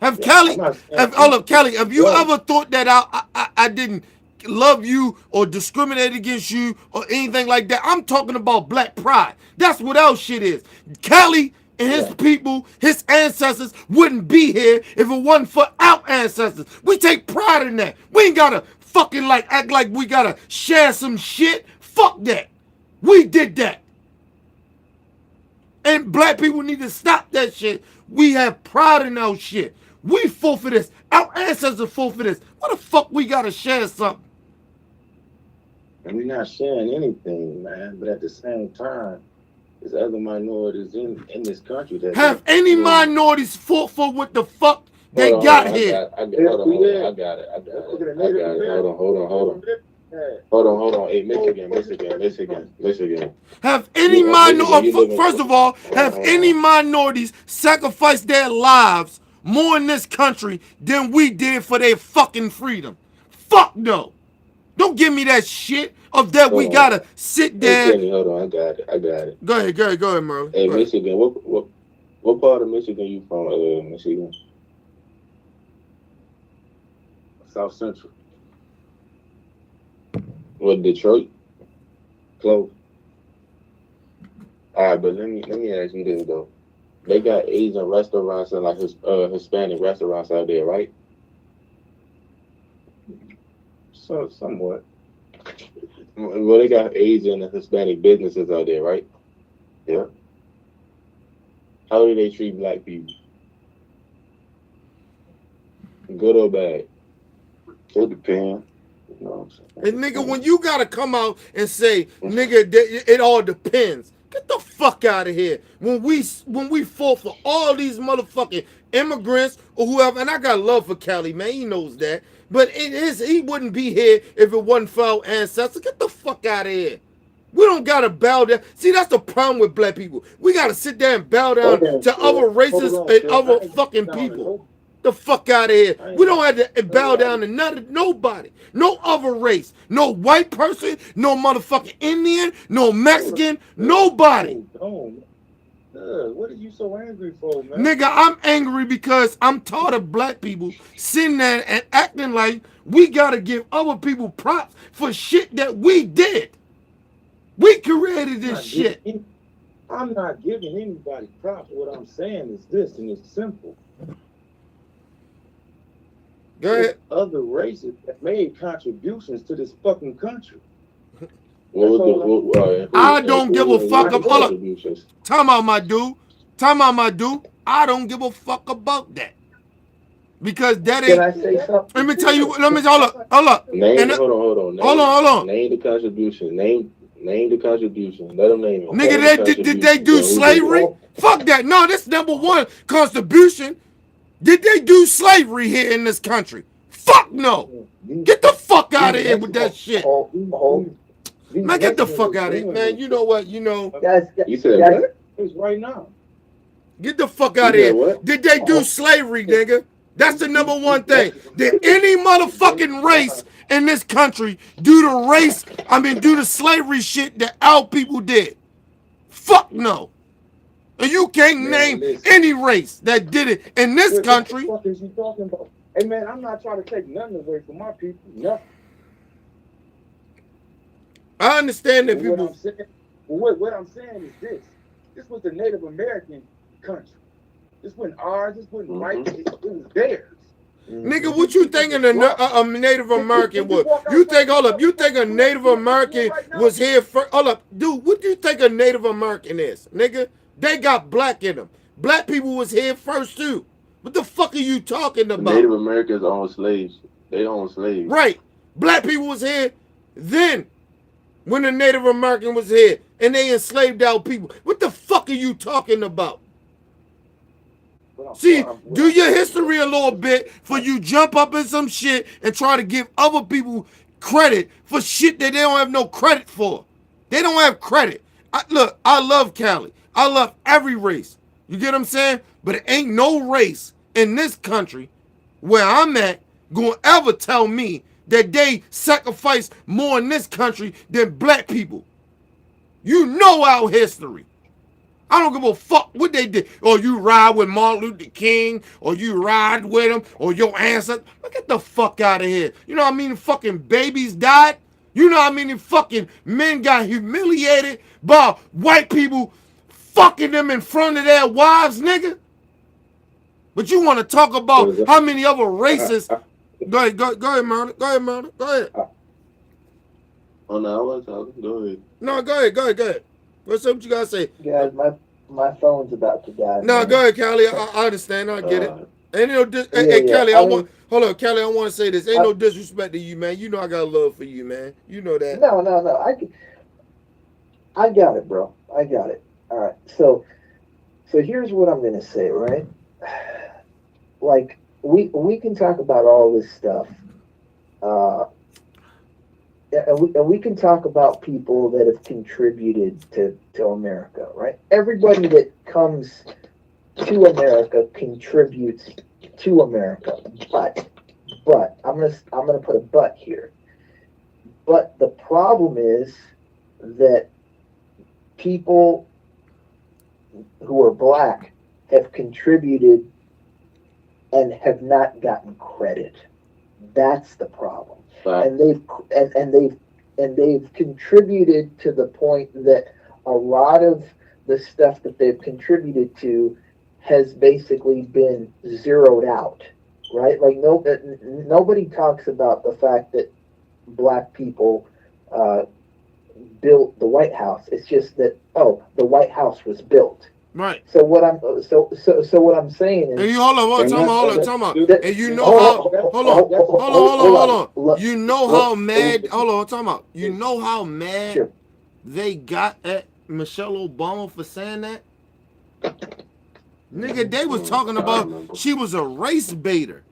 Have Yeah, Cali, I'm not saying Cali, have you Right. ever thought that I didn't love you or discriminate against you or anything like that? I'm talking about black pride. That's what our shit is. Cali and his Yeah. people, his ancestors wouldn't be here if it wasn't for our ancestors. We take pride in that. We ain't gotta fucking like act like we gotta share some shit. Fuck that. We did that. And black people need to stop that shit. We have pride in our shit. We fought for this. Our ancestors fought for this. What the fuck we gotta share something? And we're not sharing anything, man. But at the same time, there's other minorities in this country that Have any minorities fought for what the fuck they Hold on, got hold on, here? I got it. Hold on. Hold on. Hey, Michigan. Have any You minority, live in- first of all, have any minorities sacrificed their lives more in this country than we did for their fucking freedom? Fuck no. Don't give me that shit of that we Hold on. gotta sit Hey, there. Kenny, hold on. I got it. Go ahead, Merle. Hey, Go ahead. Michigan. What part of Michigan you from? Michigan. South Central. What, Detroit? Close. All right, but let me ask you this though. They got Asian restaurants and like Hispanic restaurants out there, right? So somewhat. Well, they got Asian and Hispanic businesses out there, right? Yeah. How do they treat black people? Good or bad? It depends. You know what I'm saying? And nigga, when you gotta come out and say, nigga, it all depends. Get the fuck out of here. When we fought for all these motherfucking immigrants or whoever, and I got love for Cali, man, he knows that. But he wouldn't be here if it wasn't for our ancestors. Get the fuck out of here. We don't gotta bow down. See, that's the problem with black people. We gotta sit there and bow down to other races and other fucking people. The fuck out of here. We don't have to bow down to nobody. No other race. No white person. No motherfucking Indian. No Mexican. Nobody. What are you so angry for, man? Nigga, I'm angry because I'm tired of black people sitting there and acting like we gotta give other people props for shit that we did. We created this shit. I'm not giving anybody props. What I'm saying is this, and it's simple. Go ahead. Other races that made contributions to this fucking country. I don't give a fuck about. Time out, my dude. I don't give a fuck about that. Because that Can I ain't. say something? Let me tell you. Hold up. Hold on. Name the contribution. Name the contribution. Let them name it. Nigga, did they do slavery? Fuck that. No, this number one contribution. Did they do slavery here in this country? Fuck no. Get the fuck out of here with that shit. Man, get the fuck out of here, man. You know what? You said what? It's right now. Get the fuck out of here. What? Did they do slavery, nigga? That's the number one thing. Did any motherfucking race in this country do the slavery shit that our people did? Fuck no. And you can't name any race that did it in this country. What the fuck is you talking about? Hey man, I'm not trying to take nothing away from my people. Nothing. I understand that people. What I'm saying is this. This was the Native American country. This wasn't ours. This wasn't right. It was theirs. Nigga, what you thinking a Native American was? You think a Native American was here first? Hold up, dude, what do you think a Native American is? Nigga, they got black in them. Black people was here first too. What the fuck are you talking about? Native Americans own slaves. They own slaves. Right. Black people was here then when the Native American was here and they enslaved our people. What the fuck are you talking about? See, do your history a little bit for you jump up in some shit and try to give other people credit for shit that they don't have no credit for. They don't have credit. Look, I love Cali. I love every race. You get what I'm saying? But it ain't no race in this country where I'm at gonna ever tell me that they sacrifice more in this country than black people. You know our history. I don't give a fuck what they did. Or you ride with Martin Luther King, or you ride with him, or your ancestors. Get the fuck out of here. You know how many fucking babies died? You know how many fucking men got humiliated by white people fucking them in front of their wives, nigga? But you want to talk about how many other races? Go ahead, Murder. Go ahead. Oh no, I was talking. Go ahead. No, go ahead. What's up? What you gotta say? Guys, my phone's about to die. No, man. go ahead, Callie. I understand. I get it. Ain't no yeah. Callie. I Hold on, Callie. I want to say this. Ain't no disrespect to you, man. You know I got love for you, man. You know that. No. I got it, bro. I got it. All right. So here's what I'm gonna say, right? Like we can talk about all this stuff, and we can talk about people that have contributed to America, right? Everybody that comes to America contributes to America, but I'm gonna put a but here. But the problem is that people who are black have contributed and have not gotten credit. That's the problem. Right. And they've contributed to the point that a lot of the stuff that they've contributed to has basically been zeroed out, right? Like nobody talks about the fact that black people built the White House. It's just that the White House was built. Right. So what I'm saying is, And you hold on, time out. And you know how hold on. You know how mad time out. You know how mad they got at Michelle Obama for saying that? Nigga, they was talking about she was a race baiter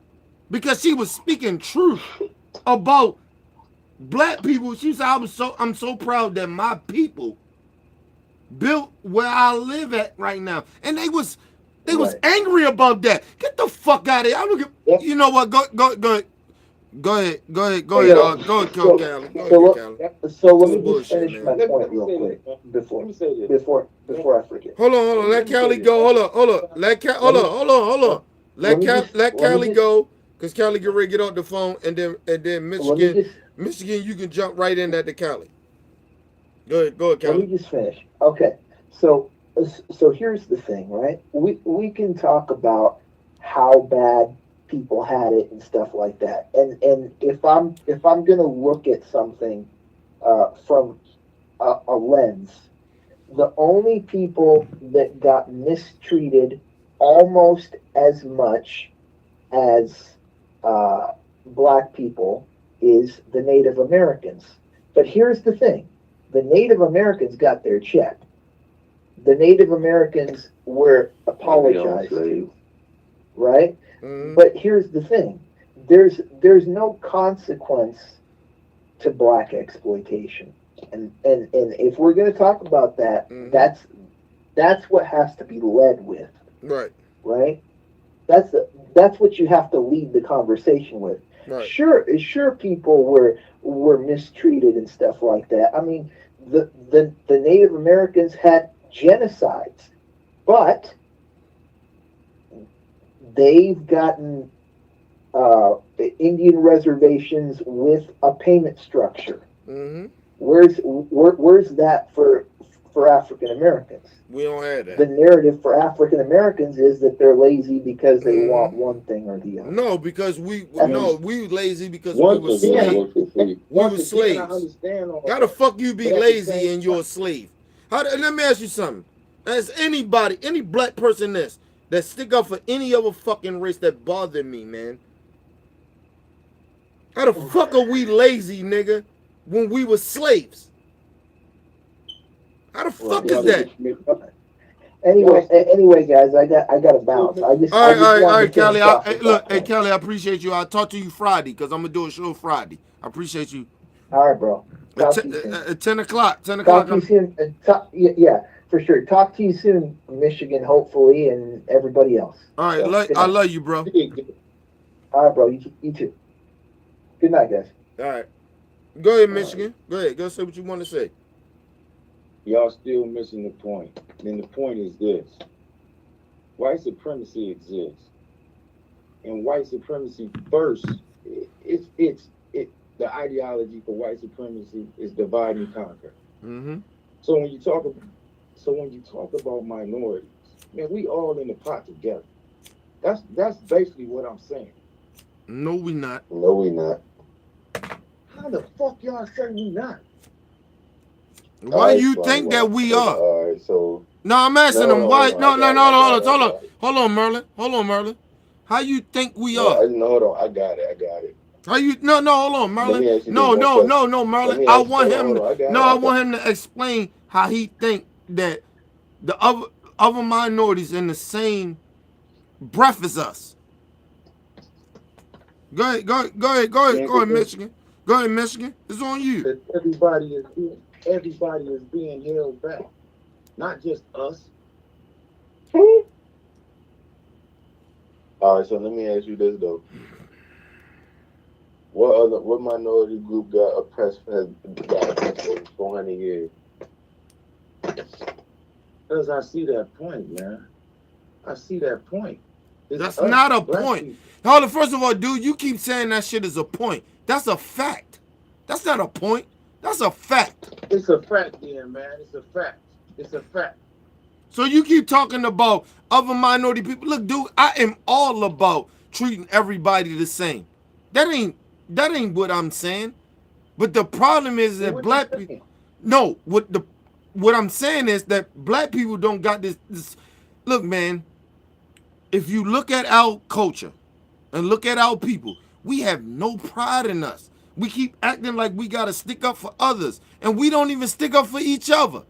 because she was speaking truth about black people. She said, I'm so proud that my people built where I live at right now. And they was angry about that. Get the fuck out of here. I don't give, you know what? Go ahead. Go ahead, Callie. So let me just finish my point real quick before I forget. Hold on. Let Callie go. Hold on. Let Callie go, because Callie get ready to get off the phone, and then Michigan, you can jump right in at the Callie. Go ahead, Callie. Let me just finish. Okay. So here's the thing, right? We can talk about how bad people had it and stuff like that. And if I'm gonna look at something from a lens, the only people that got mistreated almost as much as black people is the Native Americans. But here's the thing. The Native Americans got their check. The Native Americans were apologized to, right? Mm-hmm. But here's the thing. There's no consequence to black exploitation. And if we're going to talk about that, mm-hmm. that's what has to be led with. Right. Right? That's what you have to lead the conversation with. Right. Sure people were mistreated and stuff like that. I mean, the Native Americans had genocides, but they've gotten Indian reservations with a payment structure. Mm-hmm. Where's that for African Americans? We don't have that. The narrative for African Americans is that they're lazy because they want one thing or the other. No, because we lazy because we were slaves. We were slaves. How the fuck you be lazy and you're a slave? Let me ask you something. As anybody, any black person that stick up for any other fucking race that bothered me, man. How the fuck are we lazy, nigga, when we were slaves? How the fuck is that? Anyway, guys, I got to bounce. All right, Callie. Hey, Callie, I appreciate you. I'll talk to you Friday because I'm gonna do a show Friday. I appreciate you. All right, bro. At 10 o'clock. 10 o'clock. Talk to you soon. Yeah, for sure. Talk to you soon, Michigan, hopefully, and everybody else. All right, I love you, bro. All right, bro. You too. Good night, guys. All right. Go ahead, Michigan. Go ahead. Go say what you want to say. Y'all still missing the point. And the point is this: white supremacy exists, and white supremacy first. The ideology for white supremacy is divide and conquer. Mm-hmm. So when you talk about minorities, man, we all in the pot together. That's basically what I'm saying. No, we not. No, we not. How the fuck y'all say we not? Why you think that we are? All right, so No, I'm asking No, them no, why. no, No, I no, got no, it, hold I on, got it. hold on, Merlin. Hold on, Merlin. How you think we no, are? hold on. I got it. How you? No, hold on, Let me Merlin. ask you No, this one question. no, Let Merlin. me I ask- want hold him. on, I got it, No, I I got want him to explain how he think that the other minorities in the same breath as us. Go ahead, Michigan. Go ahead, Michigan. It's on you. That everybody is being held back, not just us. All right, so let me ask you this though. What minority group got oppressed for 400 years? Because I see that point, man. I see that point. It's That's us, not a black point. people. Hold on, first of all, dude, you keep saying that shit is a point. That's a fact. That's not a point. That's a fact. It's a fact, then, man. It's a fact. It's a fact. So you keep talking about other minority people. Look, dude, I am all about treating everybody the same. That ain't what I'm saying. But the problem is that What black you people. saying? No, what I'm saying is that black people don't got this. Look, man. If you look at our culture and look at our people, we have no pride in us. We keep acting like we gotta stick up for others, and we don't even stick up for each other.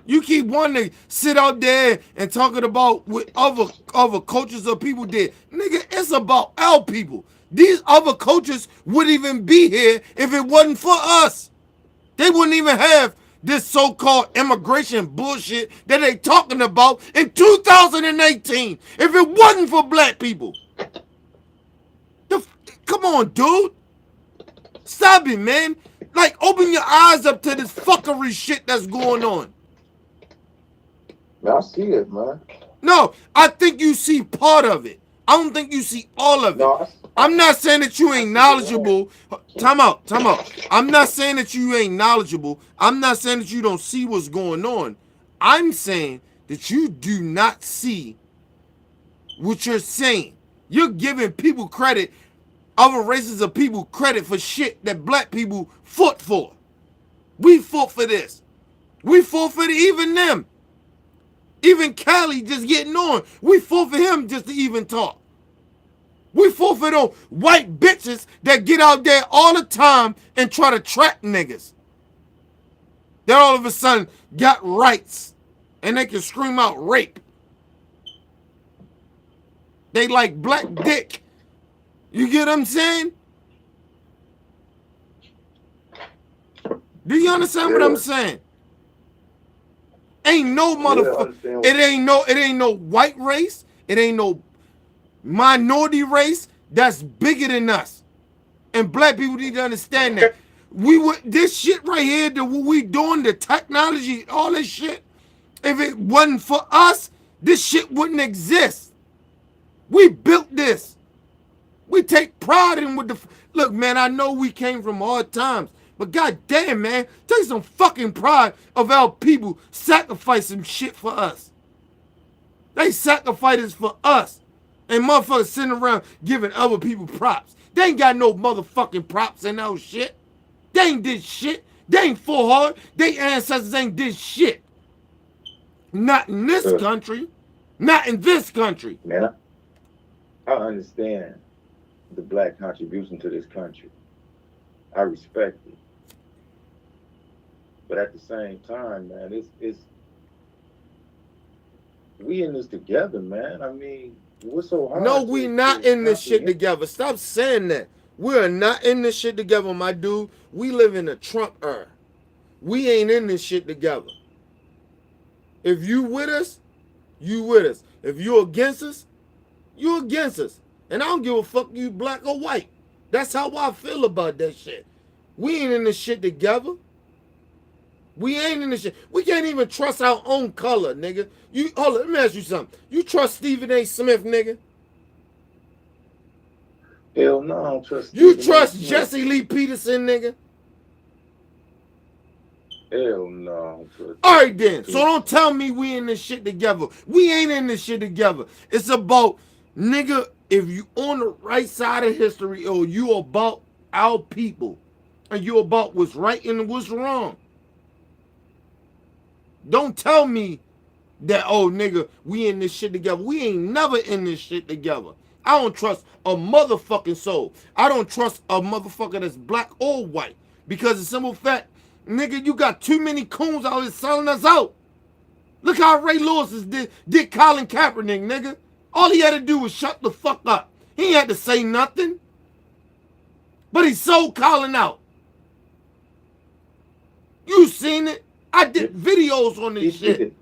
You keep wanting to sit out there and talking about what other cultures or people did. Nigga, it's about our people. These other cultures wouldn't even be here if it wasn't for us. They wouldn't even have this so-called immigration bullshit that they talking about in 2018 if it wasn't for black people. Come on, dude. Stop it, man. Like, open your eyes up to this fuckery shit that's going on. Man, I see it, man. No, I think you see part of it. I don't think you see all of it. No, I'm not saying that you ain't knowledgeable. Time out. I'm not saying that you ain't knowledgeable. I'm not saying that you don't see what's going on. I'm saying that you do not see what you're saying. You're giving people credit, other races of people credit for shit that black people fought for. We fought for this. We fought for even them. Even Cali just getting on. We fought for him just to even talk. We fought for those white bitches that get out there all the time and try to trap niggas. That all of a sudden got rights and they can scream out rape. They like black dick. You get what I'm saying? Do you understand what I'm saying? Ain't no motherfucker. It ain't no white race. It ain't no minority race that's bigger than us. And black people need to understand that. This shit right here, that what we doing, the technology, all this shit, if it wasn't for us, this shit wouldn't exist. We built this. We take pride in with the. Look, man, I know we came from hard times, but goddamn, man, take some fucking pride of our people sacrificing shit for us. They sacrificed for us. And motherfuckers sitting around giving other people props. They ain't got no motherfucking props in those shit. They ain't did shit. They ain't fought hard. They ancestors ain't did shit. Not in this country. Not in this country. Man, I understand the black contribution to this country. I respect it. But at the same time, man, it's we in this together, man. I mean, what's so hard? No, we not in this shit together. Stop saying that. We are not in this shit together, my dude. We live in a Trump era. We ain't in this shit together. If you with us, you with us. If you against us, you against us. And I don't give a fuck you black or white. That's how I feel about that shit. We ain't in this shit together. We ain't in this shit. We can't even trust our own color, nigga. You hold on, let me ask you something. You trust Stephen A. Smith, nigga? Hell no, I don't trust. You Stephen A. trust Smith. Jesse Lee Peterson, nigga? Hell no, I don't trust. All right then. So don't tell me we in this shit together. We ain't in this shit together. It's about, nigga, if you on the right side of history or you about our people and you about what's right and what's wrong. Don't tell me that, oh, nigga, we in this shit together. We ain't never in this shit together. I don't trust a motherfucking soul. I don't trust a motherfucker that's black or white. Because the simple fact, nigga, you got too many coons out here selling us out. Look how Ray Lewis did Colin Kaepernick, nigga. All he had to do was shut the fuck up. He ain't had to say nothing. But he sold Colin out. You seen it? I did videos on this shit.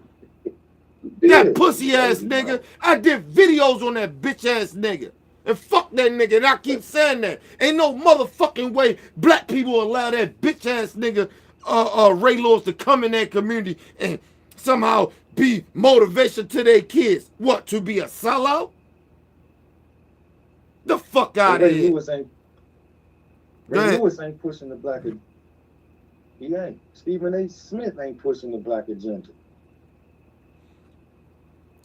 That pussy ass nigga. I did videos on that bitch ass nigga. And fuck that nigga. And I keep saying that. Ain't no motherfucking way black people allow that bitch ass nigga Ray Lewis to come in that community and somehow be motivation to their kids. What, to be a sellout? The fuck out of here. Ray Lewis ain't pushing the black agenda. He ain't. Stephen A. Smith ain't pushing the black agenda.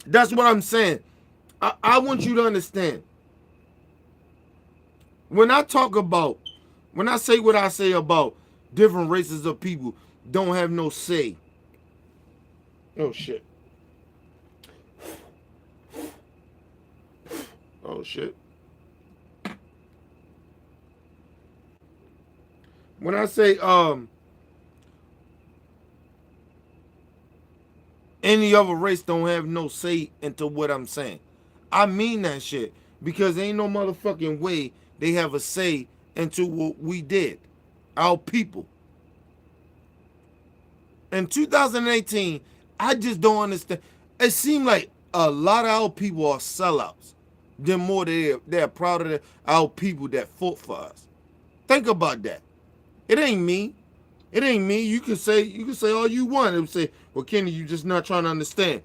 That's what I'm saying. I want you to understand. When I say what I say about different races of people don't have no say. Oh shit. Oh shit. When I say any other race don't have no say into what I'm saying, I mean that shit, because ain't no motherfucking way they have a say into what we did, our people. In 2018, I just don't understand. It seemed like a lot of our people are sellouts. Then more they're proud of our people that fought for us. Think about that. It ain't me. It ain't me. You can say all you want. It would say, well, Kenny, you just not trying to understand.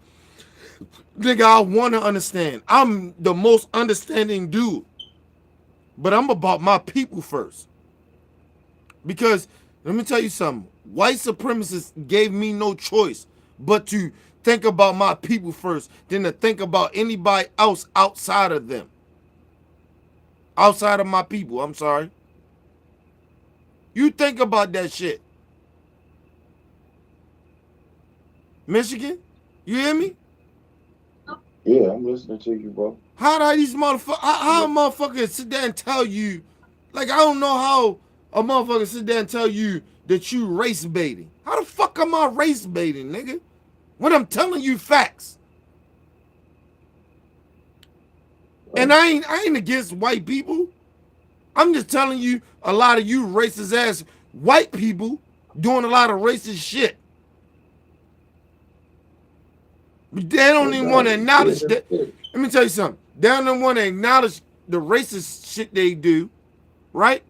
Nigga, I want to understand. I'm the most understanding dude. But I'm about my people first. Because, let me tell you something. White supremacists gave me no choice but to think about my people first than to think about anybody else outside of them. Outside of my people, I'm sorry. You think about that shit. Michigan? You hear me? Yeah, I'm listening to you, bro. How these motherfuckers, how a motherfucker sit there and tell you, like, I don't know how a motherfucker sit there and tell you that you race baiting. How the fuck am I race baiting, nigga? When I'm telling you facts. And I ain't against white people. I'm just telling you, a lot of you racist ass white people doing a lot of racist shit. But they don't even want to acknowledge that. Let me tell you something. They don't want to acknowledge the racist shit they do, right?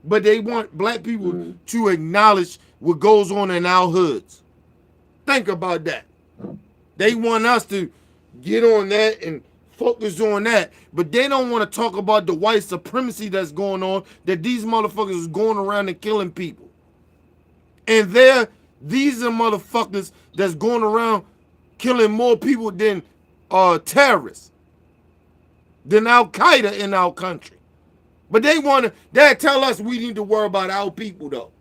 But they want black people to acknowledge what goes on in our hoods. Think about that. They want us to get on that and focus on that, but they don't want to talk about the white supremacy that's going on, that these motherfuckers is going around and killing people. And these are motherfuckers that's going around killing more people than terrorists, than Al-Qaeda in our country. But they tell us we need to worry about our people, though.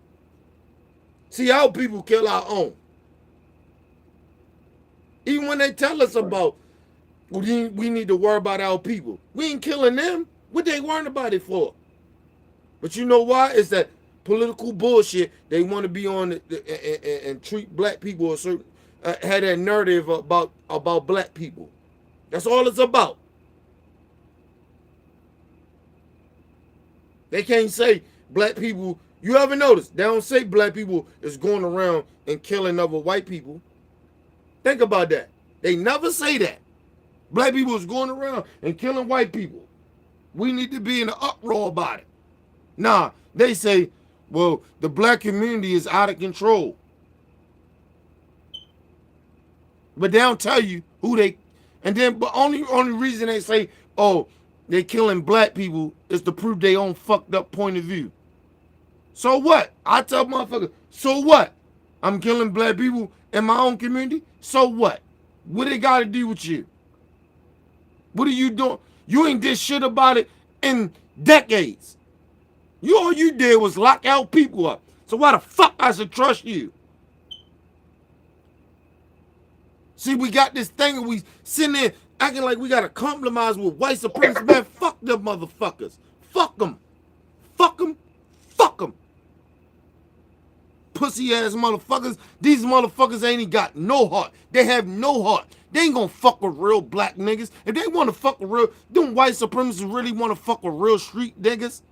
See, our people kill our own. Even when they tell us about we need to worry about our people, we ain't killing them. What they worrying about it for? But you know why? It's that political bullshit. They want to be on and treat black people a certain, had that narrative about black people. That's all it's about. They can't say black people. You ever notice? They don't say black people is going around and killing other white people. Think about that. They never say that. Black people is going around and killing white people. We need to be in an uproar about it. Nah, they say, well, the black community is out of control. But they don't tell you who they, and then, but only reason they say, oh, they killing black people is to prove their own fucked up point of view. So what? I tell motherfuckers, so what? I'm killing black people in my own community? So what? What they got to do with you? What are you doing? You ain't did shit about it in decades. All you did was lock out people up. So why the fuck I should trust you? See, we got this thing and we sitting there acting like we got to compromise with white supremacists. Man, fuck them motherfuckers. Fuck them. Fuck them. Fuck them. Pussy ass motherfuckers. These motherfuckers ain't even got no heart. They have no heart. They ain't gonna fuck with real black niggas. If they want to fuck with real, them white supremacists really want to fuck with real street niggas,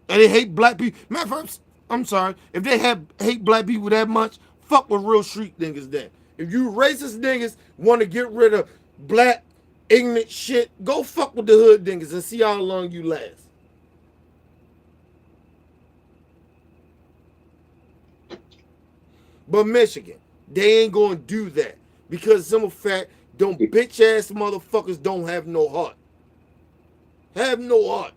and they hate black people. Matter of fact, I'm sorry. If they hate black people that much, fuck with real street niggas then. If you racist niggas want to get rid of black ignorant shit, go fuck with the hood niggas and see how long you last. But Michigan, they ain't gonna do that because simple fact, them bitch ass motherfuckers don't have no heart. Have no heart.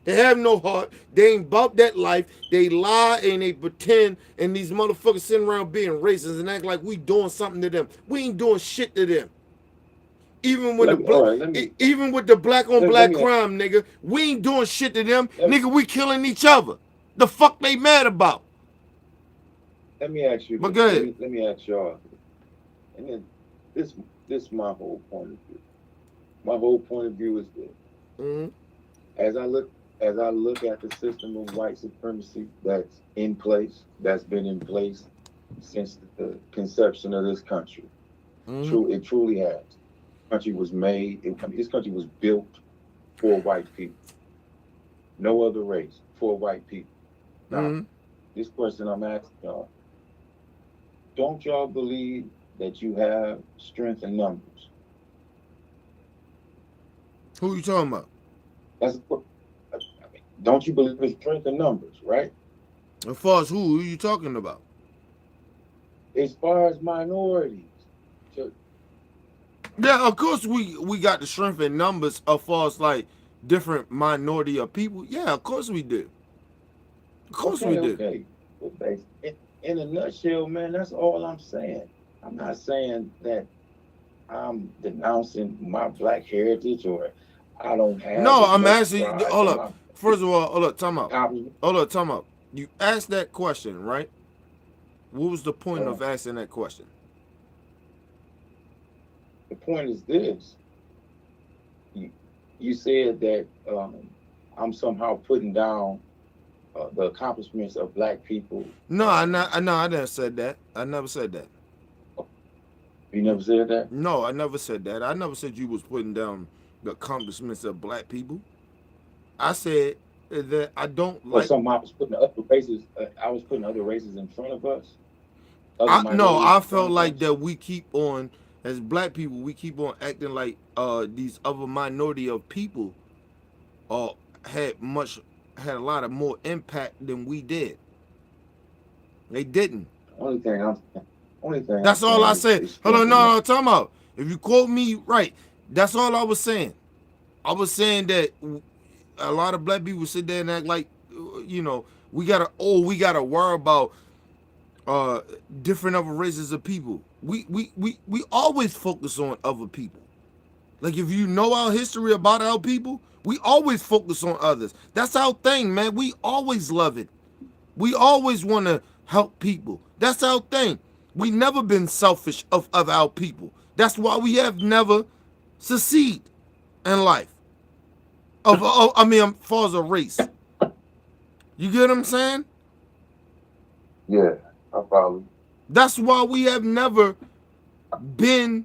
They have no heart. They ain't about that life. They lie and they pretend, and these motherfuckers sitting around being racist and act like we doing something to them. We ain't doing shit to them. Even with even with the black on black crime, nigga, we ain't doing shit to them. Nigga, we killing each other. The fuck they mad about? Let me ask you. But go ahead. Let me ask y'all. And then this is my whole point of view. My whole point of view is this. Mm-hmm. As I look at the system of white supremacy that's in place, that's been in place since the conception of this country. Mm-hmm. It truly has. This country was made. This country was built for white people. No other race, for white people. Now, this question I'm asking y'all. Don't y'all believe that you have strength in numbers? Who you talking about? Don't you believe in strength in numbers, right? As far as who are you talking about? As far as minorities. Yeah, of course we got the strength in numbers as far as like different minority of people. Yeah, of course we do. Of course we do. Okay. In a nutshell, man, that's all I'm saying. I'm not saying that I'm denouncing my black heritage or I don't have. No, I'm asking. Hold up. First of all, hold up. Time out. Hold up. Time out. You asked that question, right? What was the point of asking that question? The point is this. You said that I'm somehow putting down the accomplishments of black people. No, I never said that. I never said that. You never said that? No, I never said that. I never said you was putting down the accomplishments of black people. I said that I don't like. Somehow I was putting other races. I was putting other races in front of us. I felt like that we keep on, as black people, we keep on acting like these other minority of people had a lot of more impact than we did. They didn't. Only thing. That's all I said. Hold on, no, talking about. If you quote me right, that's all I was saying. I was saying that a lot of black people sit there and act like, we gotta worry about different other races of people. We always focus on other people. Like if you know our history about our people, we always focus on others. That's our thing, man. We always love it. We always want to help people. That's our thing. We never been selfish of our people. That's why we have never succeed in life. Far as a race. You get what I'm saying? Yeah, I follow. That's why we have never been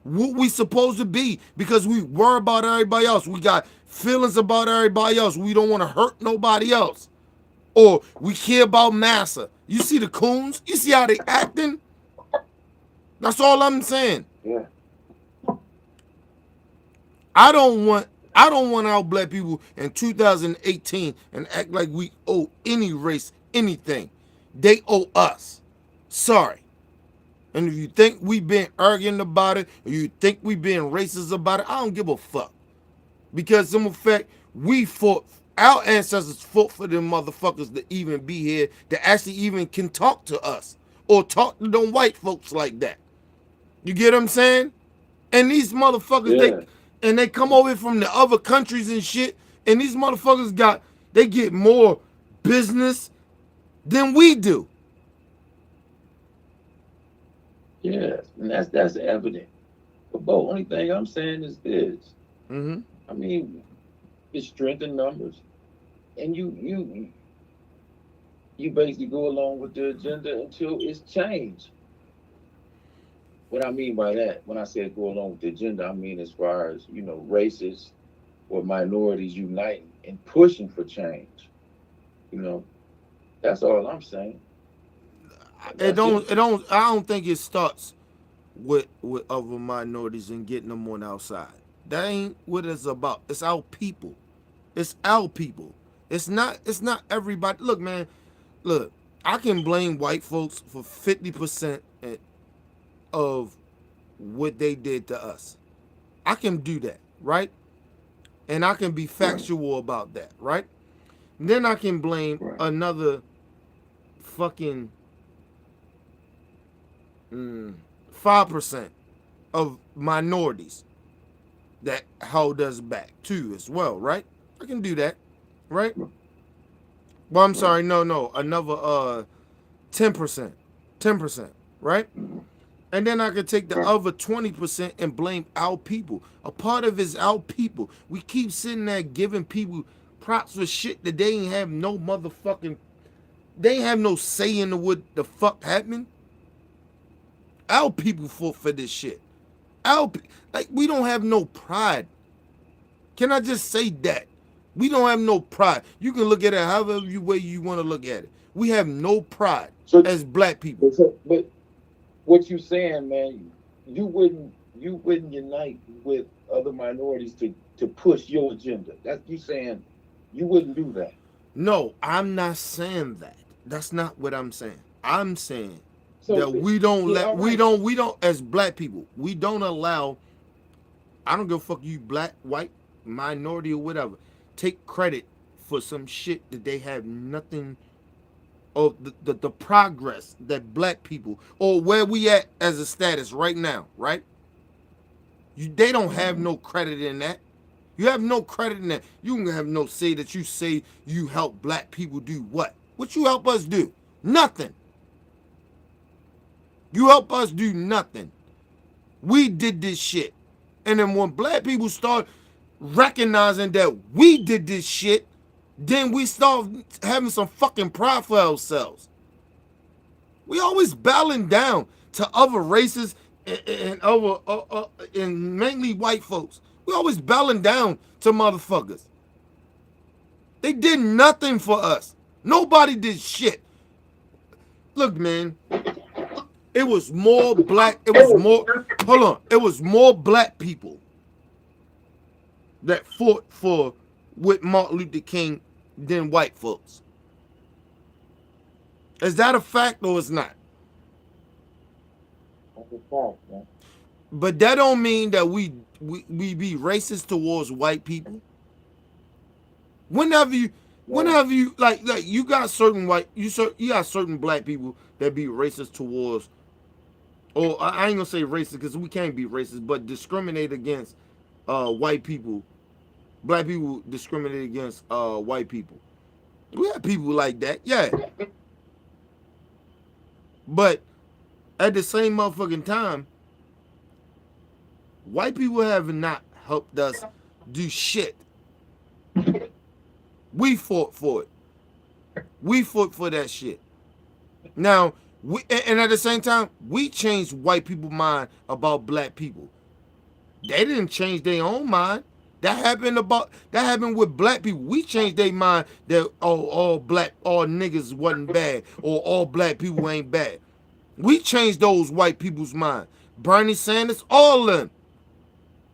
what we supposed to be, because we worry about everybody else. We got feelings about everybody else. We don't want to hurt nobody else. Or we care about massa. You see the coons? You see how they acting? That's all I'm saying. Yeah. I don't want our black people in 2018 and act like we owe any race anything. They owe us. Sorry. And if you think we been arguing about it, or you think we been racist about it, I don't give a fuck. Because in fact, we fought, our ancestors fought for them motherfuckers to even be here, to actually even can talk to us. Or talk to them white folks like that. You get what I'm saying? And these motherfuckers, they come over from the other countries and shit, and these motherfuckers they get more business than we do. Yes, and that's evident. But Bo, only thing I'm saying is this. Mm-hmm. I mean, it's strength in numbers, and you basically go along with the agenda until it's changed. What I mean by that, when I say go along with the agenda, I mean as far as, races or minorities uniting and pushing for change. That's all I'm saying. I don't think it starts with other minorities and getting them on our side. That ain't what it's about. It's our people. It's our people. It's not everybody. Look, man, I can blame white folks for 50% of what they did to us. I can do that, right? And I can be factual about that, right? And then I can blame another fucking 5% of minorities that held us back too as well, right? I can do that, right? Well, I'm sorry, no, another 10%, right? And then I could take the other 20% and blame our people. A part of it is our people. We keep sitting there giving people props for shit that they ain't have no motherfucking, they ain't have no say in what the fuck happened. Our people fought for this shit. We don't have no pride. Can I just say that? We don't have no pride. You can look at it however way you want to look at it. We have no pride as black people. But what you saying, man, you wouldn't unite with other minorities to push your agenda. That's you saying you wouldn't do that. No, I'm not saying that. That's not what I'm saying. I'm saying that we don't as black people, we don't allow, I don't give a fuck you black, white, minority or whatever, take credit for some shit that they have nothing of the progress that black people or where we at as a status right now, right? They don't have no credit in that. You have no credit in that. You can have no say that you say you help black people do what? What you help us do? Nothing. You help us do nothing. We did this shit. And then when black people start recognizing that we did this shit, then we start having some fucking pride for ourselves. We always bowing down to other races and mainly white folks. We always bowing down to motherfuckers. They did nothing for us. Nobody did shit. Look, man, it was more black. It was more black people that fought with Martin Luther King than white folks. Is that a fact or it's not? That's a fact, man. But that don't mean that we be racist towards white people. Whenever you like you got certain you got certain black people that be racist towards, or I ain't gonna say racist because we can't be racist, but discriminate against white people. Black people discriminate against white people. We have people like that, yeah. But at the same motherfucking time, white people have not helped us do shit. We fought for it. We fought for that shit. Now, and at the same time, we changed white people's mind about black people. They didn't change their own mind. That happened with black people. We changed their mind that all niggas wasn't bad or all black people ain't bad. We changed those white people's mind. Bernie Sanders, all of them.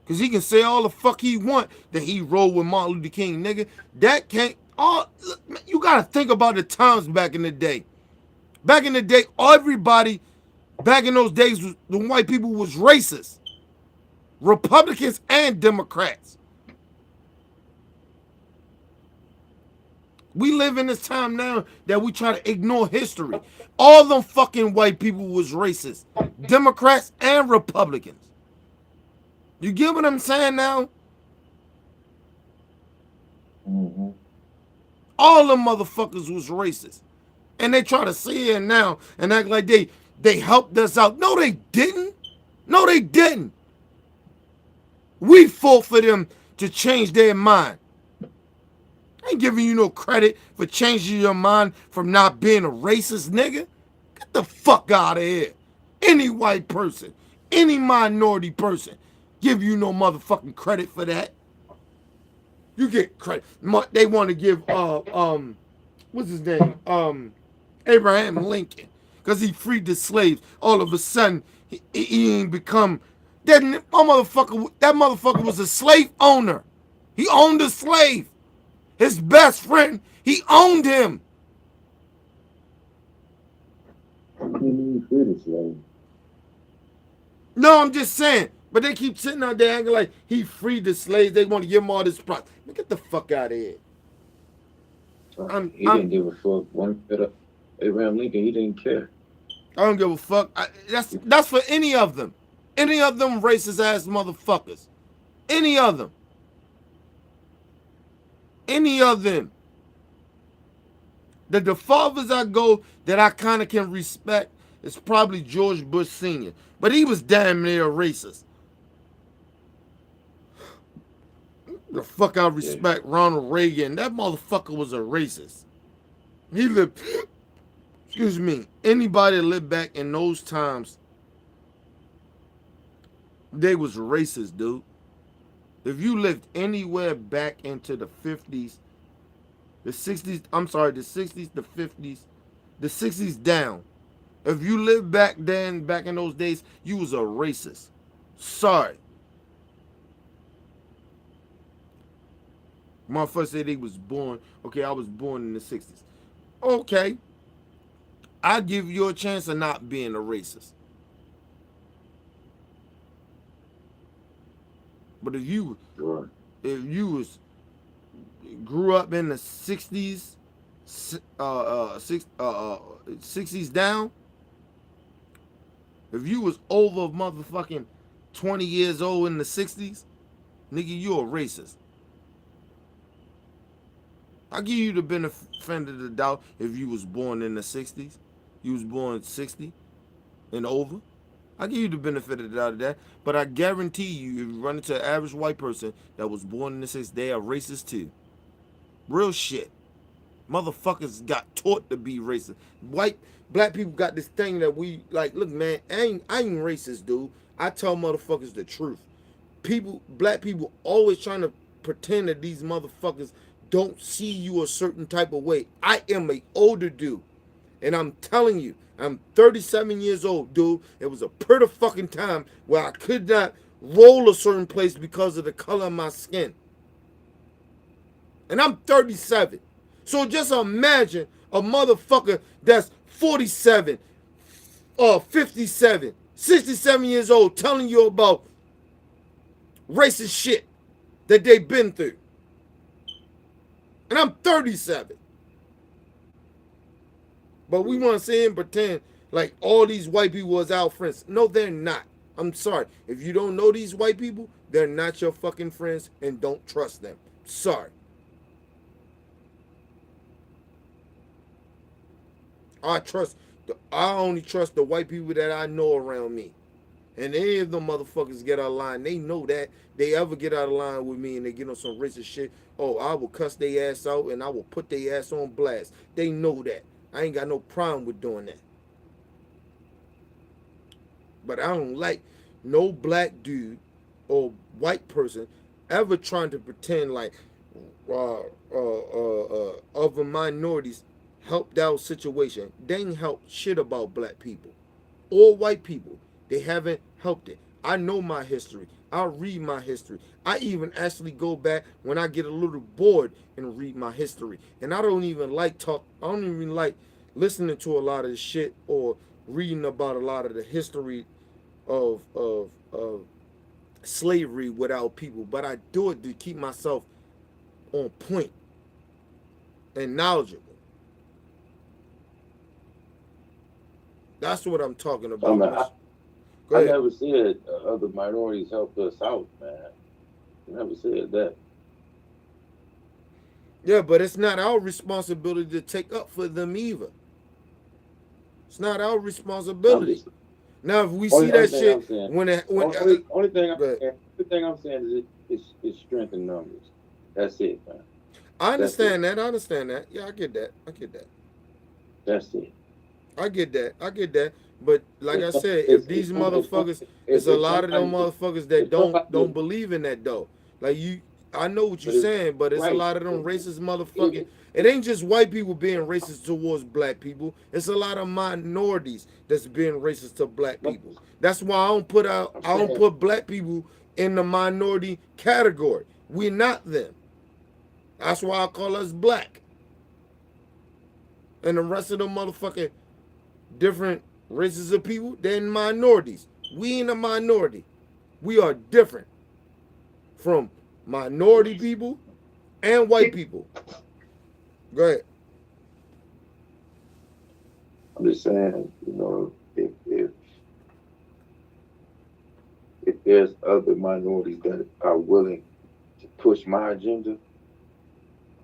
Because he can say all the fuck he want that he rolled with Martin Luther King, nigga. That can't, you got to think about the times back in the day. Back in the day, everybody Back in those days, the white people was racist. Republicans and Democrats. We live in this time now that we try to ignore history. All them fucking white people was racist. Democrats and Republicans. You get what I'm saying now? Mm-hmm. All them motherfuckers was racist. And they try to sit here now and act like they helped us out. No, they didn't. No, they didn't. We fought for them to change their mind. I ain't giving you no credit for changing your mind from not being a racist nigga. Get the fuck out of here. Any white person, any minority person, give you no motherfucking credit for that. You get credit. They want to give what's his name? Abraham Lincoln, because he freed the slaves. All of a sudden, he ain't become that motherfucker. That motherfucker was a slave owner. He owned a slave. His best friend, he owned him. No, I'm just saying. But they keep sitting out there acting like he freed the slaves. They want to give him all this prize. Get the fuck out of here. He didn't give a fuck. One bit of Abraham Lincoln, he didn't care. I don't give a fuck. That's for any of them. Any of them racist ass motherfuckers. Any of them. Any of them. The fathers I go that I kind of can respect is probably George Bush Sr. But he was damn near a racist. The fuck I respect Ronald Reagan. That motherfucker was a racist. He lived, excuse me, anybody that lived back in those times, they was racist, dude. If you lived anywhere back into the 50s, the 60s, I'm sorry, the 60s, the 50s, the 60s down. If you lived back then, back in those days, you was a racist. Sorry. Motherfucker said he was born. Okay, I was born in the 60s. Okay. I give you a chance of not being a racist. But if you was grew up in the 60s, 60s down, if you was over motherfucking 20 years old in the 60s, nigga, you a racist. I'll give you the benefit of the doubt if you was born in the 60s. You was born 60 and over. I'll give you the benefit of the doubt of that. But I guarantee you, if you run into an average white person that was born in the 60s, they are racist too. Real shit. Motherfuckers got taught to be racist. Black people got this thing that we, like, look, man, I ain't racist, dude. I tell motherfuckers the truth. Black people always trying to pretend that these motherfuckers don't see you a certain type of way. I am an older dude. And I'm telling you, I'm 37 years old, dude. It was a pretty fucking time where I could not roll a certain place because of the color of my skin. And I'm 37. So just imagine a motherfucker that's 47, 57, 67 years old telling you about racist shit that they've been through. And I'm 37. But we want to sit and pretend like all these white people was our friends. No, they're not. I'm sorry. If you don't know these white people, they're not your fucking friends, and don't trust them. Sorry. I only trust the white people that I know around me. And any of them motherfuckers get out of line, they know that. They ever get out of line with me and they get on some racist shit, oh, I will cuss their ass out and I will put their ass on blast. They know that. I ain't got no problem with doing that. But I don't like no black dude or white person ever trying to pretend like other minorities helped out situation. They ain't helped shit about black people or white people. They haven't helped it. I know my history. I read my history. I even actually go back when I get a little bored and read my history. And I don't even like listening to a lot of this shit or reading about a lot of the history of slavery without people, but I do it to keep myself on point and knowledgeable. That's what I'm talking about. mean, Go I ahead. never said other minorities helped us out, man. I never said that. Yeah, but it's not our responsibility to take up for them either. It's not our I'm responsibility. just, Now, if we see only that thing shit I'm saying, when only thing go ahead. I'm saying is strength in numbers. That's it, man. I understand that. I understand that. Yeah, I get that. I get that. That's it. I get that. I get that. But like I said, It's- if these it's- motherfuckers, it's- it's a it's lot of them somebody- motherfuckers that it's somebody- don't believe in that though. Like you, I know what you're But it's- saying, but it's a right. lot of them racist motherfuckers. It ain't just white people being racist towards black people. It's a lot of minorities that's being racist to black people. That's why I don't put black people in the minority category. We're not them. That's why I call us black. And the rest of the motherfucking different races of people, they're in minorities. We in a minority. We are different from minority people and white people. Go ahead. I'm just saying, if there's other minorities that are willing to push my agenda, I'm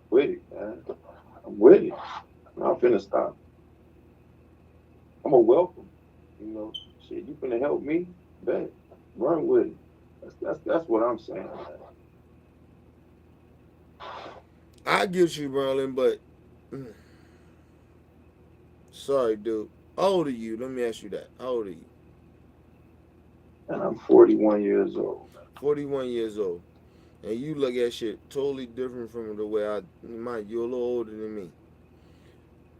with it, man. I'm with it. I'm not finna stop. I'm a welcome. Shit, you finna help me? Bet. Run with it. That's what I'm saying, man. I get you, Merlin, but sorry, dude. How old are you? Let me ask you that. How old are you? And I'm 41 years old. 41 years old. And you look at shit totally different from the way you're a little older than me.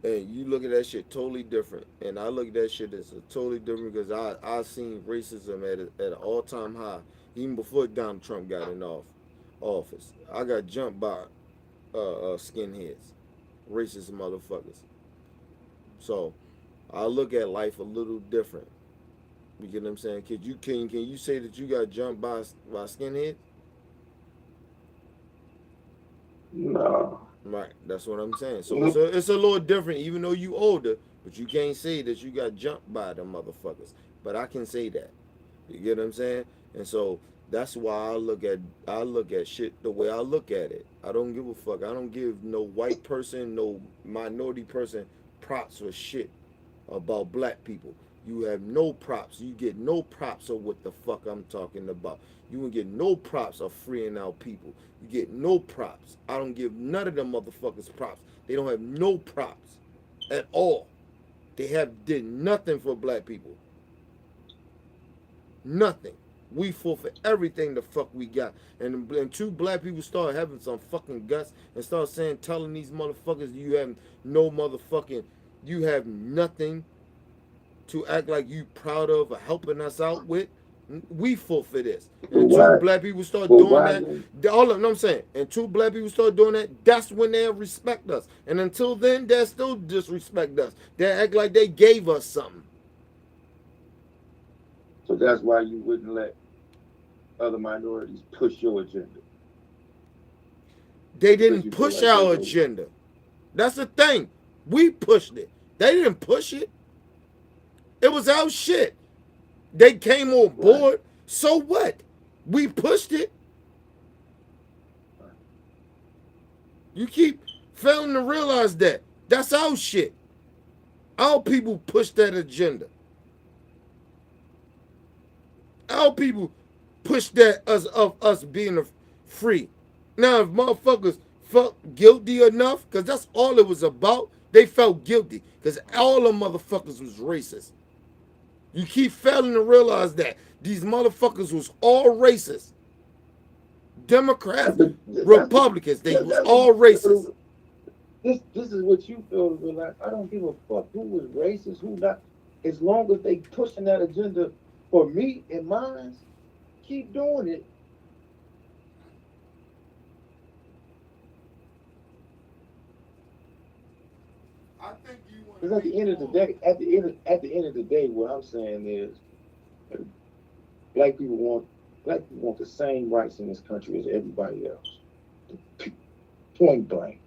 And you look at that shit totally different. And I look at that shit as a totally different because I seen racism at an all-time high, even before Donald Trump got in office. I got jumped by skinheads, racist motherfuckers. So I look at life a little different. You get what I'm saying? Can you say that you got jumped by skinheads? No. Right, that's what I'm saying. So it's a little different, even though you older, but you can't say that you got jumped by them motherfuckers. But I can say that. You get what I'm saying? And so that's why I look at shit the way I look at it. I don't give a fuck. I don't give no white person, no minority person props for shit about black people. You have no props. You get no props of what the fuck I'm talking about. You won't get no props of freeing out people. You get no props. I don't give none of them motherfuckers props. They don't have no props at all. They did nothing for black people. Nothing. We fought for everything the fuck we got. And until black people start having some fucking guts and start telling these motherfuckers you have nothing to act like you proud of or helping us out with, we fought for this. And two black people start doing that. All of them, I'm saying, and two black people start doing that, that's when they'll respect us. And until then, they'll still disrespect us. They act like they gave us something. So that's why you wouldn't let other minorities push your agenda. They didn't push our agenda. That's the thing. We pushed it. They didn't push it. It was our shit. They came on board. Right. So what? We pushed it. You keep failing to realize that. That's our shit. Our people push that agenda. Our people push that of us being free. Now, if motherfuckers felt guilty enough, because that's all it was about, they felt guilty. Because all the motherfuckers was racist. You keep failing to realize that. These motherfuckers was all racist. Democrats, Republicans, they was all racist. This is what you feel to realize. I don't give a fuck who was racist, who not. As long as they pushing that agenda for me and mine, keep doing it. I think you want. Because at the end of the day, at the end of the day, what I'm saying is, black people want the same rights in this country as everybody else. Point blank.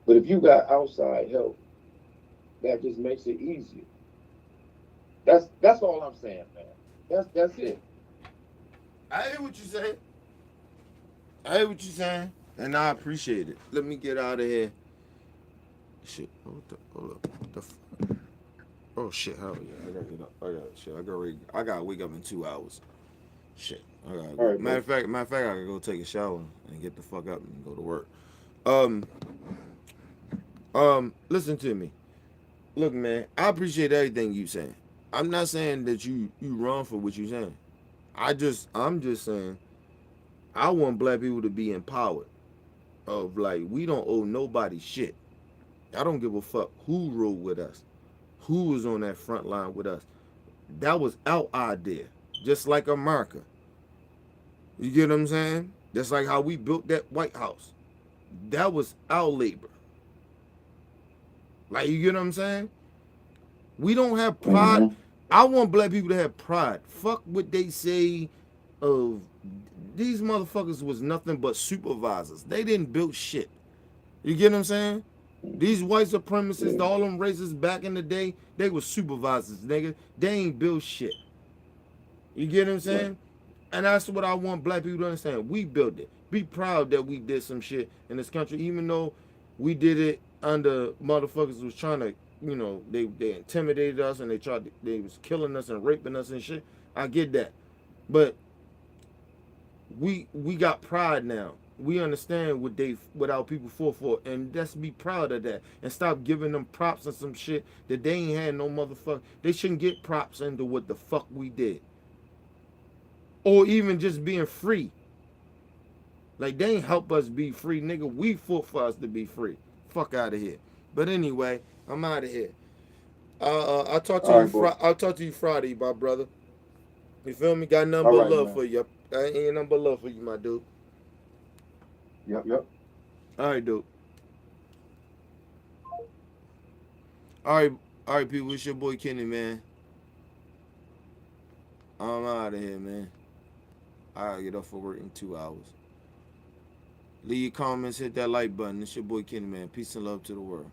But if you got outside help, that just makes it easier. That's all I'm saying, man. That's it. I hear what you're saying. I hear what you're saying, and I appreciate it. Let me get out of here. Shit, hold up. What the fuck? Oh shit, hell yeah. I gotta get up. I gotta wake up in 2 hours. Shit. I gotta go. All right, matter of fact, I gotta go take a shower and get the fuck up and go to work. Listen to me. Look, man, I appreciate everything you saying. I'm not saying that you wrong for what you're saying. I'm just saying I want black people to be empowered. Of like, we don't owe nobody shit. I don't give a fuck who rode with us, who was on that front line with us. That was our idea, just like America. You get what I'm saying? Just like how we built that White House. That was our labor. Like, you get what I'm saying? We don't have pride. Mm-hmm. I want black people to have pride. Fuck what they say of these motherfuckers was nothing but supervisors. They didn't build shit. You get what I'm saying? These white supremacists, all them racists back in the day, they were supervisors, nigga. They ain't built shit. You get what I'm saying? And that's what I want black people to understand. We built it. Be proud that we did some shit in this country, even though we did it under motherfuckers was trying to, you know, they intimidated us and they was killing us and raping us and shit. I get that. But we got pride now. We understand what our people fought for, and let's be proud of that and stop giving them props and some shit that they ain't had no motherfucker. They shouldn't get props into what the fuck we did. Or even just being free. Like, they ain't help us be free, nigga. We fought for us to be free. Fuck out of here. But anyway, I'm out of here. I'll talk to you Friday, my brother. You feel me? Got nothing but love for you. I ain't nothing but love for you, my dude. Yep. All right, dude. All right, people. It's your boy Kenny, man. I'm out of here, man. I gotta get up for work in 2 hours. Leave your comments, hit that like button. It's your boy Kenny, man. Peace and love to the world.